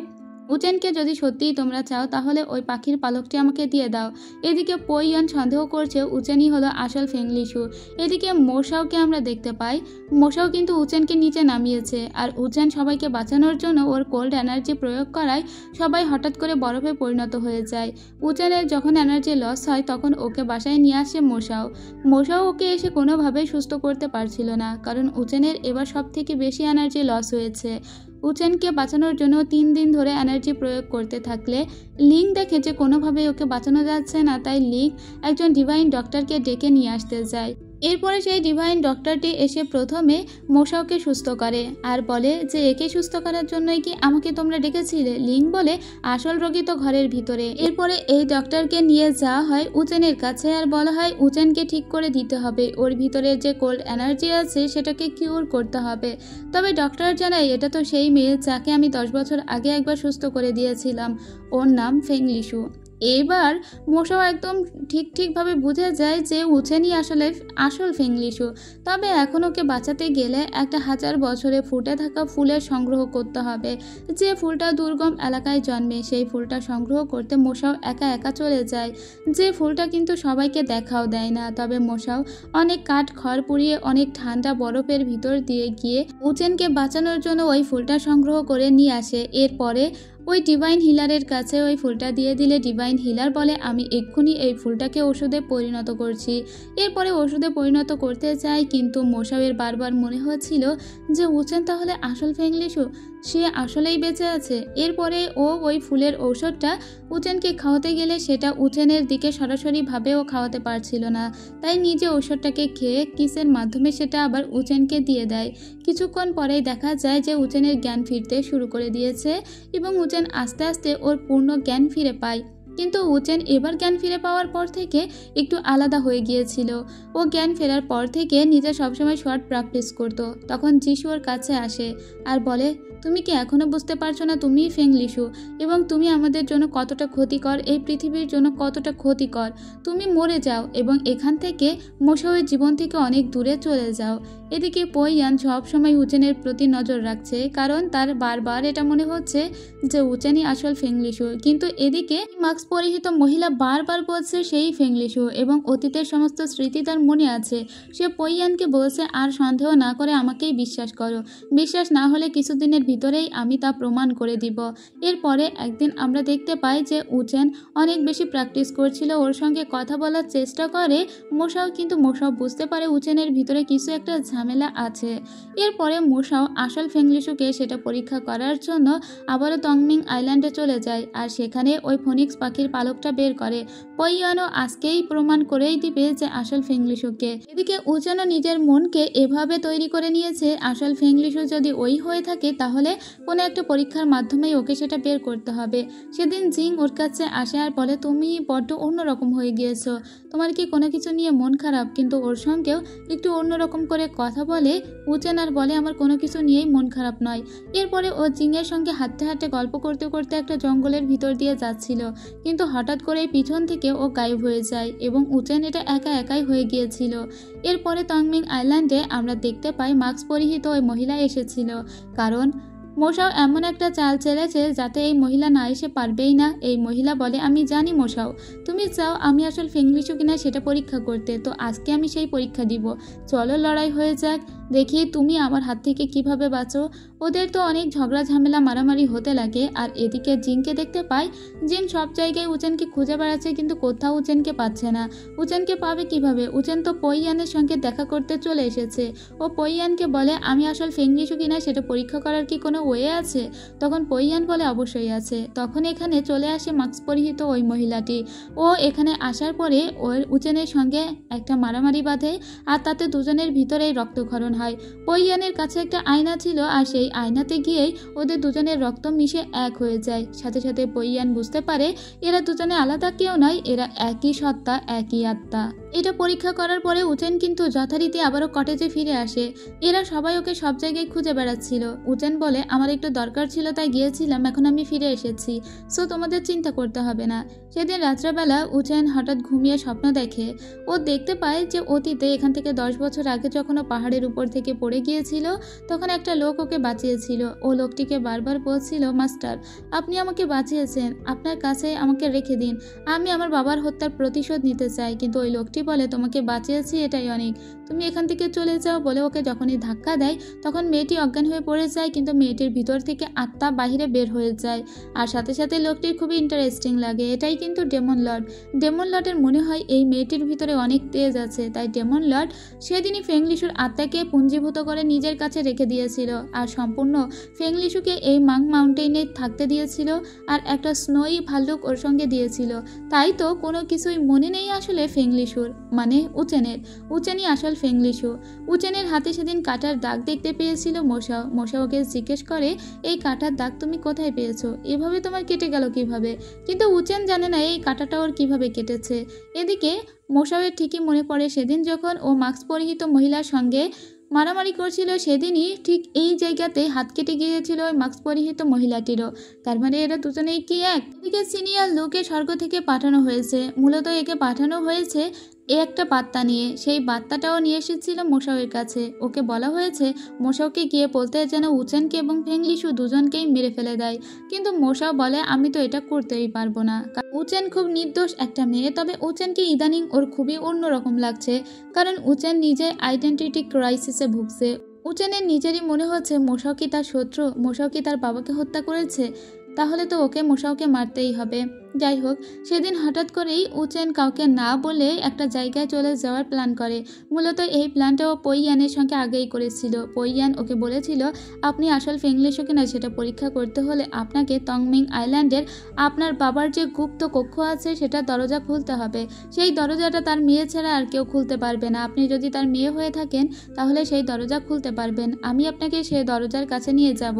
উচেনকে যদি সত্যিই তোমরা চাও তাহলে ওই পাখির পালকটি আমাকে দিয়ে দাও। এদিকে পইয়ান সন্দেহ করছে উচেনই হলো আসল ফেংলিশু। এদিকে মোশাওকে আমরা দেখতে পাই, মোশাও কিন্তু উচেনকে নিচে নামিয়েছে আর উচেন সবাইকে বাঁচানোর জন্য ওর কোল্ড এনার্জি প্রয়োগ করায় সবাই হঠাৎ করে বরফে পরিণত হয়ে যায়। উচেনের যখন এনার্জি লস হয় তখন ওকে বাসায় নিয়ে আসে মোশাও ওকে এসে কোনোভাবেই সুস্থ করতে পারছিল না, কারণ উচেনের এবার সব থেকে বেশি এনার্জি লস হয়েছে। উচেনকে বাঁচানোর জন্য 3 দিন ধরে এনার্জি প্রয়োগ করতে থাকলে লিং দেখে যে কোনোভাবেই ওকে বাঁচানো যাচ্ছে না, তাই লিং একজন ডিভাইন ডক্টরকে ডেকে নিয়ে আসতে যায়। এরপরে সেই ডিভাইন ডক্টরটি এসে প্রথমে মোশাওকে সুস্থ করে আর বলে যে একে সুস্থ করার জন্যই কি আমাকে তোমরা ডেকেছিলে? লিং বলে আসল রোগী তো ঘরের ভিতরে। এরপরে এই ডক্টরকে নিয়ে যাওয়া হয় উচেনের কাছে আর বলা হয় উচেনকে ঠিক করে দিতে হবে, ওর ভিতরে যে কোল্ড এনার্জি আছে সেটাকে কিউর করতে হবে। তবে ডক্টর জানায় এটা তো সেই মেয়ে যাকে আমি 10 বছর আগে একবার সুস্থ করে দিয়েছিলাম, ওর নাম ফেংলিশু। এবার মোশাও একদম ঠিকভাবে বুঝে যায় যে উচেনই আসলে আসল ফেংলিশু। তবে এখন ওকে বাঁচাতে গেলে একটা 1000 বছরে ফুটে থাকা ফুলের সংগ্রহ করতে হবে, যে ফুলটা দুর্গম এলাকায় জন্মে। সেই ফুলটা সংগ্রহ করতে মোশাও একা একা চলে যায়, যে ফুলটা কিন্তু সবাইকে দেখাও দেয় না। তবে মোশাও অনেক কাঠ খড় পুড়িয়ে অনেক ঠান্ডা বরফের ভিতর দিয়ে গিয়ে উচেনকে বাঁচানোর জন্য ওই ফুলটা সংগ্রহ করে নিয়ে আসে। এরপরে ওই ডিভাইন হিলারের কাছে ওই ফুলটা দিয়ে দিলে ডিভাইন হিলার বলে আমি এক্ষুনি এই ফুলটাকে ওষুধে পরিণত করছি। এরপরে ওষুধে পরিণত করতে চায়, কিন্তু মোশাওয়ের বারবার মনে হচ্ছিল যে উচেন তাহলে আসল ফেংলিশু, সে আসলেই বেঁচে আছে। এরপরে ও ওই ফুলের ঔষধটা উচেনকে খাওয়াতে গেলে সেটা উচেনের দিকে সরাসরিভাবেও খাওয়াতে পারছিল না, তাই নিজে ঔষধটাকে খেয়ে কিসের মাধ্যমে সেটা আবার উচেনকে দিয়ে দেয়। কিছুক্ষণ পরেই দেখা যায় যে উচেনের জ্ঞান ফিরতে শুরু করে দিয়েছে এবং উচেন আস্তে আস্তে ওর পূর্ণ জ্ঞান ফিরে পায়। কিন্তু উচেন এবার জ্ঞান ফিরে পাওয়ার পর থেকে একটু আলাদা হয়ে গিয়েছিল। ও জ্ঞান ফেরার পর থেকে নিজে সবসময় শর্ট প্র্যাকটিস করত। তখন যিশু ওর কাছে আসে আর বলে, তুমি কি এখনও বুঝতে পারছো না তুমিই ফেংলিশু এবং তুমি আমাদের জন্য কতটা ক্ষতিকর, এই পৃথিবীর জন্য কতটা ক্ষতিকর। তুমি মরে যাও এবং এখান থেকে মোশাওয়ের জীবন থেকে অনেক দূরে চলে যাও। এদিকে পইয়ান সবসময় উচেনের প্রতি নজর রাখছে, কারণ তার বারবার এটা মনে হচ্ছে যে উচেনই আসল ফেংলিশু। কিন্তু এদিকে মাস্ক পরিহিত মহিলা বারবার বলছে সেই ফেংলিশু এবং অতীতের সমস্ত স্মৃতি তার মনে আছে। সে পইয়ানকে বলছে আর সন্দেহ না করে আমাকেই বিশ্বাস করো, বিশ্বাস না হলে কিছুদিনের ভিতরেই আমি তা প্রমাণ করে দিব। এরপরে একদিন আমরা দেখতে পাই যে উচেন অনেক বেশি প্র্যাকটিস করছিল, ওর সঙ্গে কথা বলার চেষ্টা করে মোশাও, কিন্তু মোশাও বুঝতে পারে উচেনের ভিতরে কিছু একটা ঝামেলা আছে। এরপরে মোশাও আসল ফেংলিশুকে সেটা পরীক্ষা করার জন্য আবারও তংমিং আইল্যান্ডে চলে যায় আর সেখানে ওই ফোনিক্স পাখির পালকটা বের করে। পইয়ানও আজকেই প্রমাণ করেই দিবে যে আসল ফেংলিশুকে। এদিকে উচেনও নিজের মনকে এভাবে তৈরি করে নিয়েছে আসল ফেংলিশু যদি ওই হয়ে থাকে তাহলে কোনো একটা পরীক্ষার মাধ্যমেই ওকে সেটা বের করতে হবে। সেদিন জিং ওর কাছে আসে আর বলে, তুমি বড্ড অন্যরকম হয়ে গিয়েছো, তোমার কি কোনো কিছু নিয়ে মন খারাপ? কিন্তু ওর সঙ্গেও একটু অন্যরকম করে কথা বলে উচেন আর বলে, আমার কোনো কিছু নিয়েই মন খারাপ নয়। এরপরে ও জিংয়ের সঙ্গে হাঁটতে হাঁটতে গল্প করতে করতে একটা জঙ্গলের ভিতর দিয়ে যাচ্ছিল, কিন্তু হঠাৎ করেই পিছন থেকে ও গায়েব হয়ে যায় এবং উচেন এটা একা একাই হয়ে গিয়েছিল। এরপরে তংমিং আইল্যান্ডে আমরা দেখতে পাই মাস্ক পরিহিত ওই মহিলা এসেছিল, কারণ মোশাও এমন একটা চাল চেলেছে যাতে এই মহিলা না এসে পারবেই না। এই মহিলা বলে, আমি জানি মোশাও তুমি চাও আমি আসল ফেংলিশু কিনা সেটা পরীক্ষা করতে, তো আজকে আমি সেই পরীক্ষা দিব। চলো লড়াই হয়ে যাক, দেখি তুমি আমার হাত থেকে কিভাবে বাঁচো। ওদের তো অনেক ঝগড়া ঝামেলা মারামারি হতে লাগে। আর এদিকে জিনকে দেখতে পাই, জিন সব জায়গায় উচেনকে খুঁজে বেড়াচ্ছে, কিন্তু কোথাও উচেনকে পাচ্ছে না। উচেনকে পাবে কিভাবে? উচেন তো পইয়ানের সঙ্গে দেখা করতে চলে এসেছে। ও পইয়ানকে বলে, আমি আসল ফেংলিশু কিনা সেটা পরীক্ষা করার কি কোনো ওয়ে আছে? তখন পইয়ান বলে, অবশ্যই আছে। তখন এখানে চলে আসে মাস্ক পরিহিত ওই মহিলাটি। ও এখানে আসার পরে ওর উচেনের সঙ্গে একটা মারামারি বাঁধে আর তাতে দুজনের ভিতরেই রক্তক্ষরণ হয়। পইয়ানের কাছে একটা আয়না ছিল আর সেই আয়নাতে গিয়েই ওদের দুজনের রক্ত মিশে এক হয়ে যায়। সাথে সাথে পইয়ান বুঝতে পারে এরা দুজনে আলাদা কেউ নয়, এরা একই সত্তা, একই আত্মা। এটা পরীক্ষা করার পরে উচেন কিন্তু যথারীতি আবারও কটেজে ফিরে আসে। এরা সবাই ওকে সব জায়গায় খুঁজে বেড়াচ্ছিল। উচেন বলে, আমার একটু দরকার ছিল তাই গিয়েছিলাম, এখন আমি ফিরে এসেছি, সো তোমাদের চিন্তা করতে হবে না। সেদিন রাত্রেবেলা উচেন হঠাৎ ঘুমিয়ে স্বপ্ন দেখে। ও দেখতে পায় যে অতীতে এখান থেকে 10 বছর আগে যখন ও পাহাড়ের উপর থেকে পড়ে গিয়েছিল তখন একটা লোক ওকে বাঁচিয়েছিল। ও লোকটিকে বারবার বলছিল, মাস্টার আপনি আমাকে বাঁচিয়েছেন, আপনার কাছে আমাকে রেখে দিন, আমি আমার বাবার হত্যার প্রতিশোধ নিতে চাই। কিন্তু ওই লোকটি বলে, তোমাকে বাঁচিয়েছি এটাই অনেক, তুমি এখান থেকে চলে যাও। বলে ওকে যখনই ধাক্কা দেয় তখন মেয়েটি অজ্ঞান হয়ে পড়ে যায়, কিন্তু মেয়েটির ভিতর থেকে আত্মা বাহিরে বের হয়ে যায়। আর সাথে সাথে লোকটির খুবই ইন্টারেস্টিং লাগে। এটাই কিন্তু ডেমন লর্ড। ডেমন লর্ডের মনে হয় এই মেয়েটির ভিতরে অনেক তেজ আছে, তাই ডেমন লর্ড সেদিনই ফেংলিশুর আত্মাকে পুঞ্জীভূত করে নিজের কাছে রেখে দিয়েছিল আর সম্পূর্ণ ফেংলিশুকে এই মাং মাউন্টেইনে থাকতে দিয়েছিল আর একটা স্নোই ভাল্লুক ওর সঙ্গে দিয়েছিল। তাই তো কোনো কিছুই মনে নেই আসলে ফেংলিশুর, মানে উচেনই আসল ফেংলিশু। উচেনের হাতে সেদিন কাটার দাগ দেখতে পেয়েছিল মোশাও। মোশাও ওকে জিজ্ঞেস করে, এই কাটার দাগ তুমি কোথায় পেয়েছো? এভাবে তোমার কেটে গেল কিভাবে? কিন্তু উচেন জানে না এই কাটাটা ওর কিভাবে কেটেছে। এদিকে মোশাওয়ের ঠিকই মনে পড়ে সেদিন যখন ও মাস্ক পরিহিত মহিলার সঙ্গে মারামারি করছিল, সেদিনই ঠিক এই জায়গাতে হাত কেটে গিয়েছিল ওই মাস্ক পরিহিত মহিলাটিরও। তার মানে এরা দুজনেই কি এক? এদিকে সিনিয়র লোকে স্বর্গ থেকে পাঠানো হয়েছে, মূলত একে পাঠানো হয়েছে একটা বার্তা নিয়ে। সেই বার্তাটাও নিয়ে এসেছিল মোশাওয়ের কাছে। ওকে বলা হয়েছে মোশাওকে গিয়ে বলতে যেন উচেনকে এবং ফেংলিশু দুজনকেই মেরে ফেলে দেয়। কিন্তু মোশাও বলে, আমি তো এটা করতেই পারবো না। উচেন খুব নির্দোষ একটা মেয়ে, তবে উচেনকে ইদানিং ওর খুবই অন্যরকম লাগছে, কারণ উচেন নিজে আইডেন্টিটি ক্রাইসিসে ভুগছে। উচেনের নিজেরই মনে হচ্ছে মোশাও কি তার শত্রু, মোশাও কি তার বাবাকে হত্যা করেছে। তাহলে তো ওকে মোশাওকে মারতেই হবে। যাই হোক, সেদিন হঠাৎ করেই উচেন কাউকে না বলে একটা জায়গায় চলে যাওয়ার প্ল্যান করে। মূলত এই প্ল্যানটা ও পইয়ানের সঙ্গে আগেই করেছিল। পইয়ান ওকে বলেছিল, আপনি আসল ফেংলিশো কিনা সেটা পরীক্ষা করতে হলে আপনাকে তংমিং আইল্যান্ডের আপনার বাবার যে গুপ্ত কক্ষ আছে সেটা দরজা খুলতে হবে। সেই দরজাটা তার মেয়ে ছাড়া আর কেউ খুলতে পারবে না। আপনি যদি তার মেয়ে হয়ে থাকেন তাহলে সেই দরজা খুলতে পারবেন। আমি আপনাকে সেই দরজার কাছে নিয়ে যাব।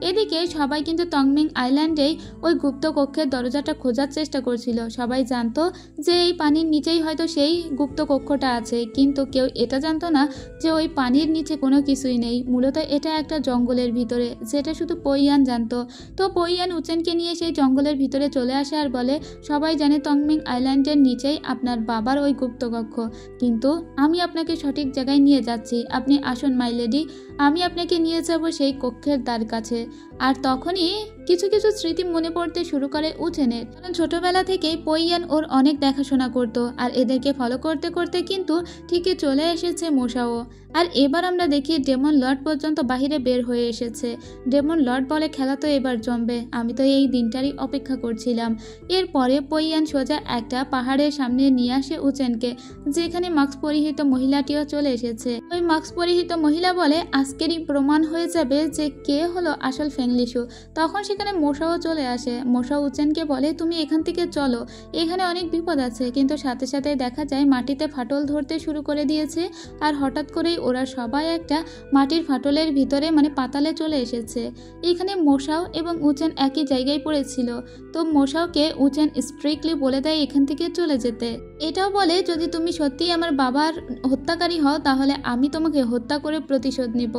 এদিকে সবাই কিন্তু তংমিং আইল্যান্ডেই ওই গুপ্ত কক্ষের দরজাটা খোঁজার চেষ্টা করছিল। সবাই জানতো যে এই পানির নিচেই হয়তো সেই গুপ্ত কক্ষটা আছে, কিন্তু কেউ এটা জানতো না যে ওই পানির নিচে কোনো কিছুই নেই। মূলত এটা একটা জঙ্গলের ভিতরে, যেটা শুধু পইয়ান জানতো। তো পইয়ান উচেনকে নিয়ে সেই জঙ্গলের ভিতরে চলে আসে আর বলে, সবাই জানে তংমিং আইল্যান্ডের নিচেই আপনার বাবার ওই গুপ্ত কক্ষ, কিন্তু আমি আপনাকে সঠিক জায়গায় নিয়ে যাচ্ছি। আপনি আসুন মাই লেডি, আমি আপনাকে নিয়ে যাব সেই কক্ষের দ্বার কাছে। আর তখনই কিছু কিছু স্মৃতি মনে পড়তে শুরু করে উচেনের। কারণ ছোটবেলা থেকেই পইয়ান ওর অনেক দেখাশোনা করতো, আর এদেরকে ফলো করতে করতে কিন্তু ঠিকই চলে এসেছে মোশাও। আর এবার আমরা দেখি ডেমন লর্ড পর্যন্ত বাহিরে বের হয়ে এসেছে। ডেমন লর্ড বলে, খেলা তো এবার জমবে, আমি তো এই দিনটারই অপেক্ষা করছিলাম। এরপরে পইয়ান সোজা একটা পাহাড়ের সামনে নিয়ে আসে উচেনকে, যেখানে মাস্ক পরিহিত মহিলাটিও চলে এসেছে। ওই মাস্ক পরিহিত মহিলা বলে, আজকেরই প্রমাণ হয়ে যাবে যে কে হলো আসল ফেংলিশু। তখন সেখানে মোশাও চলে আসে। মোশাও উচেনকে বলে, তুমি এখান থেকে চলো, এখানে অনেক বিপদ আছে। কিন্তু সাথে সাথে দেখা যায় মাটিতে ফাটল ধরতে শুরু করে দিয়েছে, আর হঠাৎ করেই ওরা সবাই একটা মাটির ফাটলের ভিতরে মানে পাতালে চলে এসেছে। এখানে মোশাও এবং উচেন একই জায়গায় পড়েছিল। তো মোশাওকে উচেন স্ট্রিক্টলি বলে দেয় এখান থেকে চলে যেতে। এটাও বলে, যদি তুমি সত্যিই আমার বাবার হত্যাকারী হও তাহলে আমি তোমাকে হত্যা করে প্রতিশোধ নিব।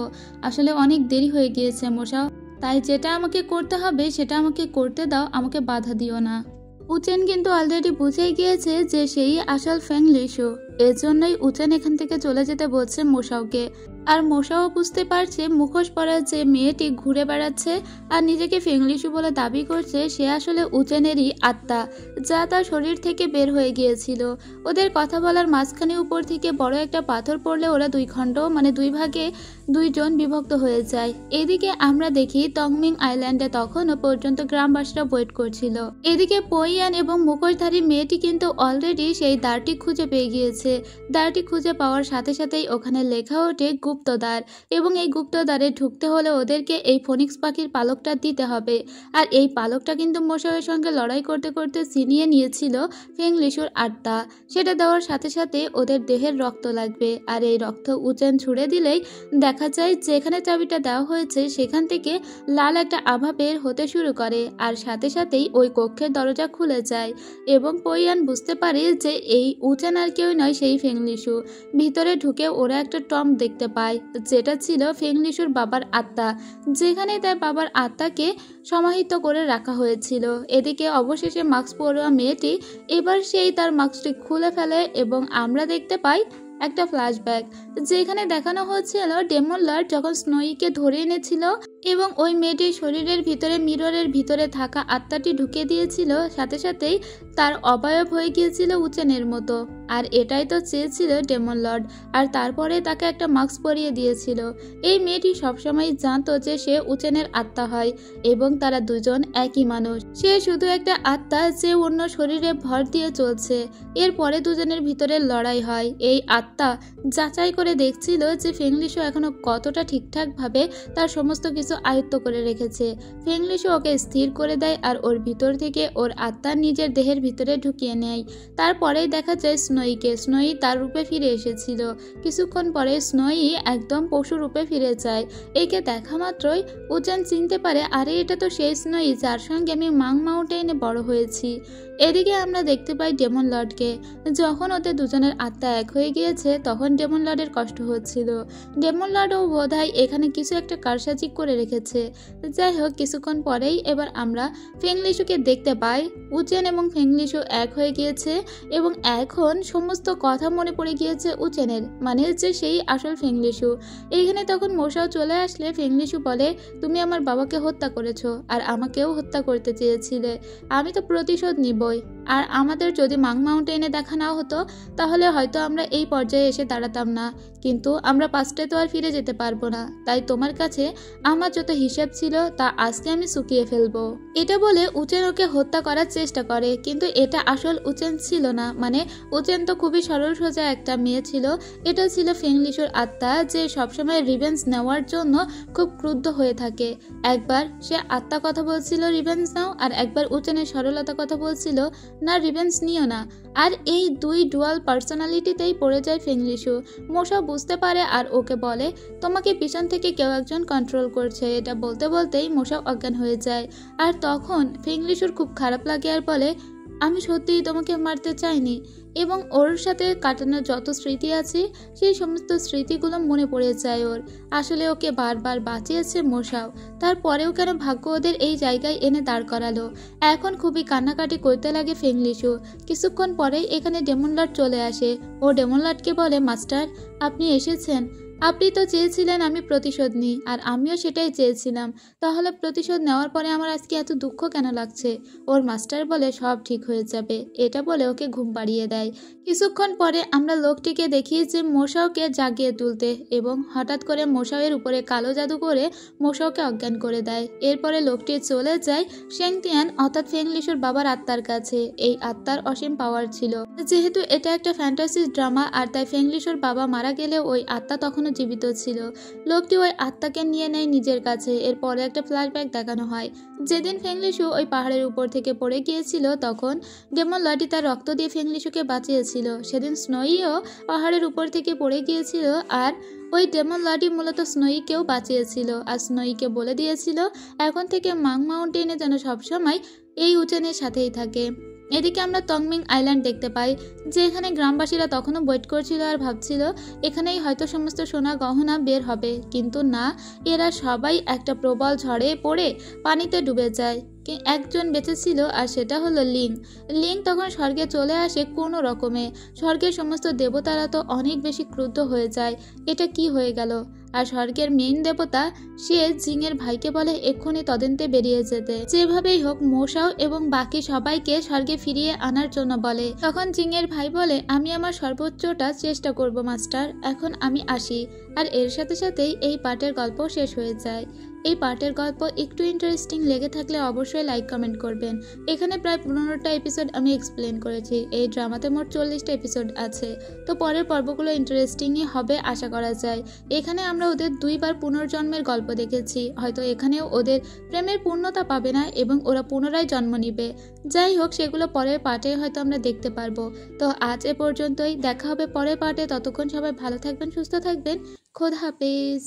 আসলে অনেক দেরি হয়ে গিয়েছে মোশাও, তাই যেটা আমাকে করতে হবে সেটা আমাকে করতে দাও, আমাকে বাধা দিও না। উচেন কিন্তু অলরেডি বুঝেই গিয়েছে যে সেই আসল ফেংলিশু, এজন্যই উচেন এখান থেকে চলে যেতে বলছে মোশাওকে। আর মোশাও বুঝতে পারছে মুখোশ পরা যে মেয়েটি ঘুরে বেড়াচ্ছে আর নিজেকে ফেংলিশু বলে দাবি করছে, সে আসলে উচেনেরই আত্মা, যা তার শরীর থেকে বের হয়ে গিয়েছিল। ওদের কথা বলার মাঝখানে উপর থেকে বড় একটা পাথর পড়লে ওরা দুই খণ্ড মানে দুই ভাগে দুইজন বিভক্ত হয়ে যায়। এদিকে আমরা দেখি তংমিং আইল্যান্ডে তখনও পর্যন্ত গ্রামবাসীরা ওয়েট করছিল। এদিকে পইয়ান এবং মুখোশধারী মেয়েটি কিন্তু অলরেডি সেই দ্বারটি খুঁজে পেয়ে গিয়েছে। দ্বারটি খুঁজে পাওয়ার সাথে সাথেই ওখানে লেখা ওঠে গুপ্তদ্বার, এবং এই গুপ্তদ্বারে ঢুকতে হলে ওদেরকে এই ফোনিক্স পাখির পালকটা দিতে হবে। আর এই পালকটা কিন্তু মোশাওয়ের সঙ্গে লড়াই করতে করতে ছিনিয়ে নিয়েছিল ফেংলিশুর আত্মা। সেটা দেওয়ার সাথে সাথে ওদের দেহের রক্ত লাগবে, আর এই রক্ত উচেন ছুড়ে দিলেই দেখা যায় যেখানে চাবিটা দেওয়া হয়েছে সেখান থেকে লাল একটা আভা বের হতে শুরু করে, আর সাথে সাথেই ওই কক্ষের দরজা খুলে যায় এবং পইয়ান বুঝতে পারে যে এই উচেন আর কেউ নয়, সেই ফেংলিশু। ভিতরে ঢুকে ওরা একটা টম্ব দেখতে পায়, যেটা ছিল ফেংলিশুর বাবার আত্মা, যেখানে তার বাবার আত্মাকে সমাহিত করে রাখা হয়েছিল। এদিকে অবশেষে মাস্ক পরোয়া মেয়েটি এবার সেই তার মাস্কটি খুলে ফেলে এবং আমরা দেখতে পাই একটা ফ্ল্যাশব্যাক, যেখানে দেখানো হচ্ছিল ডেমন লর্ড যখন স্নোইকে ধরে এনেছিল এবং ওই মেয়েটির শরীরের ভিতরে মিররের ভিতরে থাকা আত্মাটি ঢুকে দিয়েছিল, সাথে সাথেই তার অবয়ব হয়ে গিয়েছিল উচেনের মতো। আর এটাই তো চেয়েছিল ডেমন লর্ড, আর তারপরে তাকে একটা মাস্ক পরিয়ে দিয়েছিল। এই মেয়েটি সবসময় জানতো যে সে উচেনের আত্মা হয় এবং তারা দুজন একই মানুষ। সে শুধু একটা আত্মা যে অন্য শরীরে ভর দিয়ে চলছে। এরপরে দুজনের ভিতরে লড়াই হয়। এই আত্মা যাচাই করে দেখছিল যে ফেংলিশু এখনো কতটা ঠিকঠাক ভাবে তার সমস্ত কিছু আয়ত্ত করে রেখেছে। ফেংলিশু ওকে স্থির করে দেয় আর ওর ভিতর থেকে ওর আত্মা নিজের দেহের ভিতরে ঢুকিয়ে নেয়। তারপরেই দেখা যায় স্নোইকে। স্নোই তার রূপে ফিরে এসেছিল। কিছুক্ষণ পরে স্নোই একদম পশু রূপে ফিরে যায়। একে দেখা মাত্রই উচেন চিনতে পারে, আরে এটা তো সেই স্নোই যার সঙ্গে আমি মাং মাউন্টেনে বড় হয়েছি। এদিকে আমরা দেখতে পাই ডেমন লর্ডকে। যখন ওদের দুজনের আত্মা এক হয়ে গিয়েছে তখন ডেমন লর্ডের কষ্ট হচ্ছিল। ডেমন লর্ডও বোধহয় এখানে কিছু একটা কারসাজি করে রেখেছে। যাই হোক, কিছুক্ষণ পরেই এবার আমরা ফেংলিশুকে দেখতে পাই। উচেন এবং ফেংলিশু এক হয়ে গিয়েছে এবং এখন সমস্ত কথা মনে পড়ে গিয়েছে উচেনের, মানে হচ্ছে সেই আসল ফেংলিশু। এইখানে তখন মোশাও চলে আসলে ফেংলিশু বলে, তুমি আমার বাবাকে হত্যা করেছো আর আমাকেও হত্যা করতে চেয়েছিলে, আমি তো প্রতিশোধ নিবই। আর আমাদের যদি মাং মাউন্টেনে দেখা নাও হতো তাহলে হয়তো আমরা এই পর্যায়ে এসে দাঁড়াতাম না, কিন্তু আমরা পাস্টে তো আর ফিরে যেতে পারবো না। তাই তোমার কাছে আমার যত হিসাব ছিল তা আজকে আমি শুকিয়ে ফেলবো। এটা বলে উচেন ওকে হত্যা করার চেষ্টা করে, কিন্তু এটা আসল উচেন ছিল না। মানে উচেন তো খুবই সরল সোজা একটা মেয়ে ছিল। এটা ছিল ফেংলিশুর আত্মা, যে সবসময় রিভেঞ্জ নেওয়ার জন্য খুব ক্রুদ্ধ হয়ে থাকে। একবার সে আত্মা কথা বলছিল রিভেঞ্জ নাও, আর একবার উচেনের সরলতা কথা বলছিল না রিভেঞ্জ নিও না। আর এই দুই ডুয়াল পার্সোনালিটিতেই পড়ে যায় ফেংলিশু। মোশাও বুঝতে পারে আর ওকে বলে তোমাকে পিছন থেকে কেউ একজন কন্ট্রোল করছে। এটা বলতে বলতেই মোশাও অজ্ঞান হয়ে যায়। আর তখন ফেংলিশুর খুব খারাপ লাগে আর বলে আমি সত্যিই তোমাকে মারতে চাইনি। এবং ওর সাথে কাটানো যত স্মৃতি আছে সেই সমস্ত স্মৃতিগুলো মনে পড়ে যায় ওর। আসলে ওকে বারবার বাঁচিয়েছে মোশাও, তারপরেও কেন ভাগ্য ওদের এই জায়গায় এনে দাঁড় করালো। এখন খুবই কান্নাকাটি করতে লাগে ফেংলিশু। কিছুক্ষণ পরেই এখানে ডেমন লর্ড চলে আসে। ও ডেমন লর্ডকে বলে মাস্টার আপনি এসেছেন। আপনি তো চেয়েছিলেন আমি প্রতিশোধ নিই, আর আমিও সেটাই চেয়েছিলাম। তাহলে প্রতিশোধ নেওয়ার পরে আমার আজকে এত দুঃখ কেন লাগছে? ওর মাস্টার বলে সব ঠিক হয়ে যাবে। এটা বলে ওকে ঘুম পাড়িয়ে দেয়। কিছুক্ষণ পরে আমরা লোকটিকে দেখি যে মোশাওকে জাগিয়ে তুলতে, এবং হঠাৎ করে মোশাওয়ের উপরে কালো জাদু করে মোশাওকে অজ্ঞান করে দেয়। এরপরে লোকটি চলে যায় শেংতিয়ান অর্থাৎ ফেংলিশুর বাবার আত্মার কাছে। এই আত্মার অসীম পাওয়ার ছিল। যেহেতু এটা একটা ফ্যান্টাসি ড্রামা, আর তাই ফেংলিশুর বাবা মারা গেলে ওই আত্মা তখনও জীবিত ছিল। লোকটি ওই আত্মাকে নিয়ে নেয় নিজের কাছে। এরপরে একটা ফ্ল্যাশব্যাক দেখানো হয়। যেদিন ফেংলিশু ওই পাহাড়ের উপর থেকে পড়ে গিয়েছিল তখন ডেমন লর্ডি তার রক্ত দিয়ে ফেংলিশুকে বাঁচিয়েছিল। সেদিন স্নোইও পাহাড়ের উপর থেকে পড়ে গিয়েছিল, আর ওই ডেমন লর্ডি মূলত স্নোইকেও বাঁচিয়েছিল। আর স্নোইকে বলে দিয়েছিল এখন থেকে মাং মাউন্টেনে যেন সবসময় এই উচেনের সাথেই থাকে। এদিকে আমরা তংমিং আইল্যান্ড দেখতে পাই, যে এখানে গ্রামবাসীরা তখনও ওয়েট করছিল আর ভাবছিল এখানেই হয়তো সমস্ত সোনা গহনা বের হবে, কিন্তু না, এরা সবাই একটা প্রবল ঝড়ে পড়ে পানিতে ডুবে যায়। একজন বেঁচে ছিল, আর সেটা হলো লিং। লিং তখন স্বর্গে চলে আসে কোনো রকমে। স্বর্গের সমস্ত দেবতারা তো অনেক বেশি ক্রুদ্ধ হয়ে যায়, এটা কি হয়ে গেল। আর স্বর্গের মেইন দেবতা সে জিংয়ের ভাইকে বলে এক্ষুনি তদন্তে বেরিয়ে যেতে, যেভাবেই হোক মোশাও এবং বাকি সবাইকে স্বর্গে ফিরিয়ে আনার জন্য বলে। তখন জিংয়ের ভাই বলে আমি আমার সর্বোচ্চটা চেষ্টা করব মাস্টার, এখন আমি আসি। আর এর সাথে সাথেই এই পার্টের গল্প শেষ হয়ে যায়। এই পার্টের গল্প একটু ইন্টারেস্টিং লেগে থাকলে অবশ্যই লাইক কমেন্ট করবেন। এখানে প্রায় 15টা এপিসোড আমি এক্সপ্লেন করেছি। এই ড্রামাতে মোট 40টা এপিসোড আছে, তো পরের পর্বগুলো ইন্টারেস্টিংই হবে আশা করা যায়। এখানে আমরা ওদের দুইবার পুনর্জন্মের গল্প দেখেছি। হয়তো এখানেও ওদের প্রেমের পূর্ণতা পাবে না এবং ওরা পুনরায় জন্ম নিবে। যাই হোক, সেগুলো পরের পার্টে হয়তো আমরা দেখতে পারবো। তো আজ এ পর্যন্তই, দেখা হবে পরের পার্টে। ততক্ষণ সবাই ভালো থাকবেন, সুস্থ থাকবেন। খোদা হাফেজ।